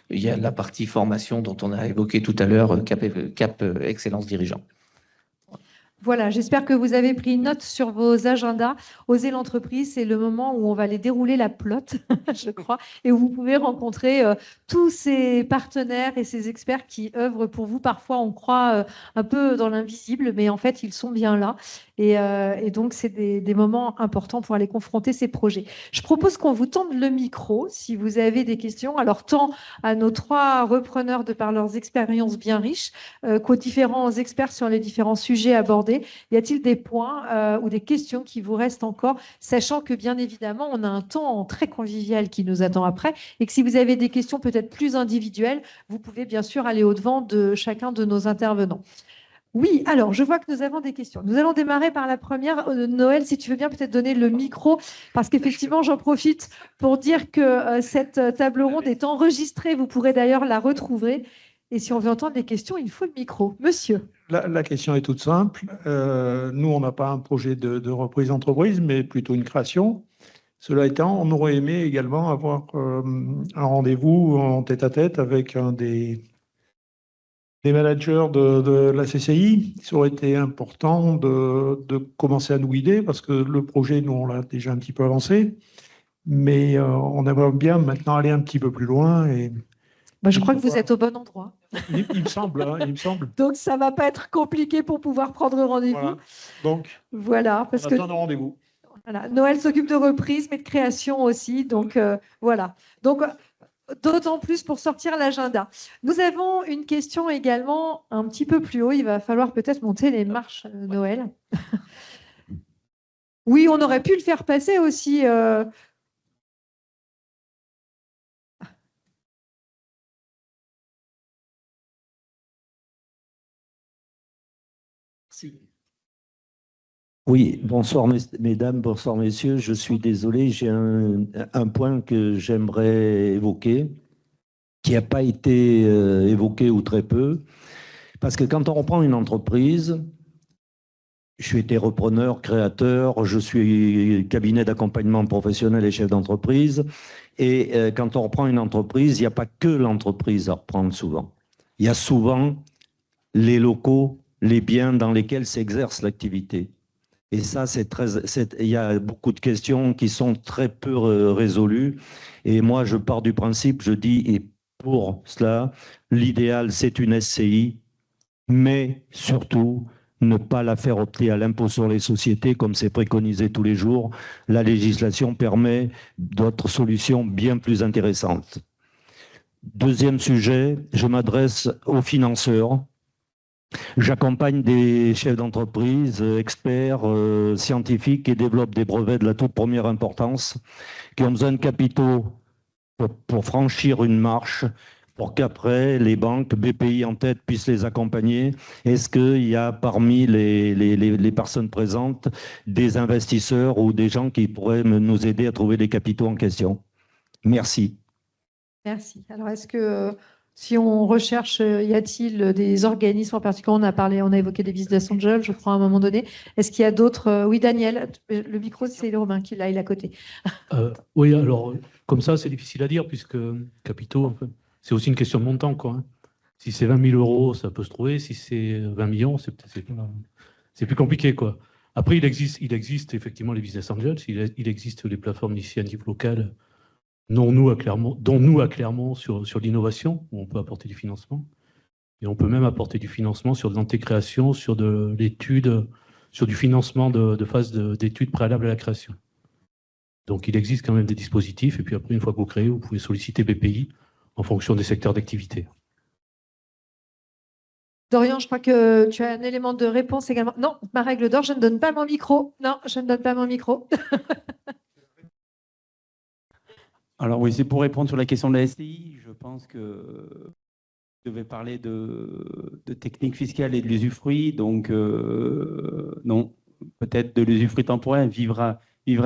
il y a la partie formation dont on a évoqué tout à l'heure, Cap Excellence Dirigeant. Voilà, j'espère que vous avez pris note sur vos agendas. Oser l'entreprise, c'est le moment où on va les dérouler la pelote, je crois, et où vous pouvez rencontrer tous ces partenaires et ces experts qui œuvrent pour vous. Parfois, on croit un peu dans l'invisible, mais en fait, ils sont bien là. Et donc, c'est des moments importants pour aller confronter ces projets. Je propose qu'on vous tende le micro si vous avez des questions. Alors, tant à nos 3 repreneurs de par leurs expériences bien riches qu'aux différents experts sur les différents sujets abordés. Y a-t-il des points ou des questions qui vous restent encore, sachant que bien évidemment, on a un temps très convivial qui nous attend après et que si vous avez des questions peut-être plus individuelles, vous pouvez bien sûr aller au-devant de chacun de nos intervenants. Oui, alors je vois que nous avons des questions. Nous allons démarrer par la première. Noël, si tu veux bien peut-être donner le micro, parce qu'effectivement, j'en profite pour dire que cette table ronde est enregistrée. Vous pourrez d'ailleurs la retrouver. Et si on veut entendre des questions, il faut le micro. Monsieur. La question est toute simple. Nous, on n'a pas un projet de reprise d'entreprise, mais plutôt une création. Cela étant, on aurait aimé également avoir un rendez-vous en tête-à-tête avec un des managers de la CCI. Ça aurait été important de commencer à nous guider parce que le projet, nous, on l'a déjà un petit peu avancé. Mais on aimerait bien maintenant aller un petit peu plus loin. Je crois que vous êtes au bon endroit. Il me semble, hein, il me semble. Donc, ça ne va pas être compliqué pour pouvoir prendre rendez-vous. Voilà. Donc, voilà, parce on attend un rendez-vous. Voilà. Noël s'occupe de reprise, mais de création aussi. Donc, voilà. Donc, d'autant plus pour sortir l'agenda. Nous avons une question également un petit peu plus haut. Il va falloir peut-être monter les marches, Noël. Oui, on aurait pu le faire passer aussi. Oui, bonsoir mesdames, bonsoir messieurs. Je suis désolé, j'ai un point que j'aimerais évoquer, qui n'a pas été évoqué ou très peu. Parce que quand on reprend une entreprise, je été repreneur, créateur, je suis cabinet d'accompagnement professionnel et chef d'entreprise. Et quand on reprend une entreprise, il n'y a pas que l'entreprise à reprendre souvent. Il y a souvent les locaux, les biens dans lesquels s'exerce l'activité. Et ça, il y a beaucoup de questions qui sont très peu résolues. Et moi, je pars du principe, je dis, et pour cela, l'idéal, c'est une SCI mais surtout ne pas la faire opter à l'impôt sur les sociétés comme c'est préconisé tous les jours. La législation permet d'autres solutions bien plus intéressantes. Deuxième sujet, je m'adresse aux financeurs. J'accompagne des chefs d'entreprise, experts, scientifiques qui développent des brevets de la toute première importance, qui ont besoin de capitaux pour franchir une marche, pour qu'après les banques, BPI en tête, puissent les accompagner. Est-ce qu'il y a parmi les personnes présentes des investisseurs ou des gens qui pourraient nous aider à trouver les capitaux en question? Merci. Merci. Alors, est-ce que si on recherche, y a-t-il des organismes en particulier? On a évoqué des business angels, je crois, à un moment donné. Est-ce qu'il y a d'autres? Oui, Daniel, le micro, c'est le Romain qui l'a, il est à côté. Oui, alors, comme ça, c'est difficile à dire, puisque capitaux, enfin, c'est aussi une question de montant, quoi, hein. Si c'est 20 000 euros, ça peut se trouver. Si c'est 20 millions, c'est plus compliqué, quoi. Après, il existe effectivement les business angels, il existe les plateformes d'initiative locale, dont nous à Clermont sur l'innovation, où on peut apporter du financement. Et on peut même apporter du financement sur de l'antécréation, sur de l'étude, sur du financement de phase d'études préalables à la création. Donc il existe quand même des dispositifs, et puis après, une fois que vous créez, vous pouvez solliciter BPI en fonction des secteurs d'activité. Dorian, je crois que tu as un élément de réponse également. Non, ma règle d'or, je ne donne pas mon micro. Non, je ne donne pas mon micro. Alors oui, c'est pour répondre sur la question de la SCI. Je pense que je devais parler de techniques fiscales et de l'usufruit. Donc non, peut-être de l'usufruit temporaire, vivre à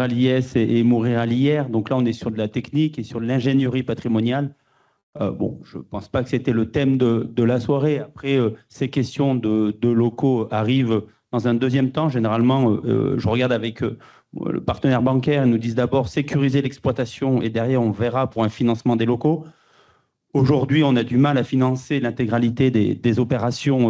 l'IS et mourir à l'IR. Donc là, on est sur de la technique et sur de l'ingénierie patrimoniale. Bon, je ne pense pas que c'était le thème de la soirée. Après, ces questions de locaux arrivent dans un deuxième temps. Généralement, je regarde avec le partenaire bancaire, ils nous disent d'abord sécuriser l'exploitation et derrière, on verra pour un financement des locaux. Aujourd'hui, on a du mal à financer l'intégralité des opérations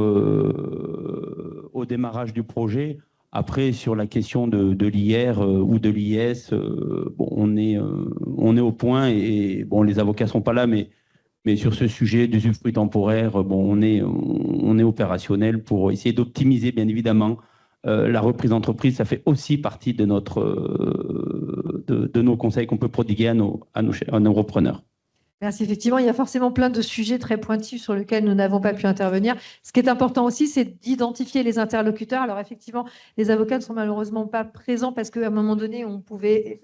au démarrage du projet. Après, sur la question de l'IR ou de l'IS, bon, on est au point et bon, les avocats ne sont pas là, mais sur ce sujet d'usufruit temporaire, bon, on est opérationnel pour essayer d'optimiser, bien évidemment, la reprise d'entreprise. Ça fait aussi partie de nos conseils qu'on peut prodiguer à nos repreneurs. Merci. Effectivement, il y a forcément plein de sujets très pointus sur lesquels nous n'avons pas pu intervenir. Ce qui est important aussi, c'est d'identifier les interlocuteurs. Alors effectivement, les avocats ne sont malheureusement pas présents parce qu'à un moment donné, on pouvait...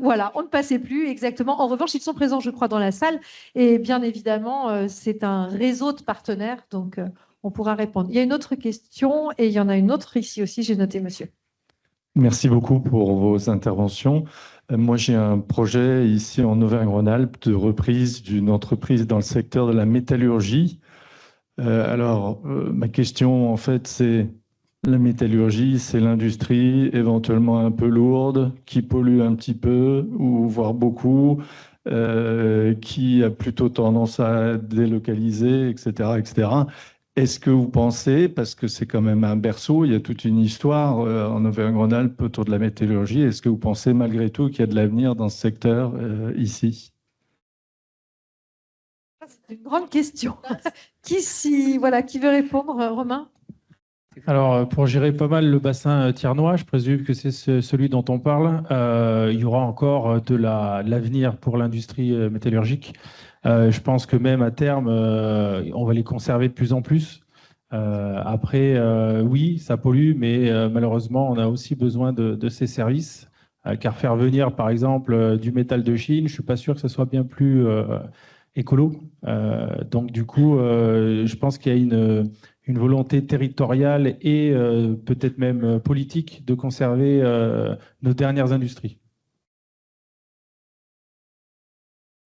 Voilà, on ne passait plus exactement. En revanche, ils sont présents, je crois, dans la salle. Et bien évidemment, c'est un réseau de partenaires, donc on pourra répondre. Il y a une autre question et il y en a une autre ici aussi. J'ai noté, monsieur. Merci beaucoup pour vos interventions. Moi, j'ai un projet ici en Auvergne-Rhône-Alpes de reprise d'une entreprise dans le secteur de la métallurgie. Ma question, en fait, c'est... La métallurgie, c'est l'industrie éventuellement un peu lourde, qui pollue un petit peu, ou voire beaucoup, qui a plutôt tendance à délocaliser, etc., etc. Est-ce que vous pensez, parce que c'est quand même un berceau, il y a toute une histoire en Auvergne-Rhône-Alpes autour de la métallurgie, est-ce que vous pensez malgré tout qu'il y a de l'avenir dans ce secteur ici? C'est une grande question. Qui veut répondre, Romain? Alors, pour gérer pas mal le bassin thiernois, je présume que c'est celui dont on parle. Il y aura encore de l'avenir pour l'industrie métallurgique. Je pense que même à terme, on va les conserver de plus en plus. Après, oui, ça pollue, mais malheureusement, on a aussi besoin de ces services. Car faire venir, par exemple, du métal de Chine, je ne suis pas sûr que ce soit bien plus écolo. Donc, du coup, je pense qu'il y a une volonté territoriale et peut-être même politique de conserver nos dernières industries.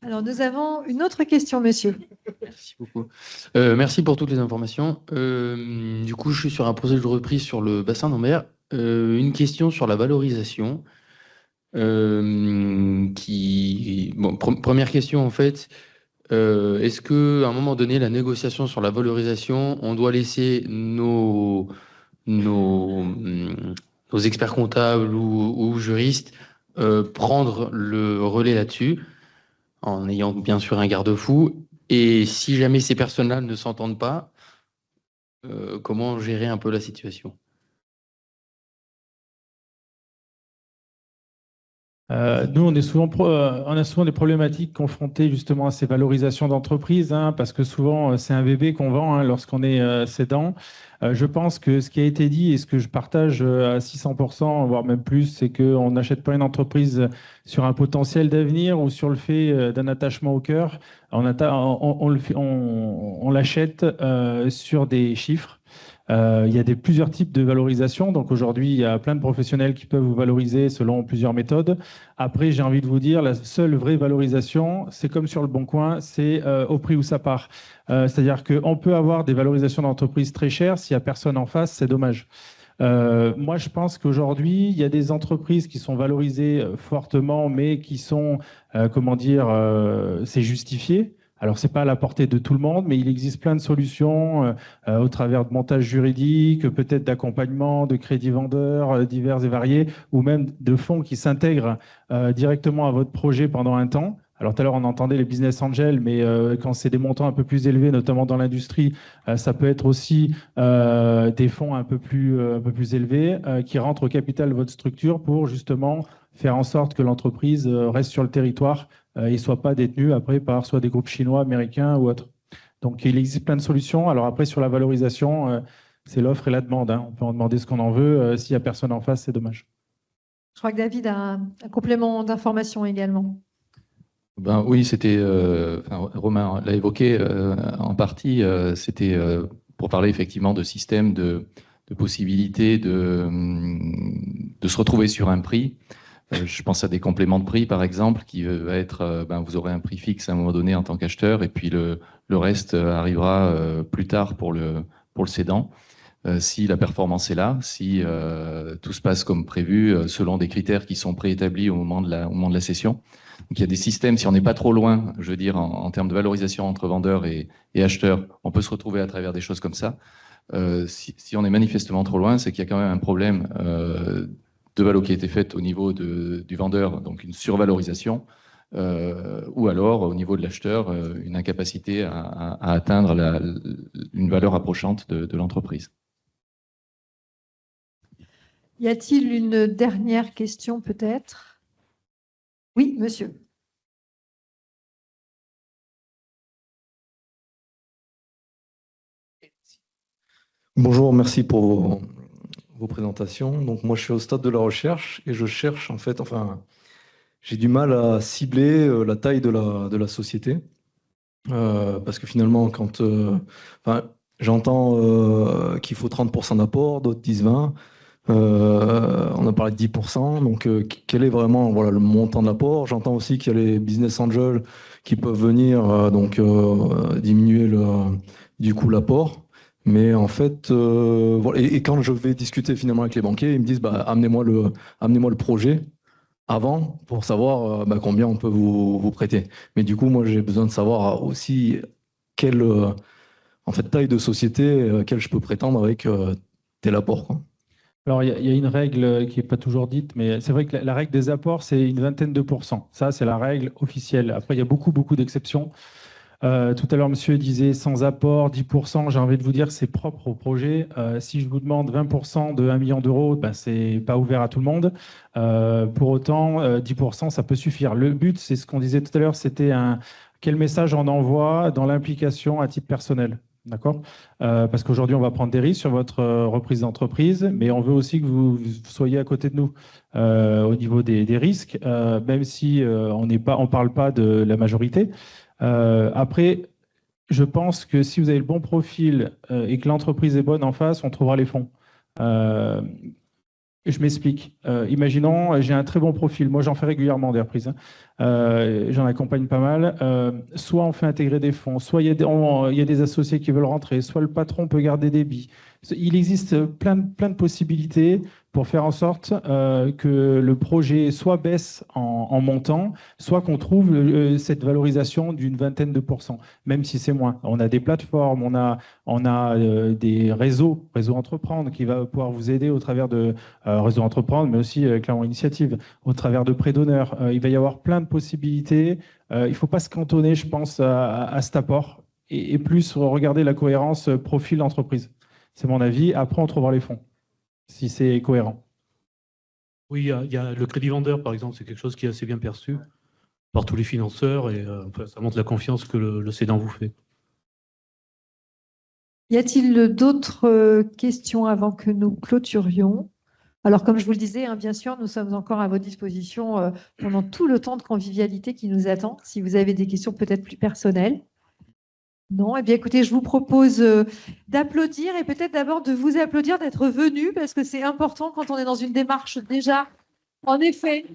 Alors, nous avons une autre question, monsieur. Merci beaucoup. Merci pour toutes les informations. Du coup, je suis sur un projet de reprise sur le bassin d'Ambert. Une question sur la valorisation. Première question, en fait. Est-ce qu'à un moment donné, la négociation sur la valorisation, on doit laisser nos experts comptables ou juristes prendre le relais là-dessus, en ayant bien sûr un garde-fou? Et si jamais ces personnes-là ne s'entendent pas, comment gérer un peu la situation? Nous, on a souvent des problématiques confrontées justement à ces valorisations d'entreprise, hein, parce que souvent, c'est un bébé qu'on vend hein, lorsqu'on est cédant. Je pense que ce qui a été dit et ce que je partage à 600%, voire même plus, c'est qu'on n'achète pas une entreprise sur un potentiel d'avenir ou sur le fait d'un attachement au cœur. On l'achète sur des chiffres. Il y a plusieurs types de valorisation. Donc aujourd'hui, il y a plein de professionnels qui peuvent vous valoriser selon plusieurs méthodes. Après, j'ai envie de vous dire, la seule vraie valorisation, c'est comme sur le Bon Coin, c'est au prix où ça part. C'est-à-dire qu'on peut avoir des valorisations d'entreprise très chères. S'il n'y a personne en face, c'est dommage. Moi, je pense qu'aujourd'hui, il y a des entreprises qui sont valorisées fortement, mais qui sont, c'est justifié. Alors, ce n'est pas à la portée de tout le monde, mais il existe plein de solutions au travers de montages juridiques, peut-être d'accompagnement, de crédits vendeurs divers et variés, ou même de fonds qui s'intègrent directement à votre projet pendant un temps. Alors, tout à l'heure, on entendait les business angels, mais quand c'est des montants un peu plus élevés, notamment dans l'industrie, ça peut être aussi des fonds un peu plus élevés qui rentrent au capital de votre structure pour justement faire en sorte que l'entreprise reste sur le territoire et ne soit pas détenue après par soit des groupes chinois, américains ou autres. Donc, il existe plein de solutions. Alors après, sur la valorisation, c'est l'offre et la demande. Hein. On peut en demander ce qu'on en veut. S'il n'y a personne en face, c'est dommage. Je crois que David a un complément d'information également. Ben oui, c'était, Romain l'a évoqué en partie, c'était pour parler effectivement de système de possibilité de se retrouver sur un prix. Je pense à des compléments de prix, par exemple, qui va être, vous aurez un prix fixe à un moment donné en tant qu'acheteur, et puis le reste arrivera plus tard pour le cédant. Si la performance est là, si tout se passe comme prévu, selon des critères qui sont préétablis au moment de la cession. Donc il y a des systèmes, si on n'est pas trop loin, je veux dire, en termes de valorisation entre vendeurs et acheteurs, on peut se retrouver à travers des choses comme ça. Si on est manifestement trop loin, c'est qu'il y a quand même un problème de valo qui a été faite au niveau du vendeur, donc une survalorisation, ou alors au niveau de l'acheteur, une incapacité à atteindre une valeur approchante de l'entreprise. Y a-t-il une dernière question peut-être? Oui, monsieur. Bonjour, merci pour vos présentations. Donc moi, je suis au stade de la recherche et je cherche en fait, j'ai du mal à cibler la taille de la société parce que finalement, quand j'entends qu'il faut 30% d'apport, d'autres disent 20%. On a parlé de 10%, donc quel est vraiment le montant de l'apport? J'entends aussi qu'il y a les business angels qui peuvent venir diminuer du coup l'apport. Mais en fait, et quand je vais discuter finalement avec les banquiers, ils me disent amenez-moi le projet avant pour savoir combien on peut vous prêter. Mais du coup, moi j'ai besoin de savoir aussi quelle taille de société laquelle je peux prétendre avec tel apport, quoi. Alors, il y a une règle qui n'est pas toujours dite, mais c'est vrai que la règle des apports, c'est une vingtaine de %. Ça, c'est la règle officielle. Après, il y a beaucoup d'exceptions. Tout à l'heure, monsieur disait sans apport, 10%. J'ai envie de vous dire, c'est propre au projet. Si je vous demande 20% de 1 million d'euros, ce n'est pas ouvert à tout le monde. Pour autant, 10%, ça peut suffire. Le but, c'est ce qu'on disait tout à l'heure, c'était quel message on envoie dans l'implication à titre personnel. D'accord? Parce qu'aujourd'hui, on va prendre des risques sur votre reprise d'entreprise, mais on veut aussi que vous soyez à côté de nous au niveau des risques, même si on ne parle pas de la majorité. Après, je pense que si vous avez le bon profil et que l'entreprise est bonne en face, on trouvera les fonds. Je m'explique. Imaginons, j'ai un très bon profil. Moi, j'en fais régulièrement des reprises. J'en accompagne pas mal. Soit on fait intégrer des fonds, soit il y a des associés qui veulent rentrer, soit le patron peut garder des billes. Il existe plein de possibilités pour faire en sorte que le projet soit baisse en montant, soit qu'on trouve cette valorisation d'une vingtaine de %, même si c'est moins. On a des plateformes, on a des réseaux Entreprendre qui va pouvoir vous aider au travers de Réseau Entreprendre, mais aussi Clairement Initiative, au travers de prêts d'honneur. Il va y avoir plein de possibilités. Il ne faut pas se cantonner, je pense, à cet apport et plus regarder la cohérence profil d'entreprise. C'est mon avis. Après, on trouvera les fonds, si c'est cohérent. Oui, il y a le crédit vendeur, par exemple, c'est quelque chose qui est assez bien perçu par tous les financeurs et enfin, ça montre la confiance que le cédant vous fait. Y a-t-il d'autres questions avant que nous clôturions? Alors, comme je vous le disais, hein, bien sûr, nous sommes encore à votre disposition pendant tout le temps de convivialité qui nous attend, si vous avez des questions peut-être plus personnelles. Non, eh bien écoutez, je vous propose d'applaudir et peut-être d'abord de vous applaudir d'être venu parce que c'est important quand on est dans une démarche déjà, en effet,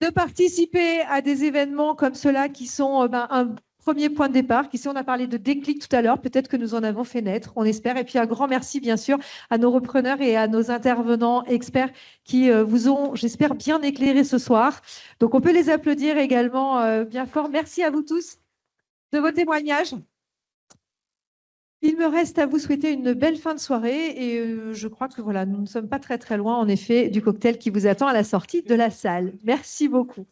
de participer à des événements comme ceux-là qui sont un premier point de départ. Ici, on a parlé de déclic tout à l'heure, peut-être que nous en avons fait naître, on espère. Et puis un grand merci, bien sûr, à nos repreneurs et à nos intervenants experts qui vous ont, j'espère, bien éclairé ce soir. Donc, on peut les applaudir également bien fort. Merci à vous tous de vos témoignages. Il me reste à vous souhaiter une belle fin de soirée et je crois que voilà, nous ne sommes pas très très loin, en effet, du cocktail qui vous attend à la sortie de la salle. Merci beaucoup.